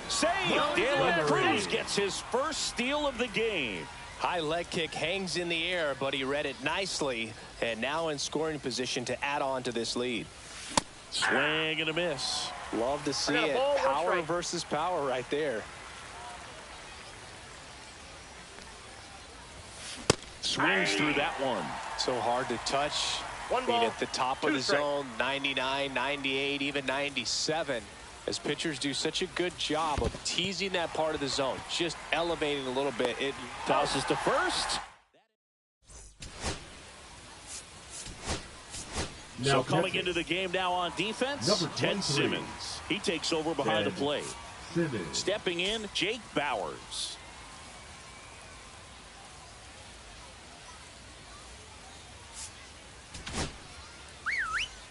Save. De La Cruz gets his first steal of the game. High leg kick hangs in the air, but he read it nicely. And now in scoring position to add on to this lead. Swing and a miss. Love to see it. Power versus power right there. Swings through that one. So hard to touch. One ball, at the top of the zone, 99, 98, even 97. As pitchers do such a good job of teasing that part of the zone, just elevating a little bit. It tosses to first. So coming into the game now on defense, Ted Simmons. He takes over behind the plate. Stepping in, Jake Bowers.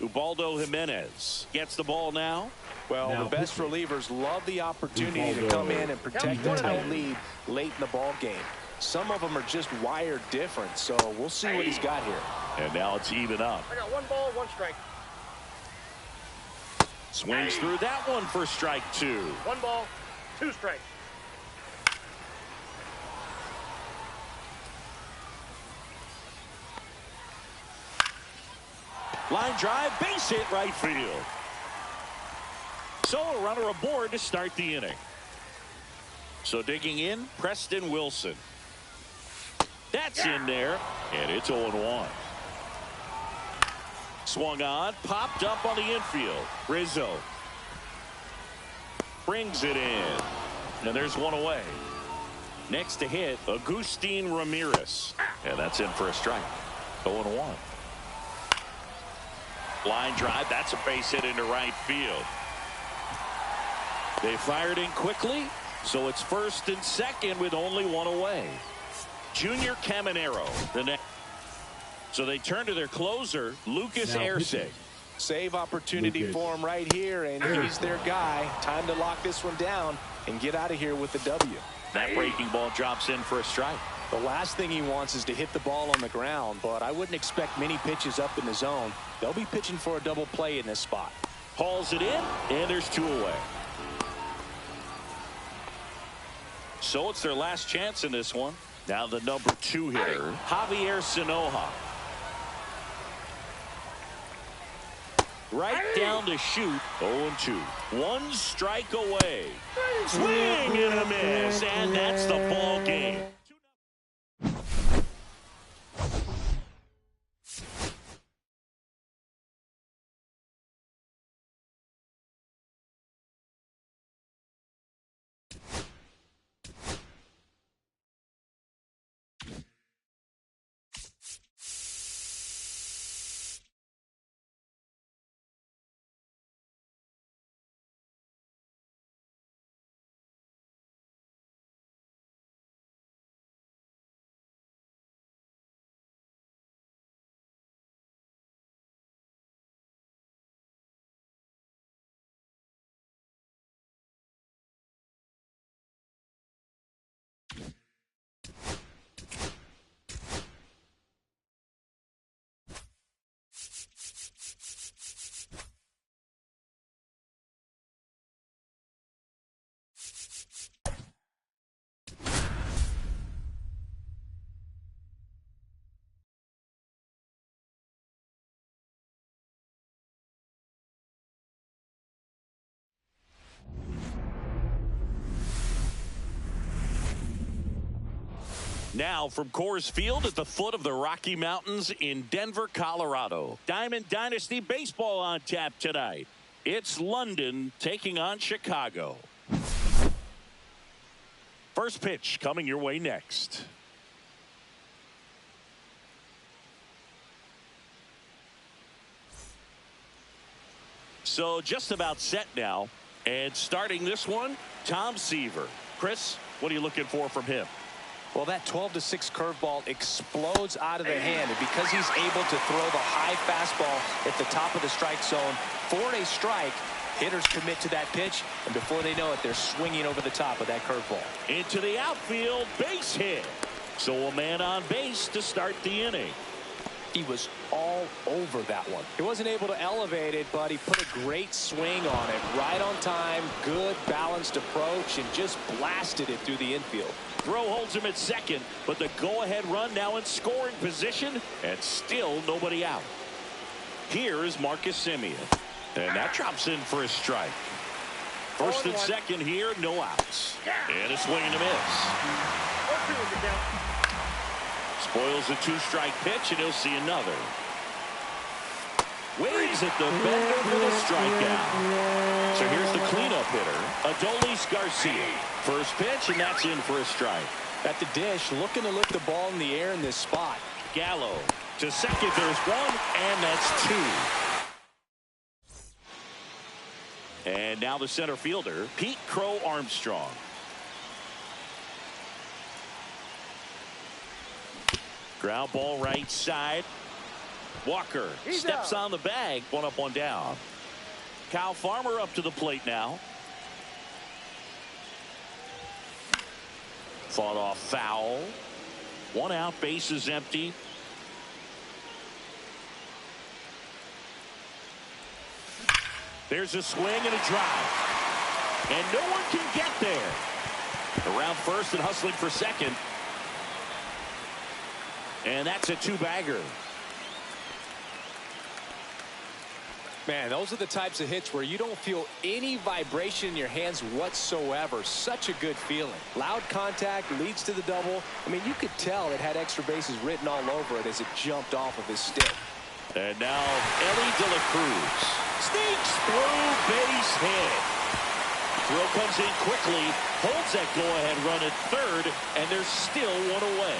Ubaldo Jimenez gets the ball now. Well, the best relievers love the opportunity to come in and protect a tight lead late in the ball game. Some of them are just wired different, so we'll see what he's got here. And now it's even up. I got 1 ball, 1 strike. Swings through that one for strike 2. 1 ball, 2 strikes. Line drive, base hit right field. So a runner aboard to start the inning. So digging in, Preston Wilson. That's in there, and it's 0-1. Swung on, popped up on the infield. Rizzo brings it in, and there's one away. Next to hit, Agustin Ramirez, and that's in for a strike. 0-1. Line drive, that's a base hit into right field. They fired in quickly, so it's first and second with only one away. Junior Caminero, the next. So they turn to their closer, Lucas Erceg. Save opportunity for him right here, and he's their guy. Time to lock this one down and get out of here with the W. That breaking ball drops in for a strike. The last thing he wants is to hit the ball on the ground, but I wouldn't expect many pitches up in the zone. They'll be pitching for a double play in this spot. Hauls it in, and there's 2 away. So it's their last chance in this one. Now the number 2 hitter, Javier Sanoja. Right down to shoot, 0-2. 1 strike away. Swing and a miss, and that's the ball game. Now from Coors Field at the foot of the Rocky Mountains in Denver, Colorado. Diamond Dynasty Baseball on tap tonight. It's London taking on Chicago. First pitch coming your way next. So just about set now. And starting this one, Tom Seaver. Chris, what are you looking for from him? Well, that 12-6 curveball explodes out of the hand. And because he's able to throw the high fastball at the top of the strike zone for a strike, hitters commit to that pitch, and before they know it, they're swinging over the top of that curveball. Into the outfield, base hit. So a man on base to start the inning. He was all over that one. He wasn't able to elevate it, but he put a great swing on it. Right on time, good balanced approach, and just blasted it through the infield. Throw holds him at second, but the go-ahead run now in scoring position, and still nobody out. Here is Marcus Semien. And that drops in for a strike. First and second here, no outs. And a swing and a miss. Spoils a two-strike pitch, and he'll see another. Waves at the bender for the strikeout. So here's the cleanup hitter, Adolis Garcia. First pitch, and that's in for a strike. At the dish, looking to lift the ball in the air in this spot. Gallo to second, there's one, and that's two. And now the center fielder, Pete Crow Armstrong. Ground ball right side. Walker steps on the bag. One up, one down. Kyle Farmer up to the plate now. Fought off foul. One out, base is empty. There's a swing and a drive. And no one can get there. Around first and hustling for second. And that's a two-bagger. Man, those are the types of hits where you don't feel any vibration in your hands whatsoever. Such a good feeling. Loud contact leads to the double. I mean, you could tell it had extra bases written all over it as it jumped off of his stick. And now Ellie De La Cruz sneaks through, base hit. Throw comes in quickly, holds that go-ahead run at third, and there's still one away.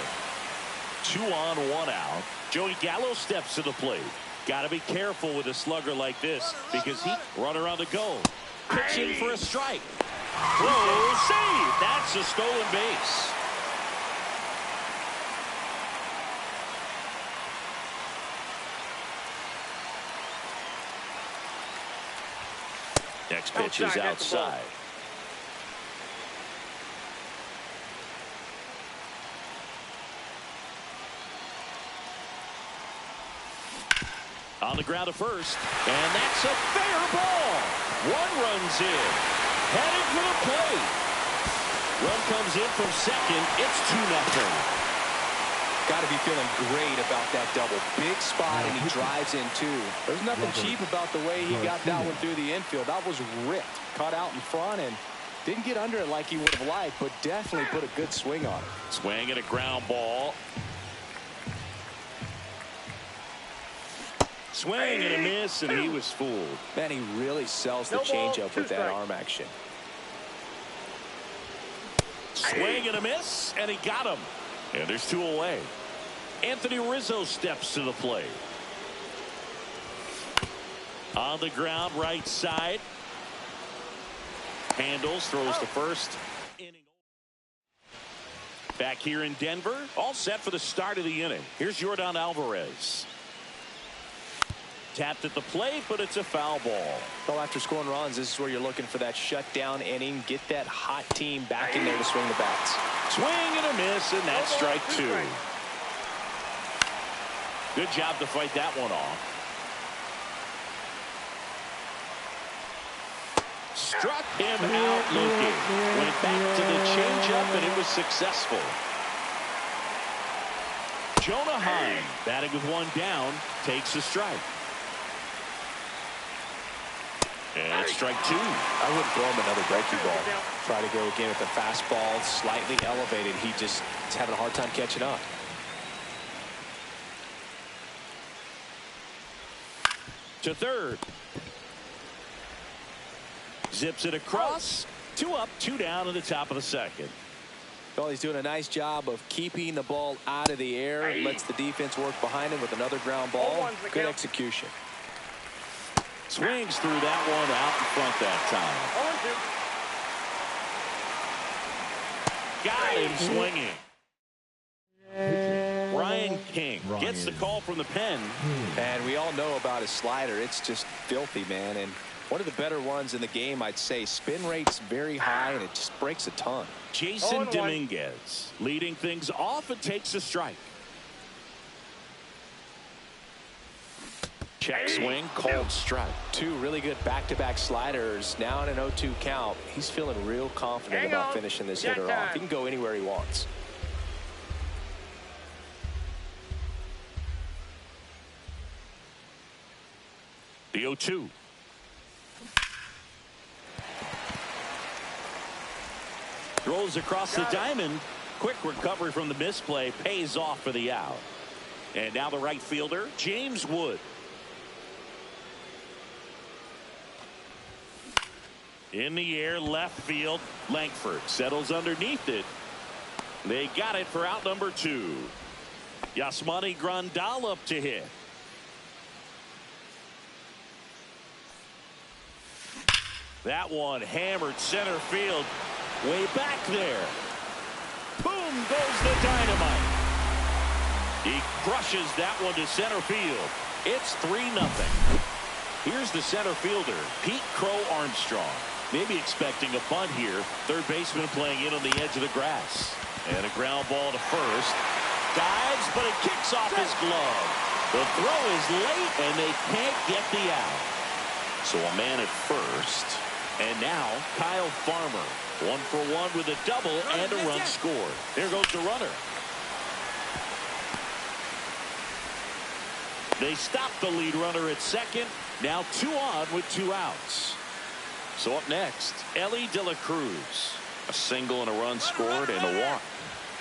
2 on, 1 out. Joey Gallo steps to the plate. Got to be careful with a slugger like this because he runner on the go. Pitching for a strike. Throw, save. That's a stolen base. Next pitch is outside. On the ground to first, and that's a fair ball. One runs in, headed for the plate. Run comes in from second. It's 2-0. Got to be feeling great about that double. Big spot, and he drives in two. There's nothing cheap about the way he got that one through the infield. That was ripped, caught out in front, and didn't get under it like he would have liked, but definitely put a good swing on it. Swing and a ground ball. Swing and a miss, and he was fooled. Man, he really sells the changeup with that arm action. Swing and a miss, and he got him. And there's 2 away. Anthony Rizzo steps to the plate. On the ground, right side. Handles, throws to first. Back here in Denver, all set for the start of the inning. Here's Yordan Alvarez. Tapped at the plate, but it's a foul ball. Well, after scoring runs, this is where you're looking for that shutdown inning. Get that hot team back in there to swing the bats. Swing and a miss, and that's strike 2. Good job to fight that one off. Struck him out looking. Went back to the changeup, and it was successful. Jonah Heim, batting with 1 down, takes a strike. And it's strike two. I wouldn't throw him another breaking ball. Try to go again with the fastball slightly elevated. He's having a hard time catching up. To third. Zips it across. 2 up, 2 down in the top of the second. Well, he's doing a nice job of keeping the ball out of the air. Lets the defense work behind him with another ground ball. Good execution. Swings through that one out in front that time. Got him swinging. Ryan King gets the call from the pen. And we all know about his slider. It's just filthy, man. And one of the better ones in the game, I'd say. Spin rate's very high, and it just breaks a ton. Jason Dominguez leading things off and takes a strike. Check swing, called strike. 2 really good back-to-back sliders. Now in an 0-2 count. He's feeling real confident about finishing this hitter off. He can go anywhere he wants. The 0-2. Throws across the diamond. Quick recovery from the misplay. Pays off for the out. And now the right fielder, James Wood. In the air, left field. Langford settles underneath it. They got it for out number 2. Yasmani Grandal up to hit. That one hammered center field. Way back there. Boom goes the dynamite. He crushes that one to center field. It's 3-0. Here's the center fielder, Pete Crow Armstrong. Maybe expecting a bunt here. Third baseman playing in on the edge of the grass. And a ground ball to first. Dives, but it kicks off his glove. The throw is late, and they can't get the out. So a man at first. And now Kyle Farmer. 1 for 1 with a double and a run scored. There goes the runner. They stop the lead runner at second. Now 2 on with 2 outs. So up next, Ellie De La Cruz. A single and a run scored and a walk.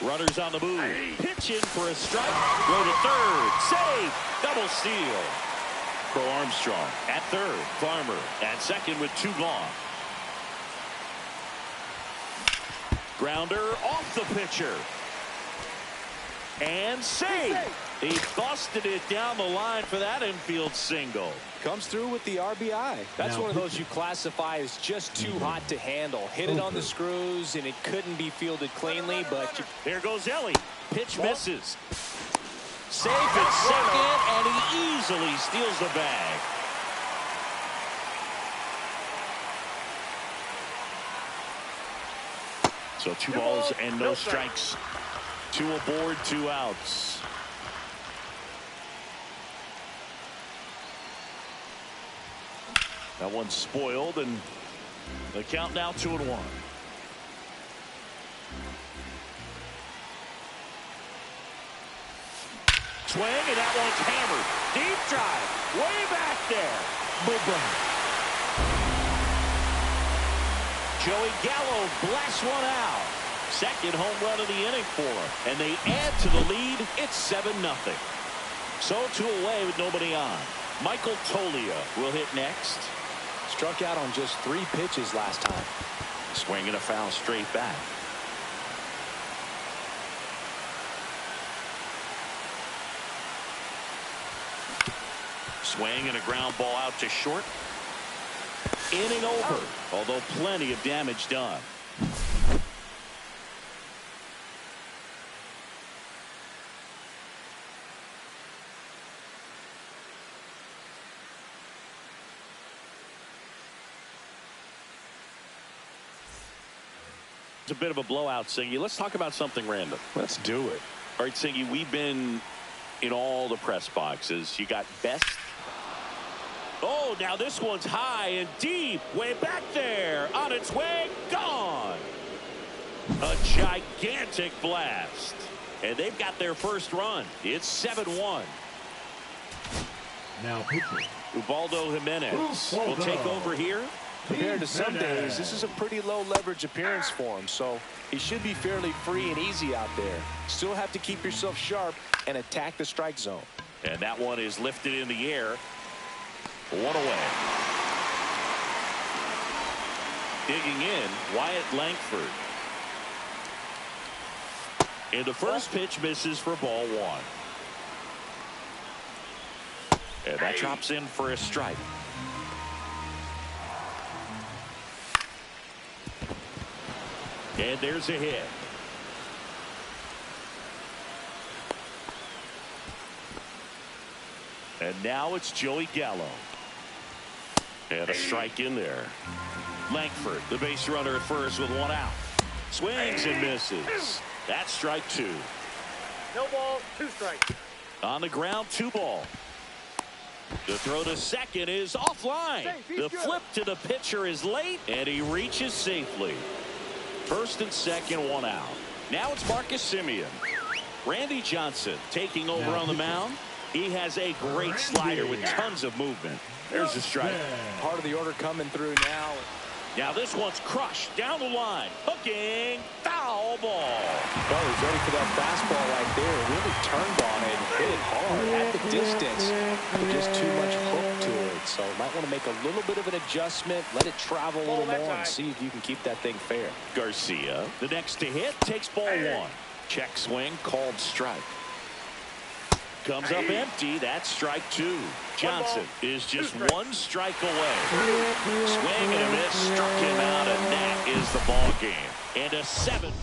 Runners on the move. Pitch in for a strike. Go to third. Save. Double steal. Crow Armstrong at third. Farmer at second with 2 gone. Grounder off the pitcher. And save. He busted it down the line for that infield single. Comes through with the RBI. That's one of those you classify as just too hot to handle. Hit it on the screws, and it couldn't be fielded cleanly, but... Here goes Ellie. Pitch misses. Safe at second, and he easily steals the bag. So 2 balls and no strikes. 2 aboard, 2 outs. That one's spoiled, and the count now 2-1. Swing, and that one's hammered. Deep drive, way back there. Boom. Joey Gallo blasts one out. Second home run of the inning for him. And they add to the lead. It's 7-0. So 2 away with nobody on. Michael Tolia will hit next. Struck out on just 3 pitches last time. Swing and a foul straight back. Swing and a ground ball out to short. Inning over, although plenty of damage done. It's a bit of a blowout, Singy. Let's talk about something random. Let's do it. All right, Singy, we've been in all the press boxes. You got best. Oh, now this one's high and deep. Way back there. On its way. Gone. A gigantic blast. And they've got their first run. It's 7-1. Now pitching. Ubaldo Jimenez will take over here. Compared to some days, this is a pretty low leverage appearance for him, so he should be fairly free and easy out there. Still have to keep yourself sharp and attack the strike zone. And that one is lifted in the air. One away. Digging in, Wyatt Langford. And the first pitch misses for ball one. And that drops in for a strike. And there's a hit. And now it's Joey Gallo. And a strike in there. Langford, the base runner at first with one out. Swings and misses. That's strike two. No ball, 2 strikes. On the ground, 2 ball. The throw to second is offline. The flip to the pitcher is late, and he reaches safely. First and second, 1 out. Now it's Marcus Semien. Randy Johnson taking over on the mound. He has a great slider with tons of movement. There's the strike. Part of the order coming through now. Now this one's crushed down the line. Hooking. Foul ball. Well, he's ready for that fastball right there. Really turned on it and hit it hard at the distance. But just too much hook to it. So might want to make a little bit of an adjustment. Let it travel a little more and see if you can keep that thing fair. Garcia, the next to hit, takes ball 1. Check swing, called strike. Comes up empty. That's strike 2. Johnson is just 1 strike away. Swing and a miss, struck him out, and that is the ball game. And a 7.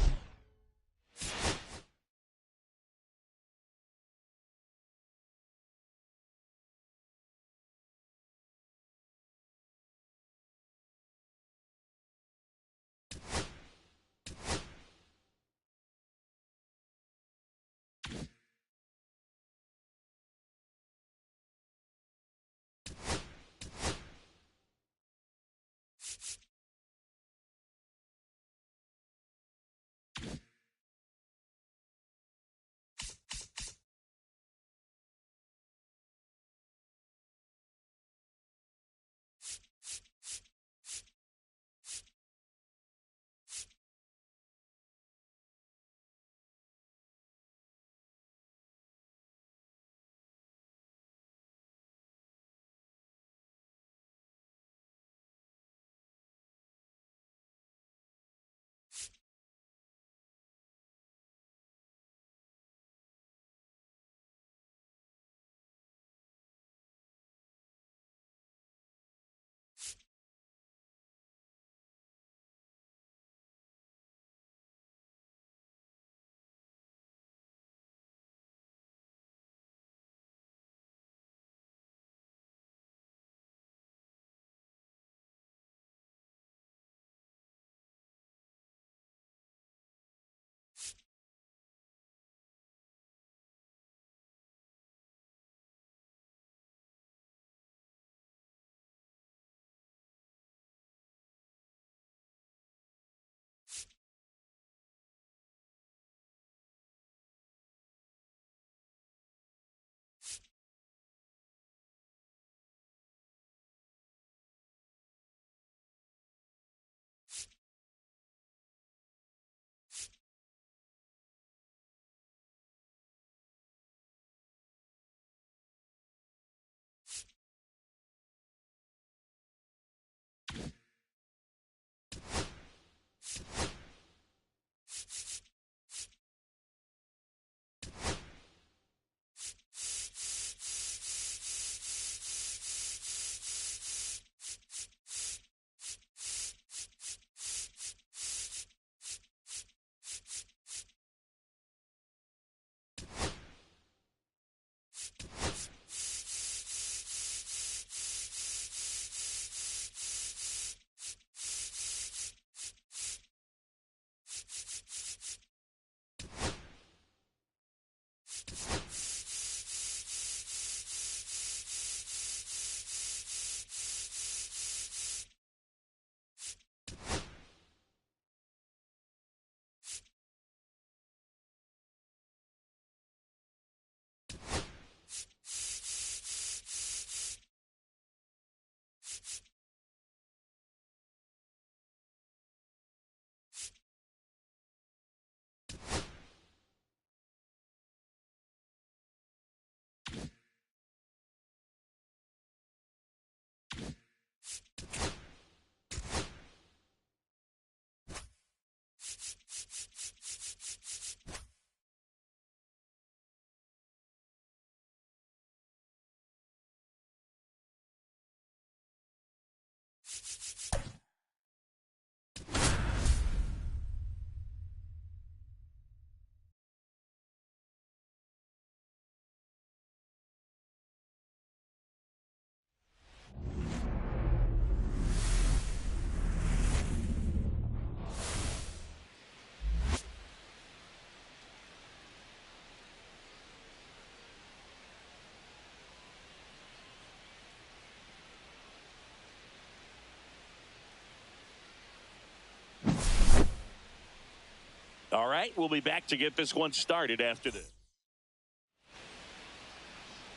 right, we'll be back to get this one started after this.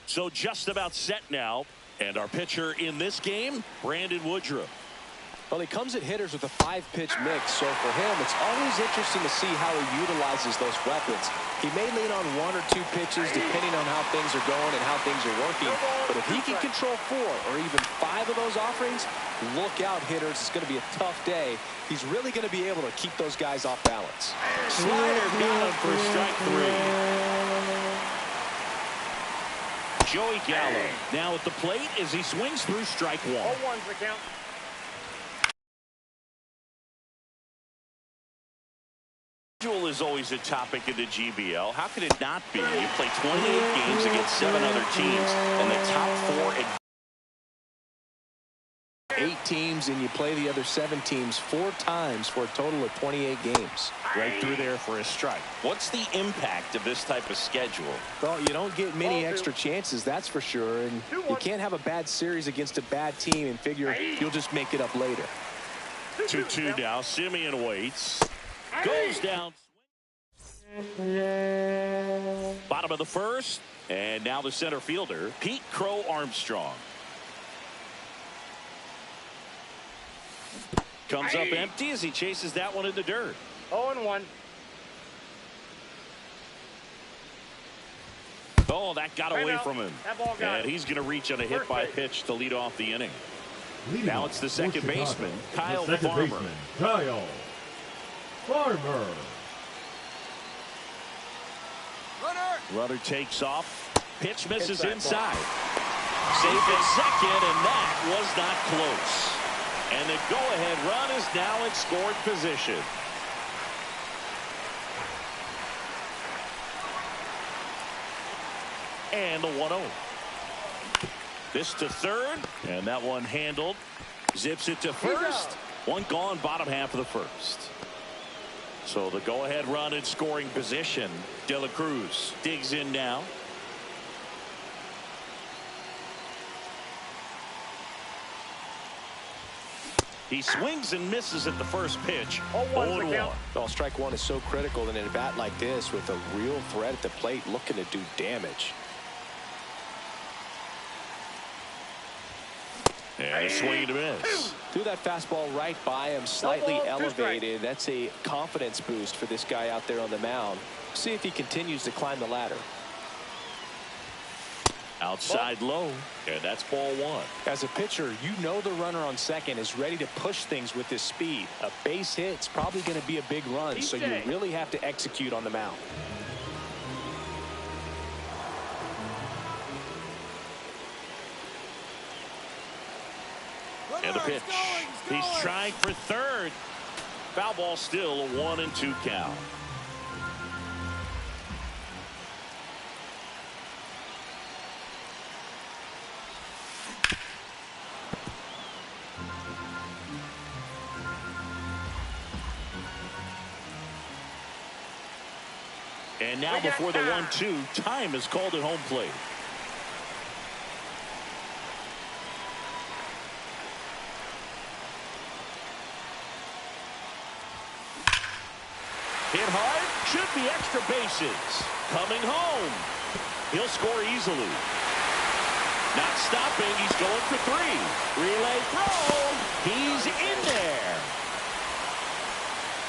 So just about set now. And our pitcher in this game, Brandon Woodruff. Well, he comes at hitters with a 5-pitch mix, so for him, it's always interesting to see how he utilizes those weapons. He may lean on 1 or 2 pitches depending on how things are going and how things are working, but if he can control 4 or even 5 of those offerings, look out, hitters. It's going to be a tough day. He's really going to be able to keep those guys off balance. Slider got him for strike 3. Joey Gallo now at the plate as he swings through strike 1. 0-1's the count. Schedule is always a topic in the GBL. How could it not be? You play 28 games against 7 other teams, and the top 4 and 8 teams, and you play the other 7 teams 4 times for a total of 28 games. Right through there for a strike. What's the impact of this type of schedule? Well, you don't get many extra chances, that's for sure, and you can't have a bad series against a bad team and figure you'll just make it up later. 2-2 now. Simeon waits. Goes down. Bottom of the first, and now the center fielder, Pete Crow Armstrong. Comes up empty as he chases that one in the dirt. 0-1. Oh, that got away from him. That ball got and he's going to reach on a hit by pitch to lead off the inning. Now it's the second baseman, Kyle Farmer. Kyle Farmer. Runner takes off. Pitch misses inside. Safe at second, and that was not close. And the go-ahead run is now in scoring position. And the 1-0. This to third, and that one handled. Zips it to first. One gone, bottom half of the first. So the go-ahead run in scoring position. De La Cruz digs in now. He swings and misses at the first pitch. 0-1. Well, strike 1 is so critical in a bat like this with a real threat at the plate looking to do damage. And a swing and a miss. Threw that fastball right by him, slightly elevated. That's a confidence boost for this guy out there on the mound. See if he continues to climb the ladder. Outside low, and that's ball 1. As a pitcher, you know the runner on second is ready to push things with his speed. A base hit's probably going to be a big run, so you really have to execute on the mound. And the pitch. He's trying for third. Foul ball still, a 1-2 count. And now before the 1-2, time is called at home plate. Hit hard, should be extra bases. Coming home. He'll score easily. Not stopping, he's going for 3. Relay throw. He's in there.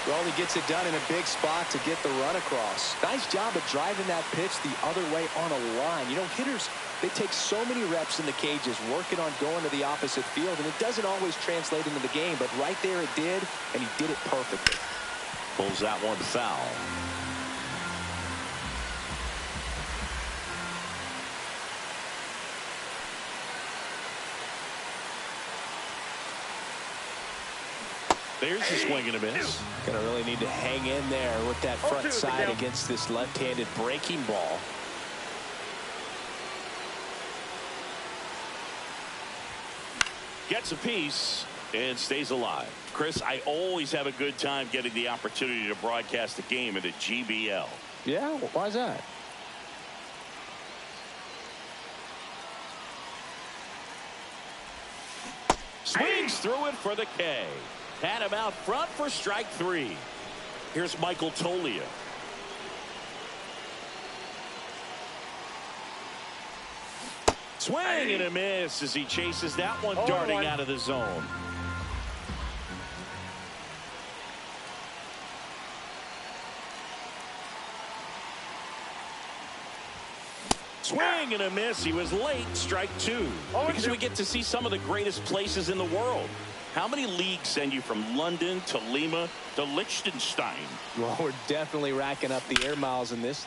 Well, he gets it done in a big spot to get the run across. Nice job of driving that pitch the other way on a line. You know, hitters, they take so many reps in the cages working on going to the opposite field, and it doesn't always translate into the game, but right there it did, and he did it perfectly. Pulls that one foul. There's a swing and a miss. Gonna really need to hang in there with that front side against this left-handed breaking ball. Gets a piece and stays alive. Chris, I always have a good time getting the opportunity to broadcast a game in the GBL. Yeah, why is that? Swings through it for the K. Had him out front for strike 3. Here's Michael Tolia. Swing and a miss as he chases that one darting out of the zone. Swing and a miss. He was late. Strike two. Because we get to see some of the greatest places in the world. How many leagues send you from London to Lima to Liechtenstein? Well, we're definitely racking up the air miles in this.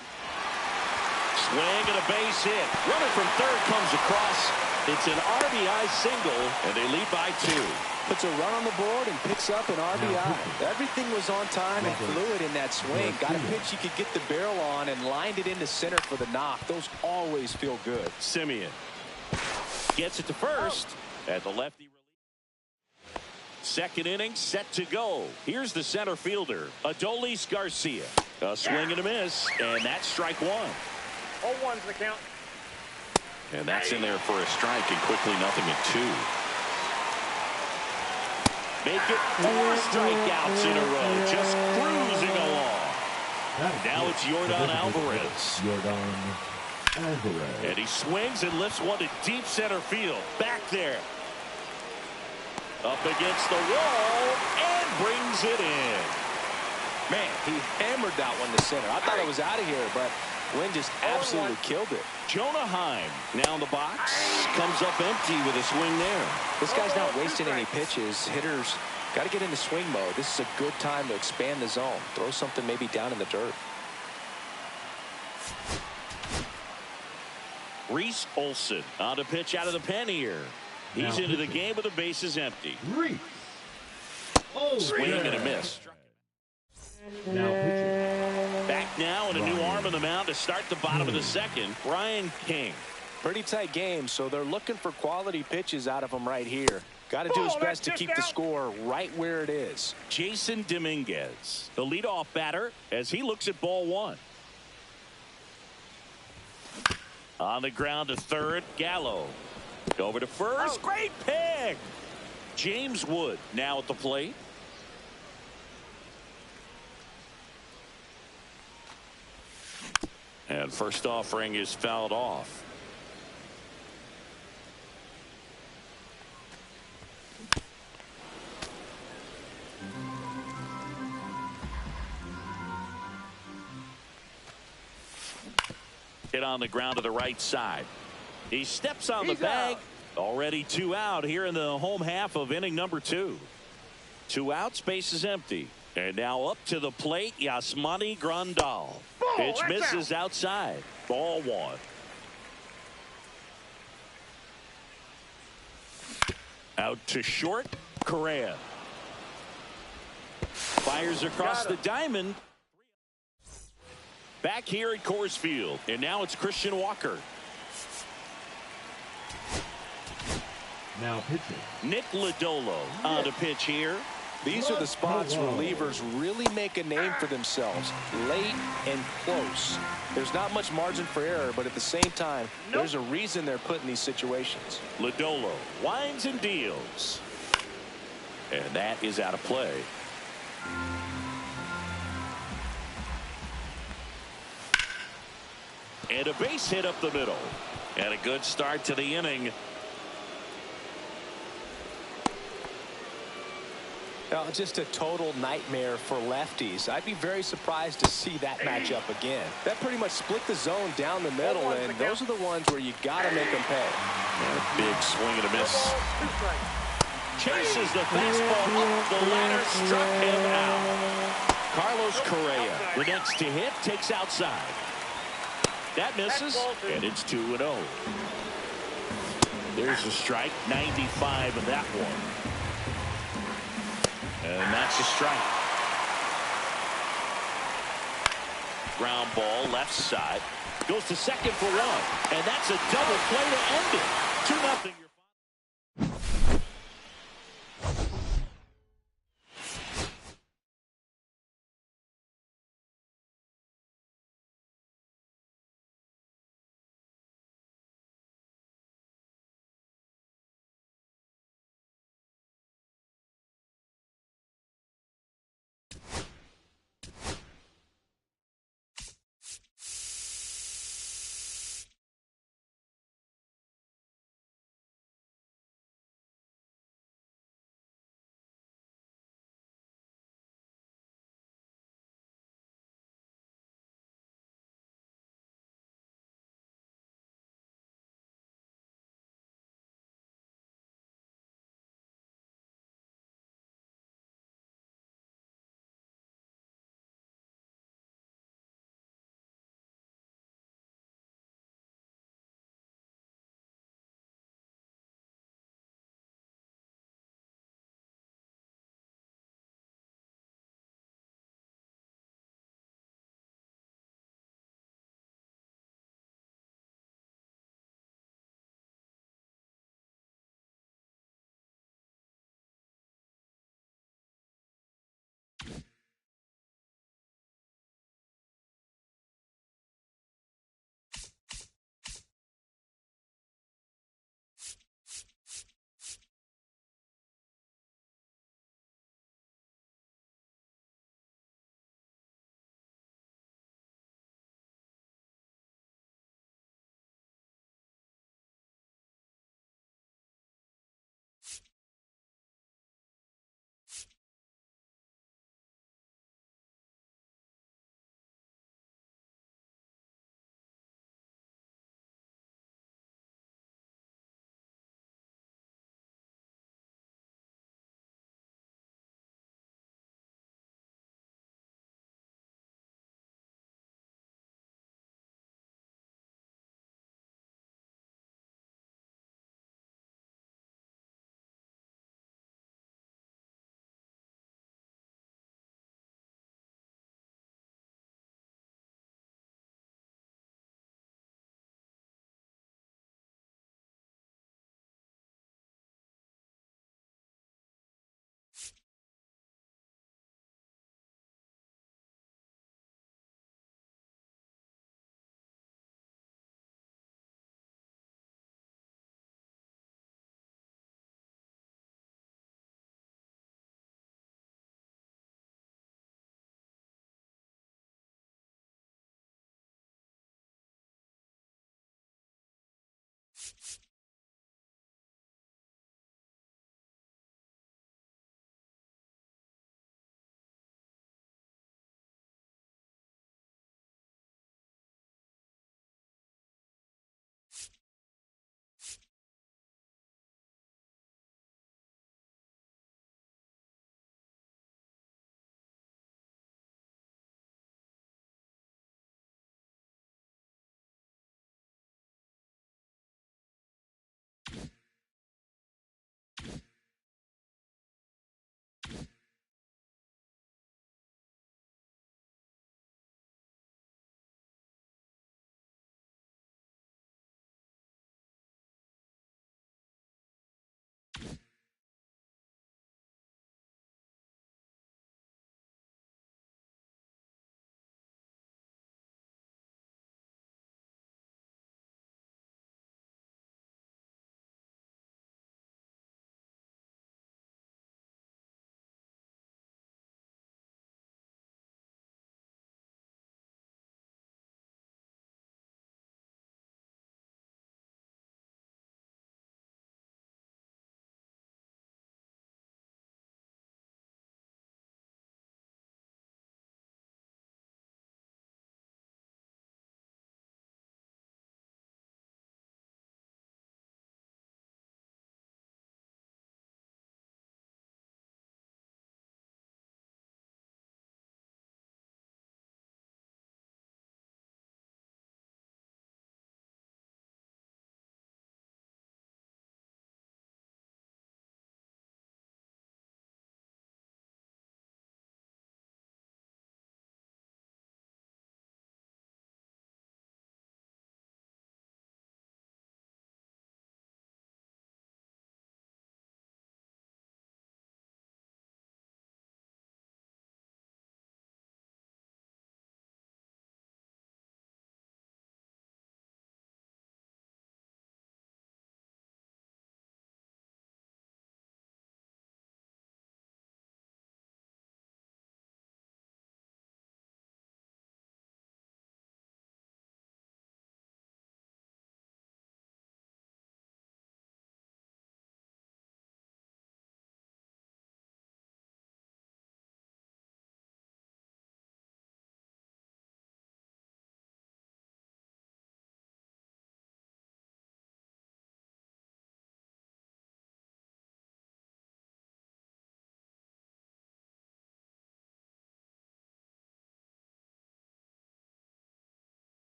Swing and a base hit. Runner from third comes across. It's an RBI single, and they lead by 2. Puts a run on the board and picks up an RBI. Everything was on time and fluid in that swing. Got a pitch he could get the barrel on and lined it into center for the knock. Those always feel good. Simeon gets it to first at the lefty. Second inning set to go. Here's the center fielder, Adolis Garcia. A swing and a miss, and that's strike one. 0-1's the count. And that's in there for a strike, and quickly 0-2. Make it 4 strikeouts in a row, just cruising along. Now it's Yordan Alvarez. And he swings and lifts one to deep center field. Back there. Up against the wall and brings it in. Man, he hammered that one to center. I thought it was out of here, but Wynn just absolutely killed it. Jonah Heim now in the box. Comes up empty with a swing there. This guy's not wasting any pitches. Hitters got to get into swing mode. This is a good time to expand the zone. Throw something maybe down in the dirt. Reese Olson on a pitch out of the pen here. He's into the game with the bases empty. Swing and a miss. Now pitching. Back now and a new arm on the mound to start the bottom of the second. Brian King. Pretty tight game, so they're looking for quality pitches out of him right here. Got to do his best to keep the score right where it is. Jason Dominguez, the leadoff batter, as he looks at ball one. On the ground to third, Gallo. Over to first. Great pick. James Wood now at the plate. And first offering is fouled off. Hit on the ground to the right side. He steps on the bag. Already 2 out here in the home half of inning number 2. 2 outs, base is empty. And now up to the plate, Yasmani Grandal. Pitch misses outside. Ball 1. Out to short, Correa. Fires across the diamond. Back here at Coors Field. And now it's Christian Walker. Now pitching. Nick Lodolo on the pitch here. These are the spots relievers really make a name for themselves. Late and close. There's not much margin for error, but at the same time, there's a reason they're put in these situations. Lodolo winds and deals. And that is out of play. And a base hit up the middle. And a good start to the inning. Now, just a total nightmare for lefties. I'd be very surprised to see that matchup again. That pretty much split the zone down the middle, and those are the ones where you got to make them pay. And a big swing and a miss. Chases the fastball up the ladder, struck him out. Carlos Correa, the next to hit, takes outside. That misses, and it's 2-0. There's a strike, 95 of that one. And that's a strike. Ground ball left side. Goes to second for 1. And that's a double play to end it. 2-0.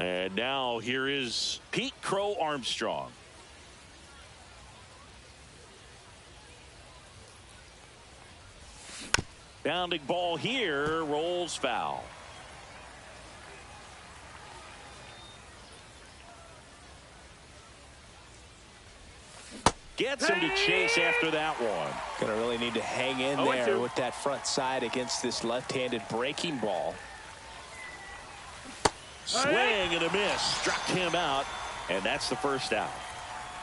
And now here is Pete Crow Armstrong. Bounding ball here, rolls foul. Gets him to chase after that one. Gonna really need to hang in there with that front side against this left-handed breaking ball. Swing and a miss. Struck him out, and that's the first out.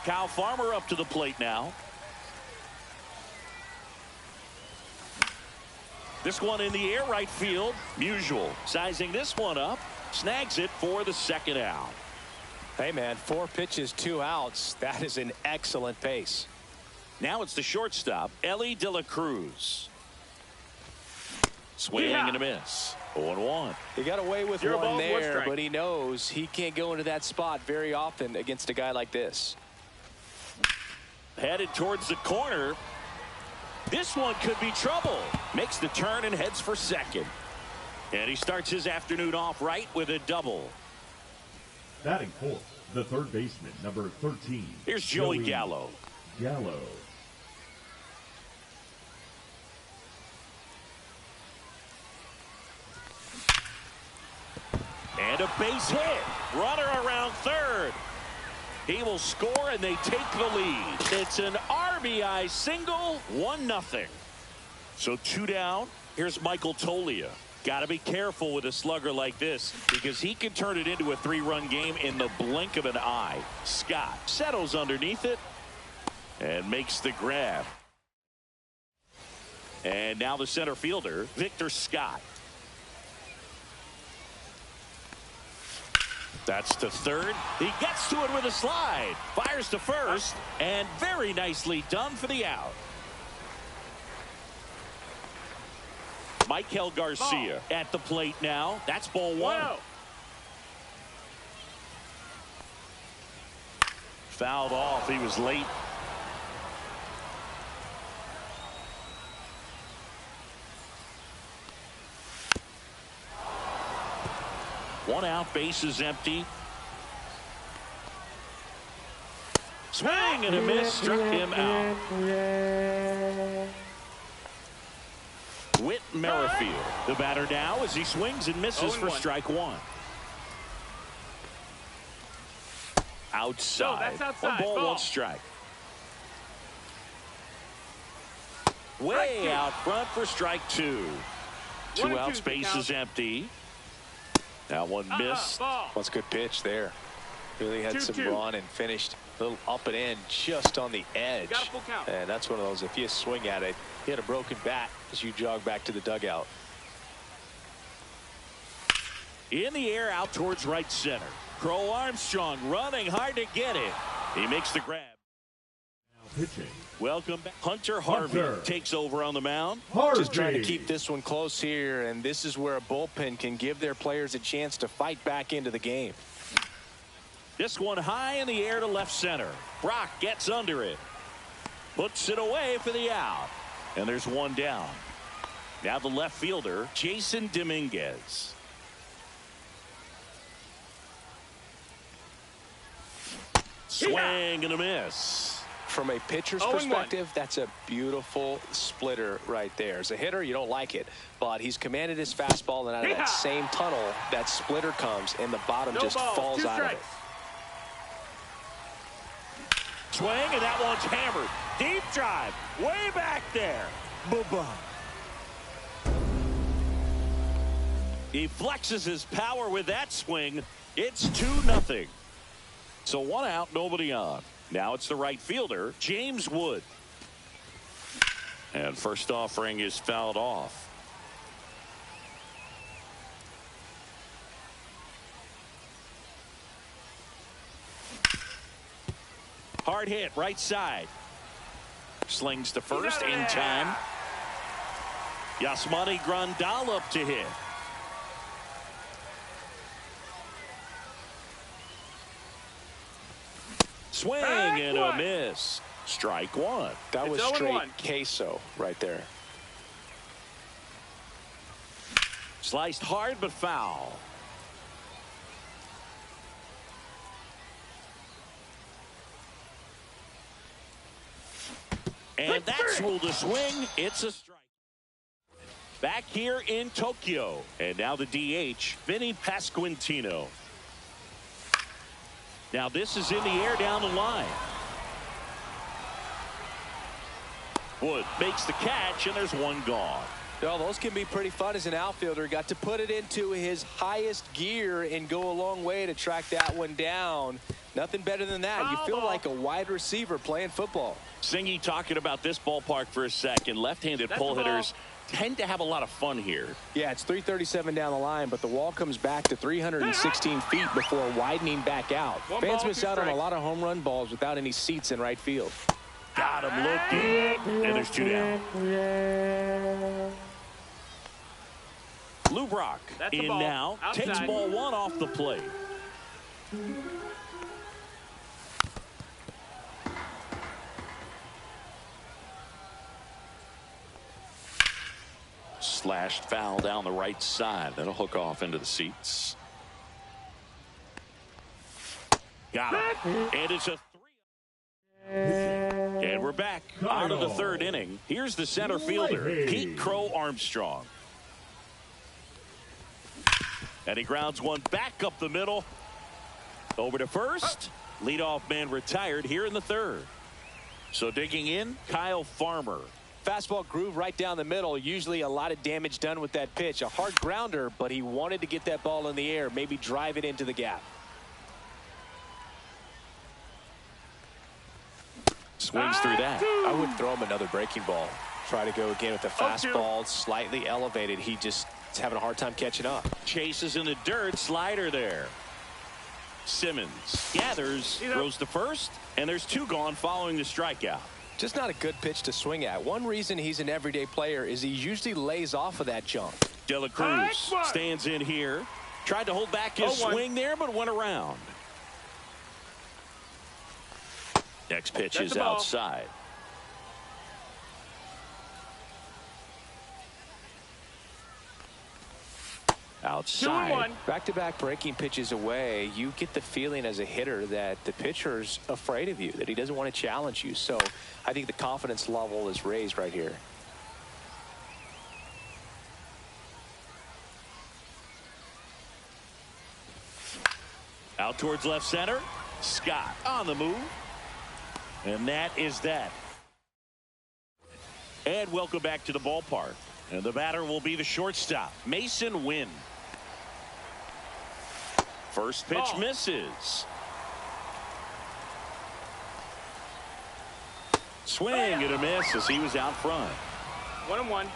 Kyle Farmer up to the plate now. This one in the air, right field. Musial sizing this one up. Snags it for the second out. Hey, man, 4 pitches, 2 outs. That is an excellent pace. Now it's the shortstop, Ellie De La Cruz. Swing and a miss. 0-1. He got away with one there, but he knows he can't go into that spot very often against a guy like this. Headed towards the corner. This one could be trouble. Makes the turn and heads for second. And he starts his afternoon off right with a double. Batting fourth, the third baseman, number 13. Here's Joey Gallo. Gallo. And a base hit. Runner around third. He will score, and they take the lead. It's an RBI single, 1-0. So 2 down. Here's Michael Tolia. Got to be careful with a slugger like this because he can turn it into a 3-run game in the blink of an eye. Scott settles underneath it and makes the grab. And now the center fielder, Victor Scott. That's to third. He gets to it with a slide. Fires to first. And very nicely done for the out. Michael Garcia at the plate now. That's ball 1. Whoa. Fouled off. He was late. One out, base is empty. Swing and a miss, struck him out. Whit Merrifield, the batter now as he swings and misses for strike 1. Outside. No, that's outside. 1 ball, 1 strike. Way out front for strike 2. 2 outs, base is empty. That one missed. That's a good pitch there. Really had some run and finished a little up and in just on the edge. And that's one of those, if you swing at it, you hit a broken bat as you jog back to the dugout. In the air out towards right center. Crow Armstrong running hard to get it. He makes the grab. Now pitching. Welcome back. Hunter Harvey takes over on the mound. Just trying to keep this one close here, and this is where a bullpen can give their players a chance to fight back into the game. This one high in the air to left center. Brock gets under it. Puts it away for the out. And there's 1 down. Now the left fielder, Jason Dominguez. Swing and a miss. From a pitcher's perspective, that's a beautiful splitter right there. As a hitter, you don't like it, but he's commanded his fastball, and out of that same tunnel, that splitter comes, and the bottom just falls out of it. Swing, and that one's hammered. Deep drive, way back there. Boom. He flexes his power with that swing. It's 2-0. So 1 out, nobody on. Now it's the right fielder, James Wood. And first offering is fouled off. Hard hit, right side. Slings to first in time. Yasmani Grandal up to hit. Swing and a miss. Strike one. That was straight queso right there. Sliced hard but foul. And that's ruled a swing. It's a strike. Back here in Tokyo. And now the DH, Vinny Pasquantino. Now this is in the air down the line. Wood makes the catch, and there's one gone. Well, those can be pretty fun as an outfielder. Got to put it into his highest gear and go a long way to track that one down. Nothing better than that. You feel like a wide receiver playing football. Singy talking about this ballpark for a second. Left-handed pull hitters tend to have a lot of fun here. Yeah, it's 337 down the line, but the wall comes back to 316 feet before widening back out. Fans miss out on a lot of home run balls without any seats in right field. Got him looking, and there's 2 down. Lou Brock in now, takes ball 1 off the plate. Slashed foul down the right side. That'll hook off into the seats. Got it. And it's a 3. And we're back out of the 3rd inning. Here's the center fielder, Pete Crow Armstrong. And he grounds one back up the middle. Over to first. Leadoff man retired here in the 3rd. So digging in, Kyle Farmer. Fastball groove right down the middle. Usually a lot of damage done with that pitch. A hard grounder, but he wanted to get that ball in the air. Maybe drive it into the gap. Swings through that. I wouldn't throw him another breaking ball. Try to go again with the fastball slightly elevated. He just is having a hard time catching up. Chases in the dirt. Slider there. Simmons gathers, throws to first, and there's 2 gone following the strikeout. Just not a good pitch to swing at. One reason he's an everyday player is he usually lays off of that jump. De La Cruz stands in here. Tried to hold back his swing there, but went around. Next pitch is outside. Outside. Back-to-back breaking pitches away, you get the feeling as a hitter that the pitcher's afraid of you, that he doesn't want to challenge you. So I think the confidence level is raised right here. Out towards left center. Scott on the move. And that is that. And welcome back to the ballpark. And the batter will be the shortstop, Mason Wynn. First pitch misses. Swing and a miss as he was out front. 1-1.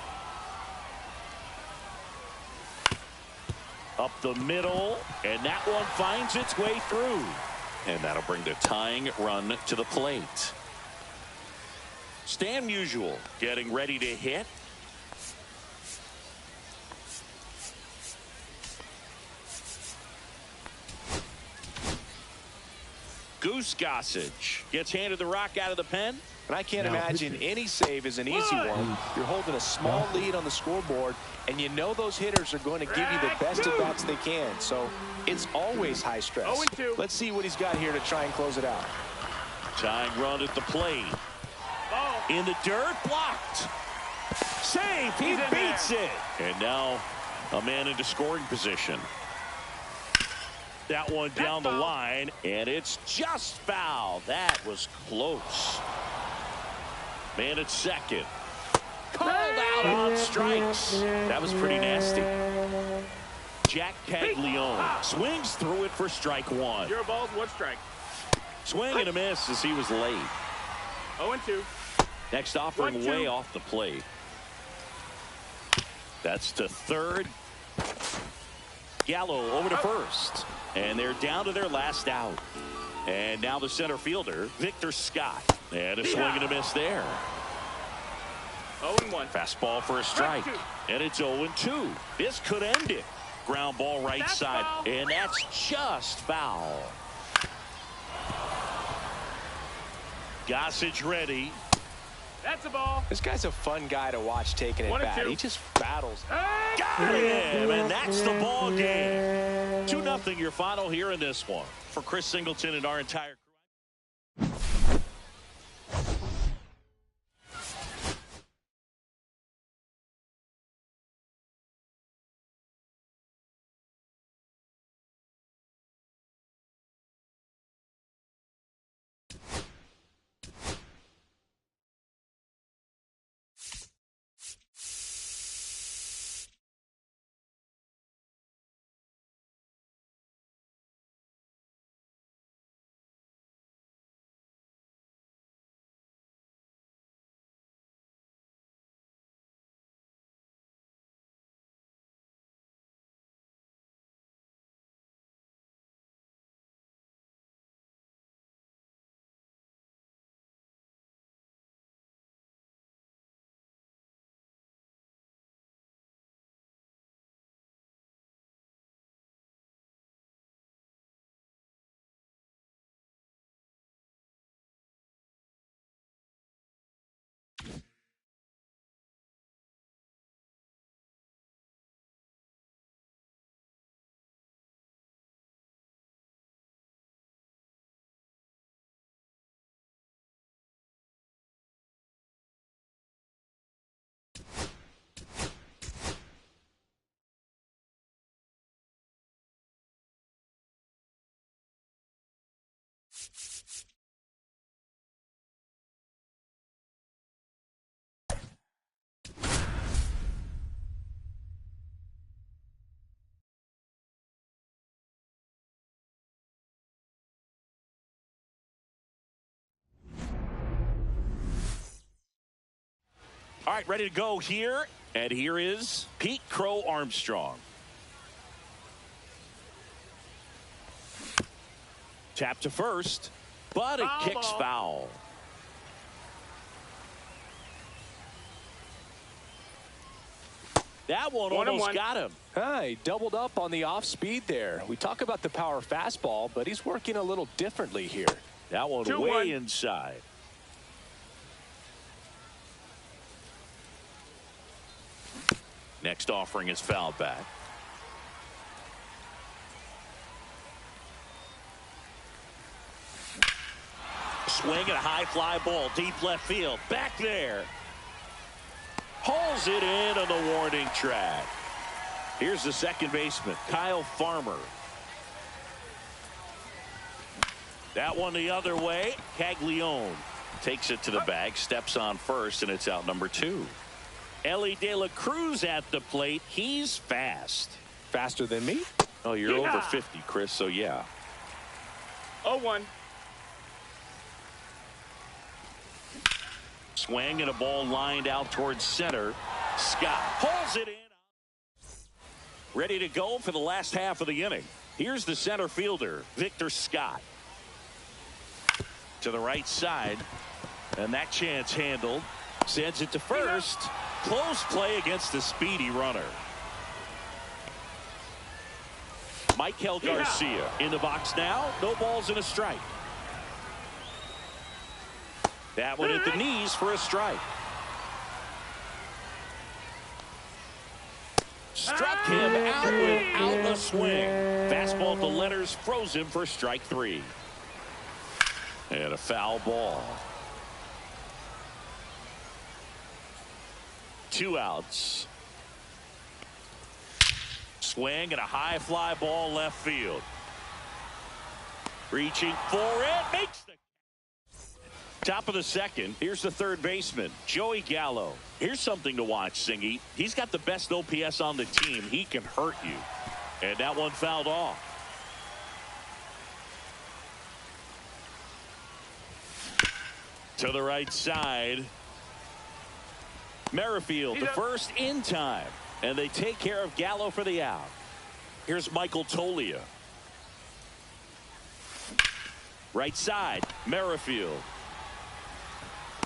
Up the middle, and that one finds its way through. And that'll bring the tying run to the plate. Stan Musial getting ready to hit. Goose Gossage gets handed the rock out of the pen. And I can't imagine any save is an easy one. You're holding a small lead on the scoreboard, and you know those hitters are going to give you the best at bats they can. So it's always high stress. Let's see what he's got here to try and close it out. Tying run at the plate. In the dirt, blocked. Save, he beats it. And now a man into scoring position. That one down the line, and it's just foul. That was close. Man at second. Called out on strikes. That was pretty nasty. Jack Caglione swings through it for strike 1. 0 balls, 1 strike. Swing and a miss as he was late. 0-2. Next offering way off the plate. That's to third. Gallo over to first. And they're down to their last out. And now the center fielder, Victor Scott. And a swing and a miss there. 0-1. Fastball for a strike. And it's 0-2. This could end it. Ground ball right side. Foul. And that's just foul. Gossage ready. That's a ball. This guy's a fun guy to watch taking it back. He just battles. Got him, and that's the ball game. 2-0 your final here in this one. For Chris Singleton and our entire crew. All right, ready to go here. And here is Pete Crow Armstrong. Tap to first, but it kicks foul. That one almost got him. He doubled up on the off speed there. We talk about the power fastball, but he's working a little differently here. That one way inside. Next offering is fouled back. Swing and a high fly ball deep left field. Back there. Hauls it in on the warning track. Here's the second baseman, Kyle Farmer. That one the other way. Caglione takes it to the bag, steps on first, and it's out number 2. Ellie De La Cruz at the plate. He's fast. Faster than me? Oh, you're over 50, Chris, so yeah. 0-1. Swing and a ball lined out towards center. Scott pulls it in. Ready to go for the last half of the inning. Here's the center fielder, Victor Scott. To the right side. And that chance handled. Sends it to first. Close play against the speedy runner. Michael Garcia in the box now. No balls and a strike. That one at the knees for a strike. Struck him out without a swing. Fastball to Letters froze him for strike 3. And a foul ball. 2 outs. Swing and a high fly ball left field. Reaching for it. Makes the top of the second. Here's the third baseman, Joey Gallo. Here's something to watch, Singy. He's got the best OPS on the team. He can hurt you. And that one fouled off. To the right side. Merrifield, the first in time. And they take care of Gallo for the out. Here's Michael Tolia. Right side, Merrifield.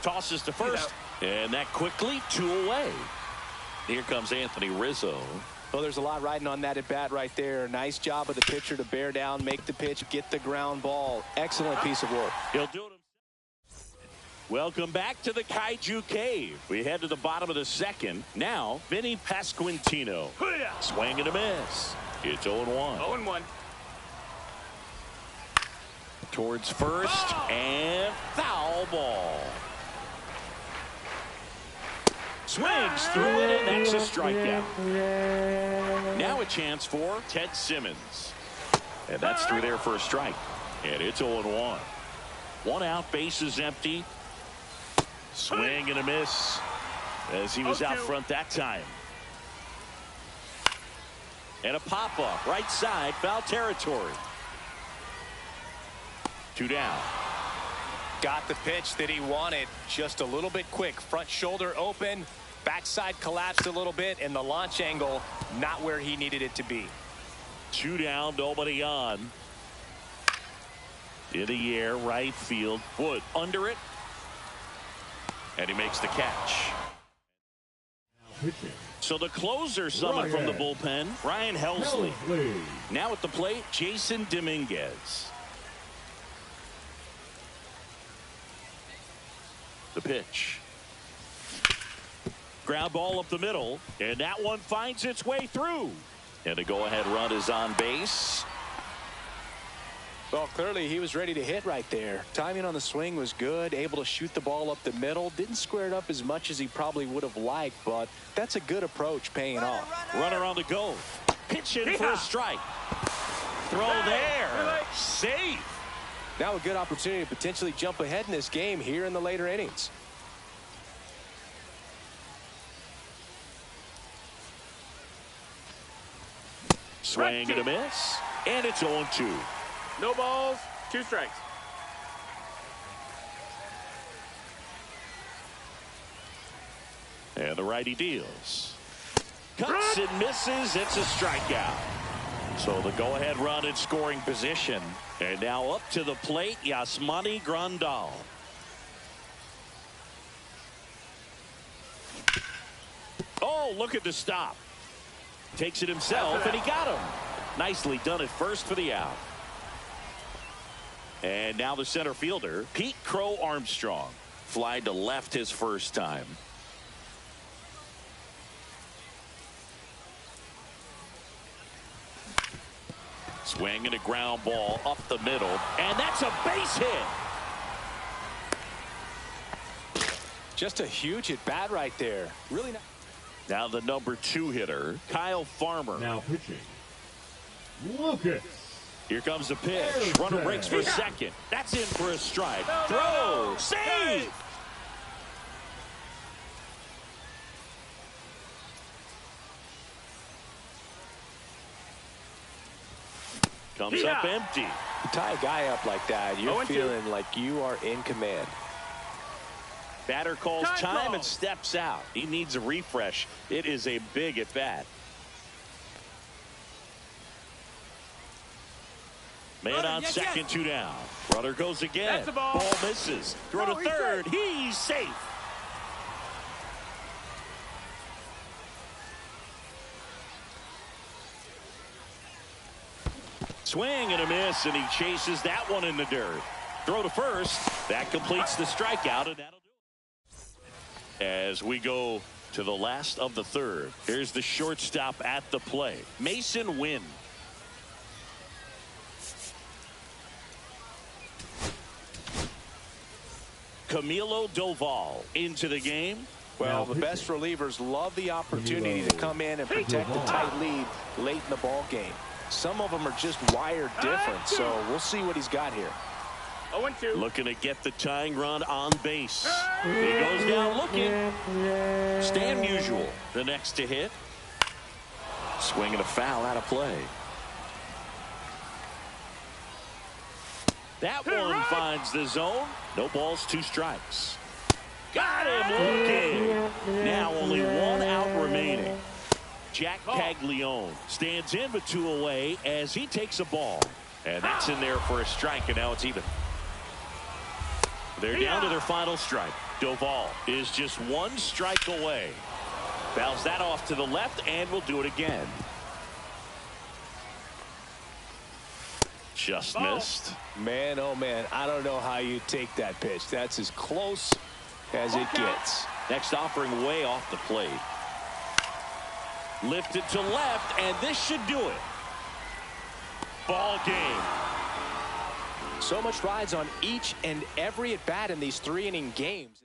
Tosses to first. And that quickly, 2 away. Here comes Anthony Rizzo. Well, there's a lot riding on that at bat right there. Nice job of the pitcher to bear down, make the pitch, get the ground ball. Excellent piece of work. He'll do it. Welcome back to the Kaiju Cave. We head to the bottom of the second. Now, Vinny Pasquantino. Swing and a miss. It's 0-1. 0-1. Towards first and foul ball. Swings through it, and that's a strikeout. Now a chance for Ted Simmons. And that's through there for a strike. And it's 0-1. 1 out, bases empty. Swing and a miss as he was out front that time. And a pop-up, right side, foul territory. 2 down. Got the pitch that he wanted, just a little bit quick. Front shoulder open, backside collapsed a little bit, and the launch angle not where he needed it to be. 2 down, nobody on. In the air, right field, Wood under it. And he makes the catch. So the closer summoned from the bullpen, Ryan Helsley. Now at the plate, Jason Dominguez. The pitch. Ground ball up the middle, and that one finds its way through. And the go-ahead run is on base. Well, clearly he was ready to hit right there. Timing on the swing was good, able to shoot the ball up the middle. Didn't square it up as much as he probably would have liked, but that's a good approach paying off. Runner on the go. Pitch in for a strike. Throw there. Safe. Now a good opportunity to potentially jump ahead in this game here in the later innings. Swing and a miss. And it's 0-2. No balls, 2 strikes. And the righty deals. Cuts and misses. It's a strikeout. So the go-ahead run in scoring position. And now up to the plate, Yasmani Grandal. Oh, look at the stop. Takes it himself, and he got him. Nicely done at first for the out. And now the center fielder, Pete Crow Armstrong. Fly to left his first time. Swing and a ground ball up the middle, and that's a base hit. Just a huge at bat right there. Really nice. Now the number 2 hitter, Kyle Farmer. Now pitching, Lucas. Here comes the pitch. Runner breaks for second. That's in for a strike. Throw. Save. Comes up empty. You tie a guy up like that, you're feeling like you are in command. Batter calls time and steps out. He needs a refresh. It is a big at bat. Man on second, 2 down. Runner goes again. That's a ball. Ball misses. Throw to third. He's safe. Swing and a miss, and he chases that one in the dirt. Throw to first. That completes the strikeout, and that'll do it. As we go to the last of the third, here's the shortstop at the plate, Mason Wynn. Camilo Doval into the game. Well, the best relievers love the opportunity to come in and protect a tight lead late in the ball game. Some of them are just wired different, so we'll see what he's got here. 0-2. Looking to get the tying run on base. He goes down looking. Stan Musial, the next to hit. Swing and a foul out of play. That one finds the zone. No balls, 2 strikes. Got him looking. Now only 1 out remaining. Jack Paglione stands in but 2 away as he takes a ball. And that's in there for a strike, and now it's even. They're down to their final strike. Doval is just 1 strike away. Fouls that off to the left, and will do it again. Just missed. Man, oh man, I don't know how you take that pitch. That's as close as it gets. Next offering way off the plate. Lifted to left, and this should do it. Ball game. So much rides on each and every at bat in these 3-inning games.